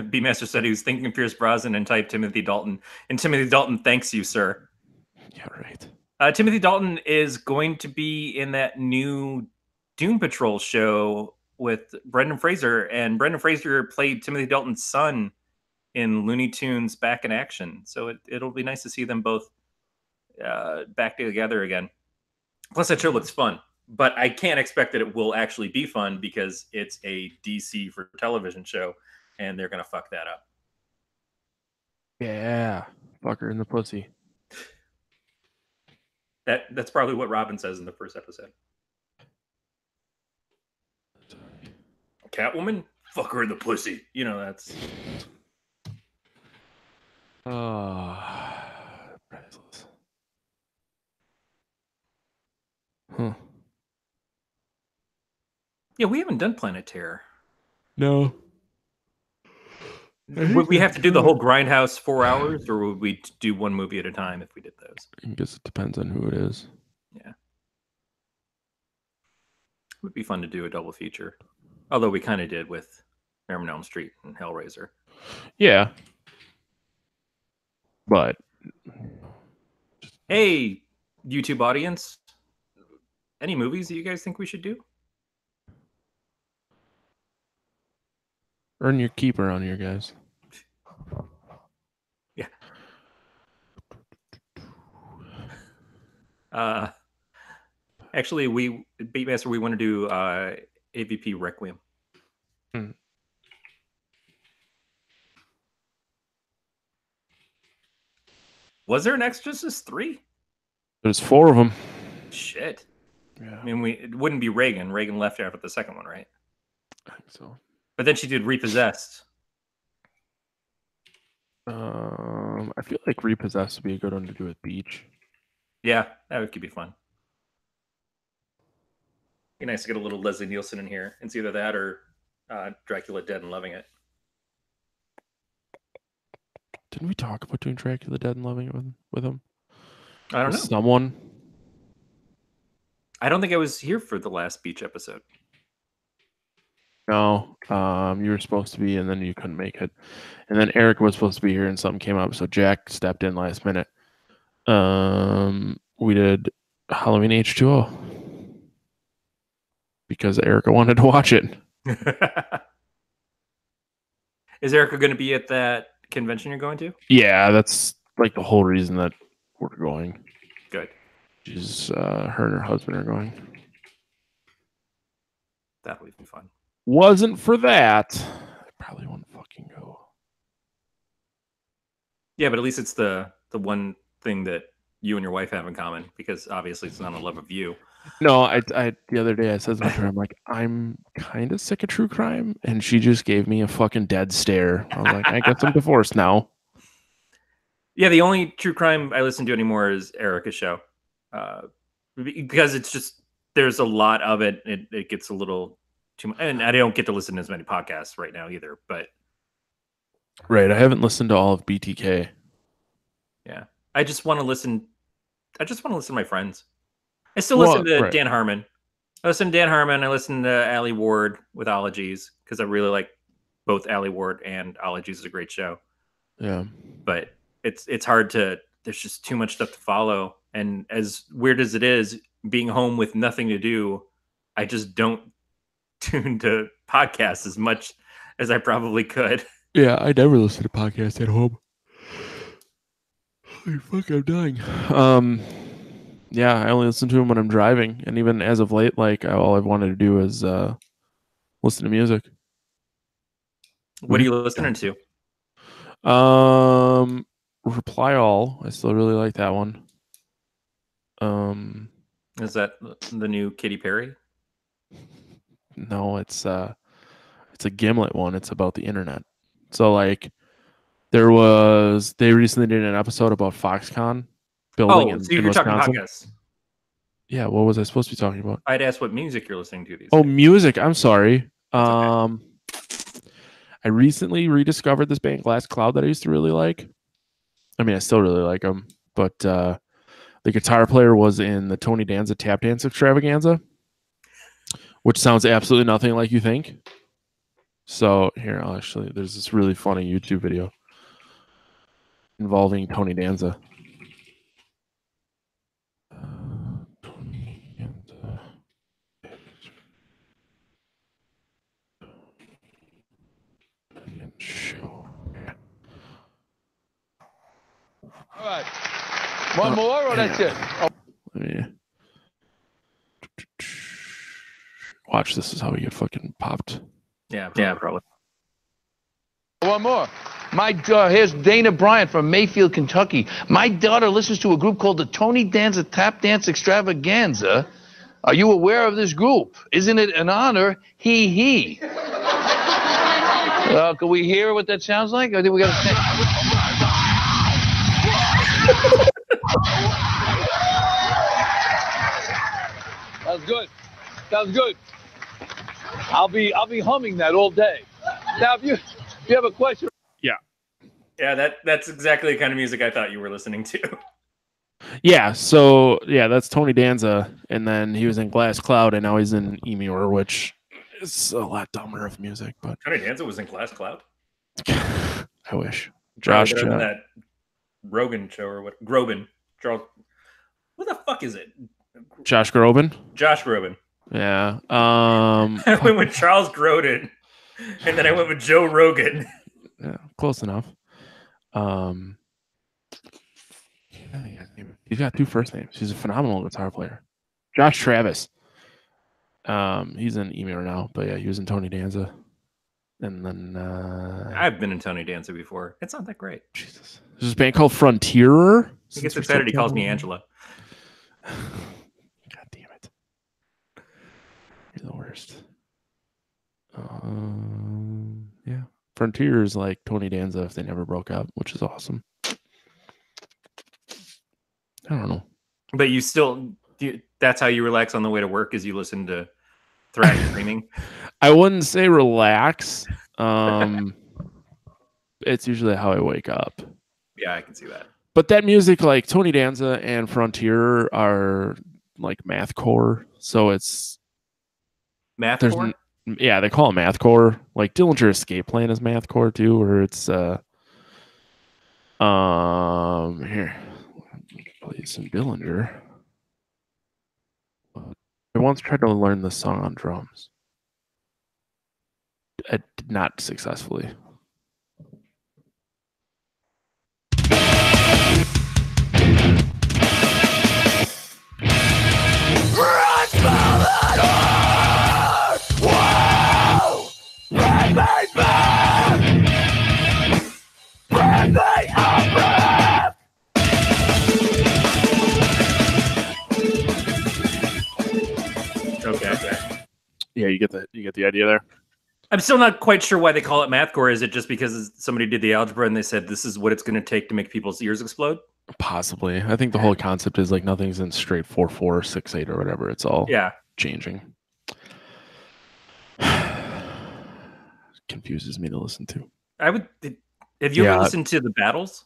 B-Master said he was thinking Pierce Brosnan and typed Timothy Dalton. And Timothy Dalton thanks you, sir. Yeah, right. Timothy Dalton is going to be in that new Doom Patrol show with Brendan Fraser, and Brendan Fraser played Timothy Dalton's son in Looney Tunes Back in Action. So it'll be nice to see them both back together again. Plus, that show looks fun, but I can't expect that it will actually be fun because it's a DC for television show, and they're gonna fuck that up. Yeah, fucker in the pussy. That's probably what Robin says in the first episode. Catwoman, fuck her in the pussy. You know that's. Priceless. Huh. Yeah, we haven't done Planet Terror. No. Would we have to do the whole Grindhouse 4 hours, or would we do one movie at a time if we did those? I guess it depends on who it is. Yeah. It would be fun to do a double feature. Although we kind of did with Nightmare on Elm Street and Hellraiser. Yeah. But hey, YouTube audience, any movies that you guys think we should do? earn your keep around here, guys. Yeah. Actually, Beatmaster, we want to do AVP Requiem. Was there an Exorcist 3? There's 4 of them. Shit. Yeah. I mean, it wouldn't be Reagan. Reagan left after the second one, right? I think so. But then she did Repossessed. I feel like Repossessed would be a good one to do at Beach. Yeah, that could be fun. Be nice to get a little Leslie Nielsen in here. It's either that or Dracula Dead and Loving It. Didn't we talk about doing Dracula Dead and Loving It with him? I don't know. Someone? I don't think I was here for the last Beach episode. No, you were supposed to be, and then you couldn't make it. And then Eric was supposed to be here, and something came up, so Jack stepped in last minute. We did Halloween H2O because Erica wanted to watch it. Is Erica going to be at that convention you're going to? Yeah, that's like the whole reason that we're going. Good. She's her and her husband are going. That'll be fun. Wasn't for that, I probably wouldn't fucking go. Yeah, but at least it's the one thing that you and your wife have in common, because obviously it's not a love of you. No, I the other day I said to her, I'm like, I'm kind of sick of true crime, and she just gave me a fucking dead stare. I was like, I guess I'm divorced now. Yeah, the only true crime I listen to anymore is Erica's show, because it's just there's a lot of it. It gets a little too much, and I don't get to listen to as many podcasts right now either. But right, I haven't listened to all of BTK. Yeah, I just want to listen. I just want to listen to my friends. I still listen to Dan Harmon. I listen to Dan Harmon. I listen to Ali Ward with Ologies because I really like both Ali Ward and Ologies is a great show. Yeah, but it's hard to. There's just too much stuff to follow, and as weird as it is, being home with nothing to do, I just don't tune to podcasts as much as I probably could. Yeah, I never listen to podcasts at home. Holy fuck, I'm dying. Yeah, I only listen to them when I'm driving, and even as of late, like all I've wanted to do is listen to music. What are you listening to? Reply All. I still really like that one. Is that the new Katy Perry? No, it's a Gimlet one. It's about the internet. So like they recently did an episode about Foxconn building Oh, in so you're talking Wisconsin. podcasts. Yeah, what was I supposed to be talking about? I'd ask what music you're listening to these Oh, days. music. I'm sorry. That's okay. I recently rediscovered this band Glass Cloud that I used to really like. I mean, I still really like them, but the guitar player was in the Tony Danza Tap Dance Extravaganza, which sounds absolutely nothing like you think. So here, there's this really funny YouTube video involving Tony Danza. Tony Danza. Show. All right. One more, or that's it? Oh. Let me watch. This is how we get fucking popped. Yeah, probably. One more. Here's Dana Bryant from Mayfield, Kentucky. My daughter listens to a group called the Tony Danza Tap Dance Extravaganza. Are you aware of this group? Isn't it an honor? He. Can we hear what that sounds like? I think we got to. Sounds good. Sounds good. I'll be humming that all day. Now, if you have a question. Yeah, that's exactly the kind of music I thought you were listening to. Yeah, so yeah, that's Tony Danza, and then he was in Glass Cloud, and now he's in Emure, which is a lot dumber of music. But Tony Danza was in Glass Cloud. I wish. Josh Josh, on that Rogan show or what? Groban. Charles. What the fuck is it? Josh Groban. Josh Groban. Yeah. I went with Charles Grodin, and then I went with Joe Rogan. Yeah, close enough. He's got two first names. He's a phenomenal guitar player. Josh Travis. He's in Emure now, but yeah, he was in Tony Danza. And then I've been in Tony Danza before. It's not that great. Jesus. There's this band called Frontierer. He gets excited. He calls me Angela. God damn it. You're the worst. Yeah. Frontier is like Tony Danza if they never broke up, which is awesome. I don't know. But you still, that's how you relax on the way to work, is you listen to thrash screaming? I wouldn't say relax. It's usually how I wake up. Yeah, I can see that. But that music, like Tony Danza and Frontier, are like mathcore. So it's Mathcore? Yeah, they call it mathcore. Like Dillinger Escape Plan is mathcore too, where it's here. Play some Dillinger. I once tried to learn this song on drums. I did not successfully. Okay. Yeah, you get the idea there. I'm still not quite sure why they call it mathcore. Is it just because somebody did the algebra and they said this is what it's going to take to make people's ears explode? Possibly. I think the whole concept is like nothing's in straight 4/4 or 6/8 or whatever. It's all changing. Confuses me to listen to. Have you ever listened to the battles?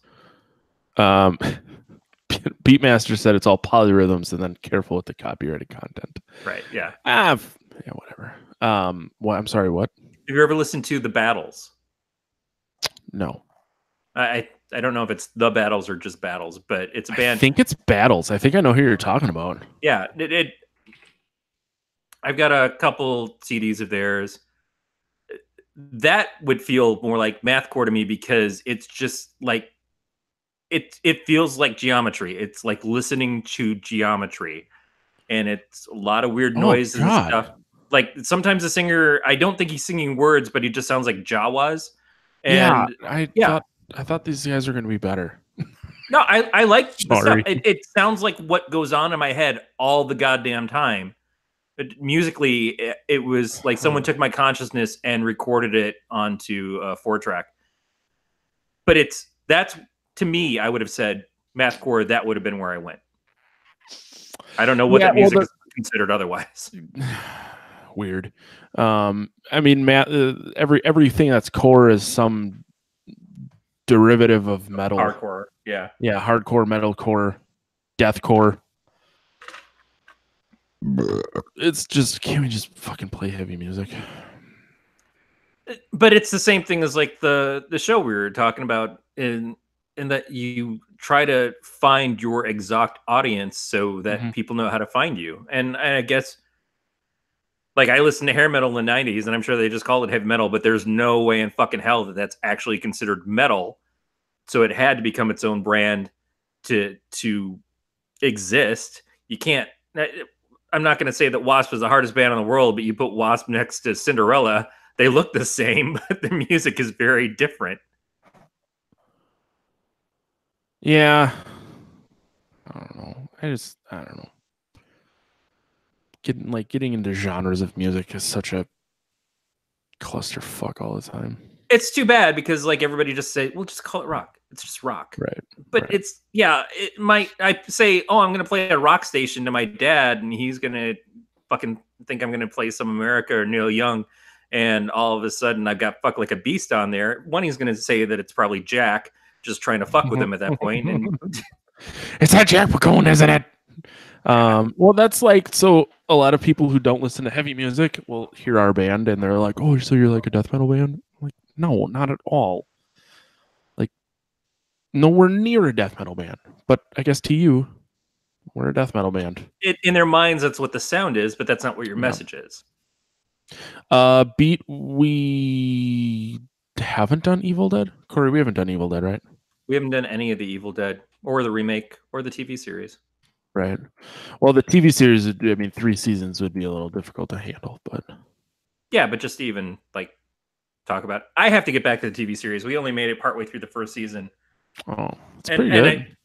Beatmaster said it's all polyrhythms, and then careful with the copyrighted content. Right. Yeah. Yeah, whatever. What? I'm sorry. What? Have you ever listened to the battles? No. I don't know if it's the battles or just battles, but it's a band. I think it's Battles. I think I know who you're talking about. Yeah. I've got a couple CDs of theirs. That would feel more like mathcore to me because it's just like it feels like geometry. It's like listening to geometry, and it's a lot of weird noise and God. stuff. Like sometimes the singer, I don't think he's singing words, but he just sounds like Jawas. Yeah, And I thought these guys were going to be better. no, I like the stuff. Sorry. It sounds like what goes on in my head all the goddamn time. But musically, it was like someone took my consciousness and recorded it onto a 4-track. But that's to me, I would have said mathcore. That would have been where I went. I don't know what that music is considered otherwise. Weird. I mean, everything that's core is some derivative of metal. Hardcore, yeah. Yeah, hardcore, metalcore, deathcore. It's just, can't we just fucking play heavy music? But it's the same thing as like the show we were talking about in that you try to find your exact audience so that people know how to find you. And I guess like I listened to hair metal in the 90s and I'm sure they just called it heavy metal, but there's no way in fucking hell that that's actually considered metal. So it had to become its own brand to exist. You can't, I'm not going to say that Wasp is the hardest band in the world, but you put Wasp next to Cinderella, they look the same, but the music is very different. Yeah. I don't know. I don't know. Getting into genres of music is such a clusterfuck all the time. It's too bad because like everybody just say, well, just call it rock. It's just rock. Right. But right. it's, yeah, it might, I say, oh, I'm going to play a rock station to my dad and he's going to fucking think I'm going to play some America or Neil Young. And all of a sudden I've got Fuck Like a Beast on there. One, he's going to say that it's probably Jack just trying to fuck with him at that point. And it's that Jack McConnell, isn't it? Well, that's like, so a lot of people who don't listen to heavy music will hear our band and they're like, oh, so you're like a death metal band? I'm like, no, not at all. Like, nowhere near a death metal band. But I guess to you, we're a death metal band. In their minds, that's what the sound is, but that's not what your message is. Beat, we haven't done Evil Dead? Corey, we haven't done Evil Dead, right? We haven't done any of the Evil Dead or the remake or the TV series. Right. Well, the TV series, I mean, 3 seasons would be a little difficult to handle, but yeah, but just to even like talk about it. I have to get back to the TV series. We only made it partway through the first season. Oh, it's pretty good.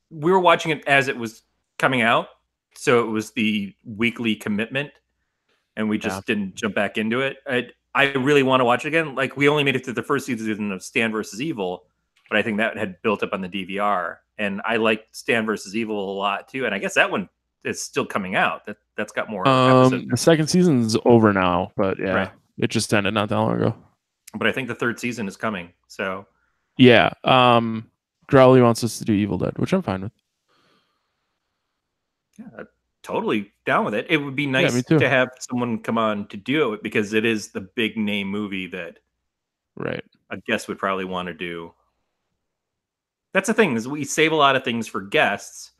We were watching it as it was coming out, so it was the weekly commitment, and we just didn't jump back into it. I really want to watch it again. Like we only made it through the first season of Stan vs. Evil, but I think that had built up on the DVR, and I liked Stan vs. Evil a lot too. And I guess that one is still coming out. That's got more episodes. The second season's over now, but yeah, right. It just ended not that long ago. But I think the 3rd season is coming. So yeah, Growly wants us to do Evil Dead, which I'm fine with. Yeah, totally down with it. It would be nice to have someone come on to do it because it is the big name movie that a guest would probably want to do. That's the thing, is we save a lot of things for guests,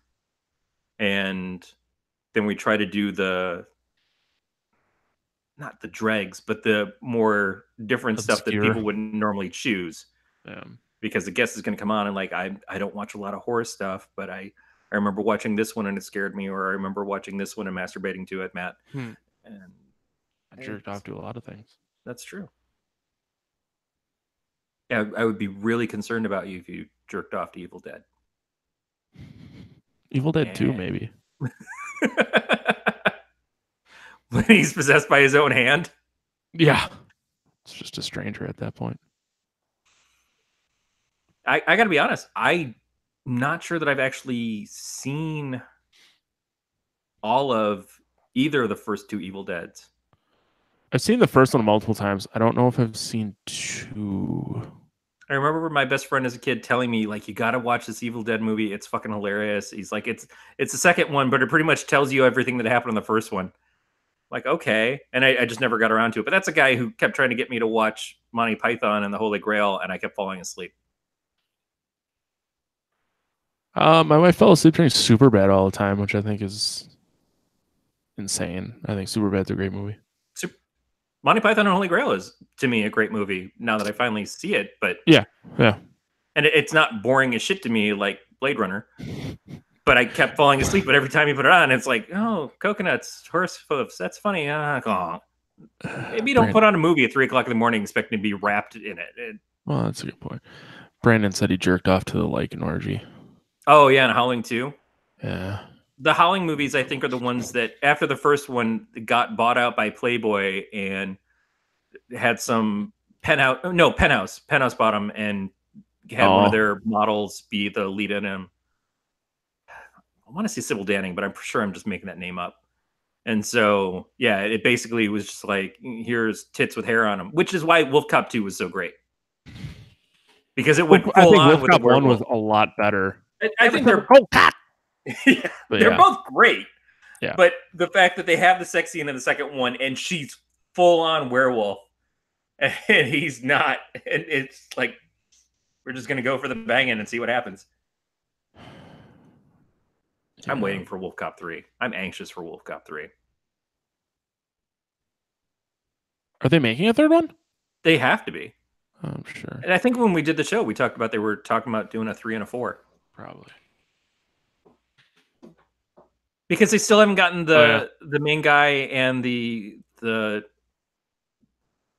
and then we try to do not the dregs, but the more different stuff that people wouldn't normally choose. Yeah. Because the guest is going to come on and like, I don't watch a lot of horror stuff, but I remember watching this one and it scared me, or I remember watching this one and masturbating to it, Matt. And I jerked off to a lot of things. That's true. Yeah, I would be really concerned about you if you jerked off to Evil Dead. Evil Dead 2, maybe. When he's possessed by his own hand? Yeah. It's just a stranger at that point. I got to be honest. I'm not sure that I've actually seen all of either of the first 2 Evil Deads. I've seen the first one multiple times. I don't know if I've seen 2. I remember my best friend as a kid telling me, like, you got to watch this Evil Dead movie. It's fucking hilarious. He's like, it's the second one, but it pretty much tells you everything that happened in the first one. Like, okay. And I just never got around to it. But that's a guy who kept trying to get me to watch Monty Python and the Holy Grail, and I kept falling asleep. My wife fell asleep during Superbad all the time, which I think is insane. I think Superbad's a great movie. Monty Python and Holy Grail is, to me, a great movie now that I finally see it. But yeah. and it's not boring as shit to me like Blade Runner. But I kept falling asleep. But every time you put it on, it's like, oh, coconuts, horse hoofs. That's funny. Maybe don't put on a movie at 3 o'clock in the morning expecting to be wrapped in it. Well, that's a good point. Brandon said he jerked off to the Lycan orgy. Oh yeah, and Howling 2. Yeah. The Howling movies, I think, are the ones that after the first one got bought out by Playboy and had some Penthouse bought them and had one of their models be the lead in them. I want to say Sybil Danning, but I'm sure I'm just making that name up. And so, yeah, it basically was just like, here's tits with hair on them, which is why Wolf Cop 2 was so great. Because it went full I think on Wolf with Cop the 1 was a lot better. I think they're yeah, they're both great. Yeah. But the fact that they have the sex scene in the second one and she's full on werewolf and he's not, and it's like, we're just going to go for the banging and see what happens. Yeah. I'm waiting for Wolf Cop 3. I'm anxious for Wolf Cop 3. Are they making a third one? They have to be. I'm sure. And I think when we did the show, we talked about they were talking about doing a 3 and a 4. Probably. Because they still haven't gotten the main guy and the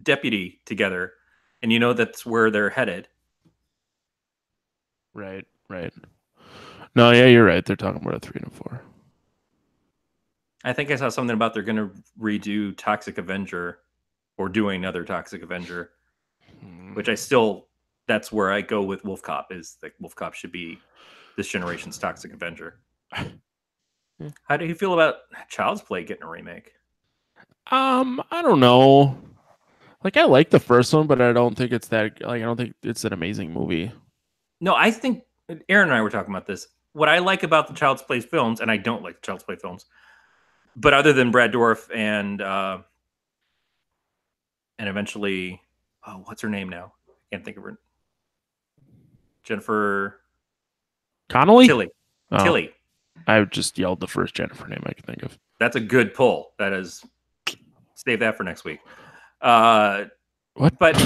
deputy together. And you know that's where they're headed. Right. No, yeah, you're right. They're talking about a 3 and a 4. I think I saw something about they're going to redo Toxic Avenger or doing another Toxic Avenger, which that's where I go with Wolf Cop, is that Wolf Cop should be this generation's Toxic Avenger. How do you feel about Child's Play getting a remake? I don't know. Like, I like the first one, but I don't think it's that, like, I don't think it's an amazing movie. No, I think Aaron and I were talking about this. What I like about the Child's Play films, and I don't like the Child's Play films, but other than Brad Dourif and eventually, what's her name now? I can't think of her. Jennifer Connelly? Tilly. I just yelled the first Jennifer name I could think of. That's a good pull. That is, save that for next week. What? But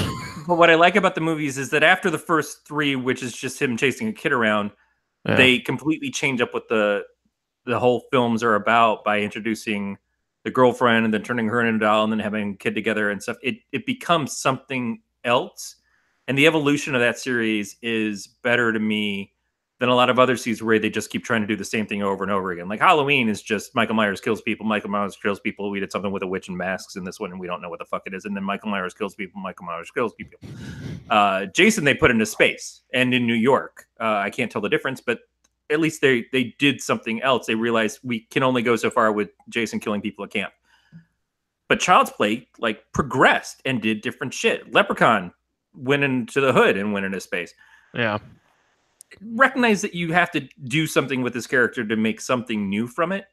what I like about the movies is that after the first 3, which is just him chasing a kid around, they completely change up what the whole films are about by introducing the girlfriend and then turning her into a doll and then having a kid together and stuff. It becomes something else. And the evolution of that series is better to me than a lot of other series where they just keep trying to do the same thing over and over again. Like Halloween is just Michael Myers kills people. We did something with a witch and masks in this one, and we don't know what the fuck it is. And then Michael Myers kills people. Jason, they put into space and in New York. I can't tell the difference, but at least they did something else. They realized we can only go so far with Jason killing people at camp. But Child's Play like progressed and did different shit. Leprechaun went into the hood and went into space. Yeah. Recognize that you have to do something with this character to make something new from it.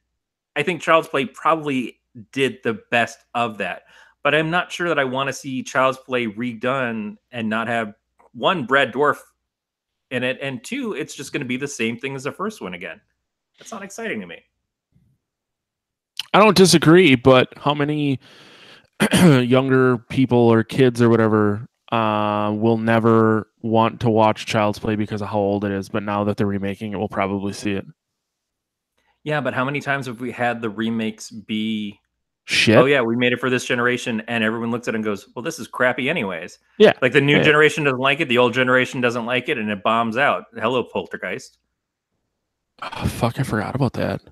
I think Child's Play probably did the best of that. But I'm not sure that I want to see Child's Play redone and not have, 1, Brad Dourif in it, and 2, it's just going to be the same thing as the first one again. That's not exciting to me. I don't disagree, but how many younger people or kids or whatever will never want to watch Child's Play because of how old it is, but now that they're remaking it, we'll probably see it. Yeah, but how many times have we had the remakes be shit? Oh yeah, we made it for this generation, and everyone looks at it and goes, well, this is crappy anyways. Yeah. Like the new generation doesn't like it, the old generation doesn't like it, and it bombs out. Hello, Poltergeist. Oh, fuck, I forgot about that.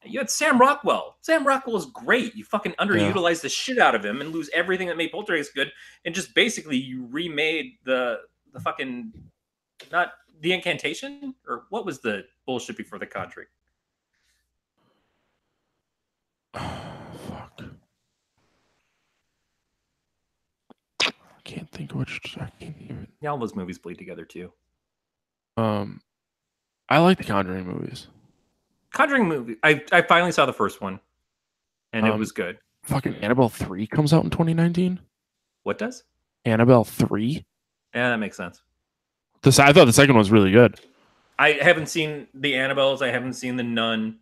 You had Sam Rockwell. Sam Rockwell is great. You fucking underutilized the shit out of him and lose everything that made Poltergeist good, and just basically you remade the fucking, not the Incantation, or what was the bullshit before the Conjuring? Fuck. I can't think of which. I can't even. Yeah, all those movies bleed together too. I like the Conjuring movies. Conjuring movie. I finally saw the first one, and it was good. Fucking Annabelle 3 comes out in 2019. What does? Annabelle 3. Yeah, that makes sense. I thought the second one was really good. I haven't seen the Annabelles. I haven't seen the Nun.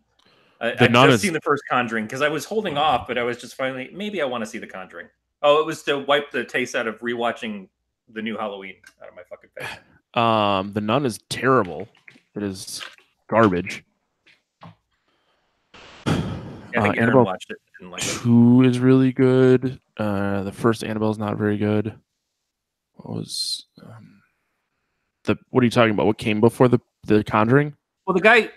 I've just seen the first Conjuring because I was holding off, but I was just finally, maybe I want to see the Conjuring. Oh, it was to wipe the taste out of rewatching the new Halloween out of my fucking face. The Nun is terrible. It is garbage. I think Aaron Annabelle watched it. Didn't like it. 2 is really good. The first Annabelle's not very good. What was what are you talking about? What came before the Conjuring? Well, the guy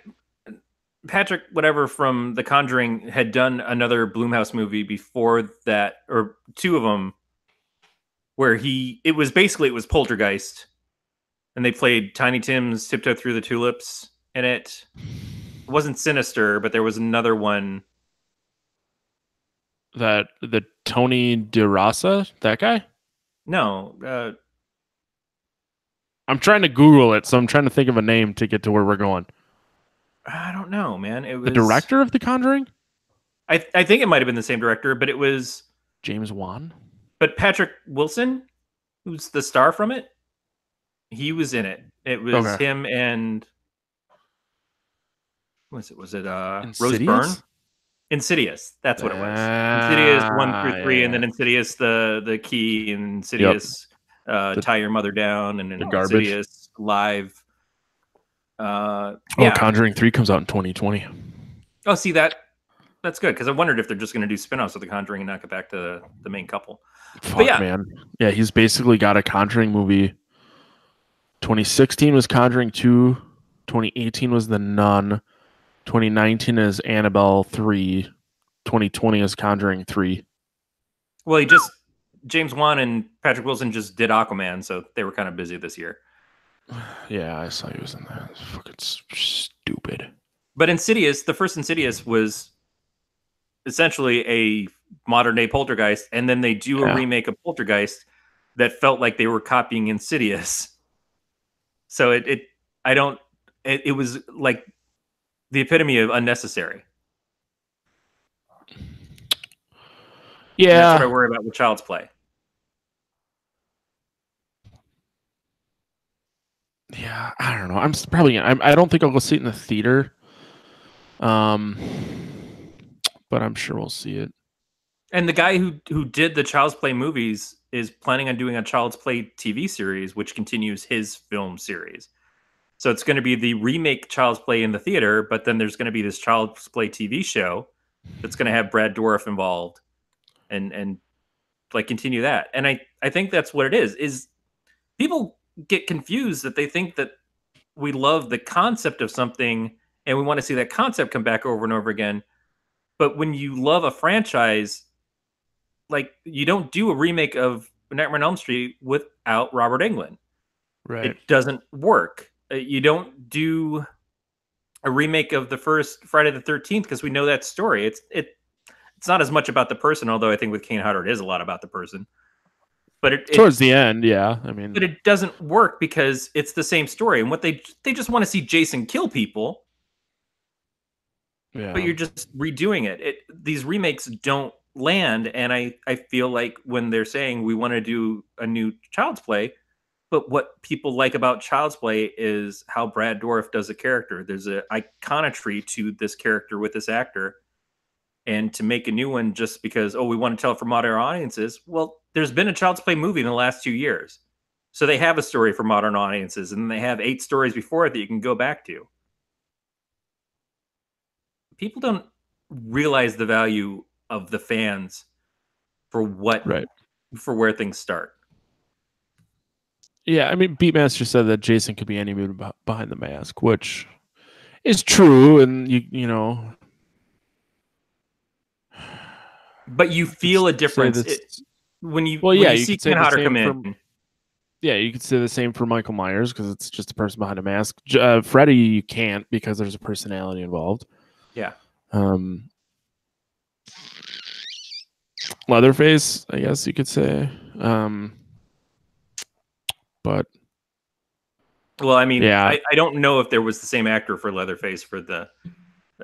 Patrick, whatever from The Conjuring, had done another Blumhouse movie before that, or two of them, where it was Poltergeist, and they played Tiny Tim's Tiptoe Through the Tulips in it. It wasn't Sinister, but there was another one. That the Tony DeRosa, that guy? No, I'm trying to Google it, so I'm trying to think of a name to get to where we're going. I don't know, man. It was The director of The Conjuring? I think it might have been the same director, but it was James Wan? But Patrick Wilson, who's the star from it, he was in it. It was Okay. him and was it Rose Insidious? Byrne? Insidious. That's what it was. Insidious 1 through 3, and then Insidious the key, and Insidious tie your mother down, and then Insidious live. Conjuring 3 comes out in 2020. Oh, see that's good, because I wondered if they're just going to do spin-offs of The Conjuring and not get back to the main couple. Fuck, man. Yeah, he's basically got a Conjuring movie. 2016 was Conjuring 2. 2018 was The Nun. 2019 is Annabelle 3. 2020 is Conjuring 3. Well, James Wan and Patrick Wilson just did Aquaman, so they were kind of busy this year. Yeah, I saw he was in that. It's fucking stupid. But Insidious, the first Insidious, was essentially a modern day Poltergeist, and then they do a remake of Poltergeist that felt like they were copying Insidious. So it was like the epitome of unnecessary. Yeah, and that's what I worry about with Child's Play. Yeah, I don't know. I don't think I'll go see it in the theater. But I'm sure we'll see it. And the guy who did the Child's Play movies is planning on doing a Child's Play TV series, which continues his film series. So it's going to be the remake Child's Play in the theater, but then there's going to be this Child's Play TV show that's going to have Brad Dourif involved, and like continue that. And I think that's what it is people get confused that they think that we love the concept of something and we want to see that concept come back over and over again. But when you love a franchise, like, you don't do a remake of Nightmare on Elm Street without Robert Englund. Right. It doesn't work. You don't do a remake of the first Friday the 13th because we know that story. It's not as much about the person, although I think with Kane Hodder it is a lot about the person. But towards the end, yeah. I mean, but it doesn't work because it's the same story, and what they just want to see Jason kill people. Yeah. But you're just redoing it. These remakes don't land, and I feel like when they're saying we want to do a new Child's Play, but what people like about Child's Play is how Brad Dourif does a character. There's an iconography to this character with this actor. And to make a new one just because, we want to tell it for modern audiences, well, there's been a Child's Play movie in the last 2 years. So they have a story for modern audiences, and they have 8 stories before it that you can go back to. People don't realize the value of the fans for where things start. Yeah, I mean, Beatmaster said that Jason could be any movie behind the mask, which is true, and you know. But you feel a difference when you see Ken Hodder come in. Yeah, you could say the same for Michael Myers because it's just a person behind a mask. Freddy, you can't because there's a personality involved. Yeah. Leatherface, I guess you could say. But well, I mean, yeah. I don't know if there was the same actor for Leatherface for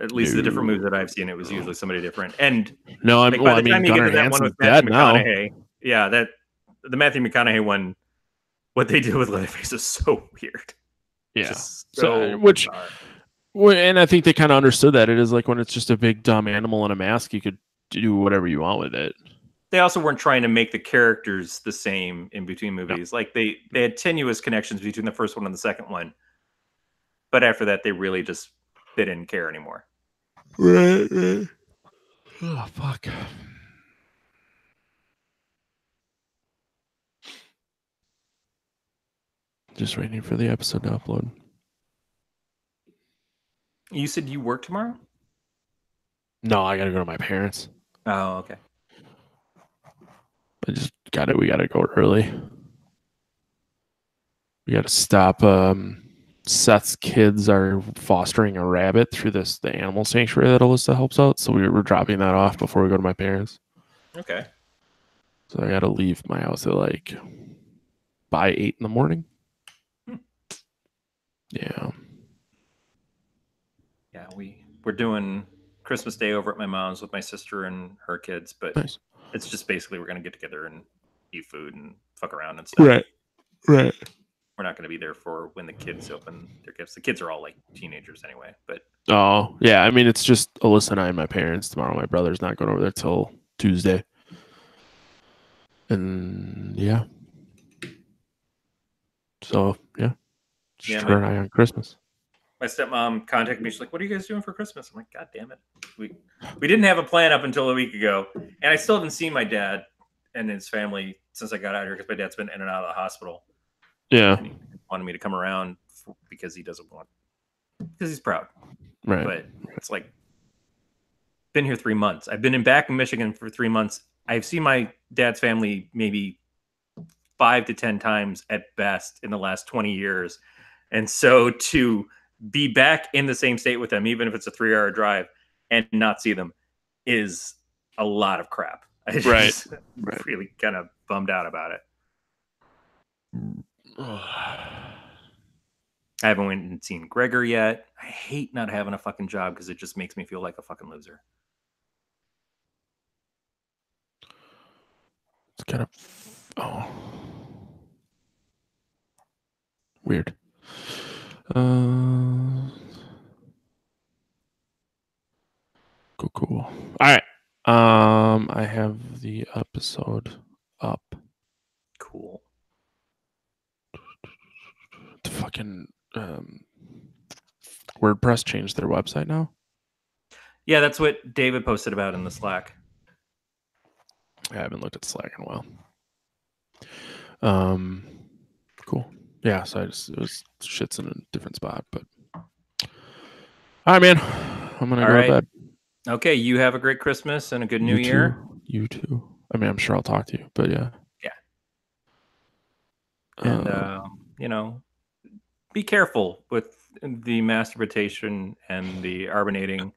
at least the different movies that I've seen. It was usually somebody different. And no, by the time you get to that one with Matthew McConaughey, the Matthew McConaughey one, what they did with Leatherface is so weird. Yeah. And I think they kind of understood that it is like when it's just a big dumb animal in a mask, you could do whatever you want with it. they also weren't trying to make the characters the same in between movies. No. Like they had tenuous connections between the first one and the second one, but after that, they really just they didn't care anymore. Right. Oh fuck. Just waiting for the episode to upload. You said you work tomorrow? No, I gotta go to my parents. Oh, okay. We gotta go early. We gotta stop. Seth's kids are fostering a rabbit through the animal sanctuary that Alyssa helps out. So we're dropping that off before we go to my parents. Okay. So I gotta leave my house at like by 8 in the morning. Yeah. Yeah, we're doing Christmas Day over at my mom's with my sister and her kids, but nice. It's just basically we're gonna get together and eat food and fuck around and stuff. Right. We're not gonna be there for when the kids open their gifts. The kids are all like teenagers anyway, but oh yeah, I mean it's just Alyssa and I and my parents tomorrow. My brother's not going over there till Tuesday. And yeah. So yeah. Just her and I on Christmas. My stepmom contacted me. She's like, "What are you guys doing for Christmas?" I'm like, "God damn it, we didn't have a plan up until a week ago, and I still haven't seen my dad and his family since I got out here because my dad's been in and out of the hospital. Yeah, and he wanted me to come around because he doesn't want, because he's proud. Right, but it's like been here 3 months. I've been back in Michigan for 3 months. I've seen my dad's family maybe 5 to 10 times at best in the last 20 years, and so to be back in the same state with them, even if it's a 3-hour drive, and not see them is a lot of crap. I just really kind of bummed out about it. I haven't went and seen Gregor yet. I hate not having a fucking job because it just makes me feel like a fucking loser. It's kind of weird. Cool. All right. I have the episode up. Cool. The fucking WordPress changed their website now. Yeah, that's what David posted about in the Slack. I haven't looked at Slack in a while. Cool. Yeah, so it was shit's in a different spot, but all right, man. I'm gonna go to bed. Okay, you have a great Christmas and a good New Year. You too. I mean, I'm sure I'll talk to you, but yeah. Yeah. And be careful with the masturbation and the arbonating.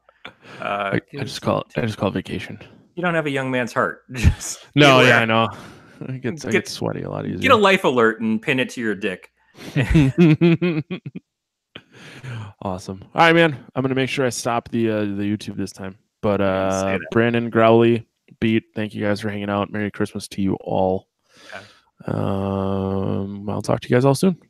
I just call it vacation. You don't have a young man's heart. No, yeah, I know. I get sweaty a lot easier. Get a life alert and pin it to your dick. Awesome. All right, man. I'm gonna make sure I stop the YouTube this time. But Brandon, Growley, Beat, thank you guys for hanging out. Merry Christmas to you all. Yeah. I'll talk to you guys all soon.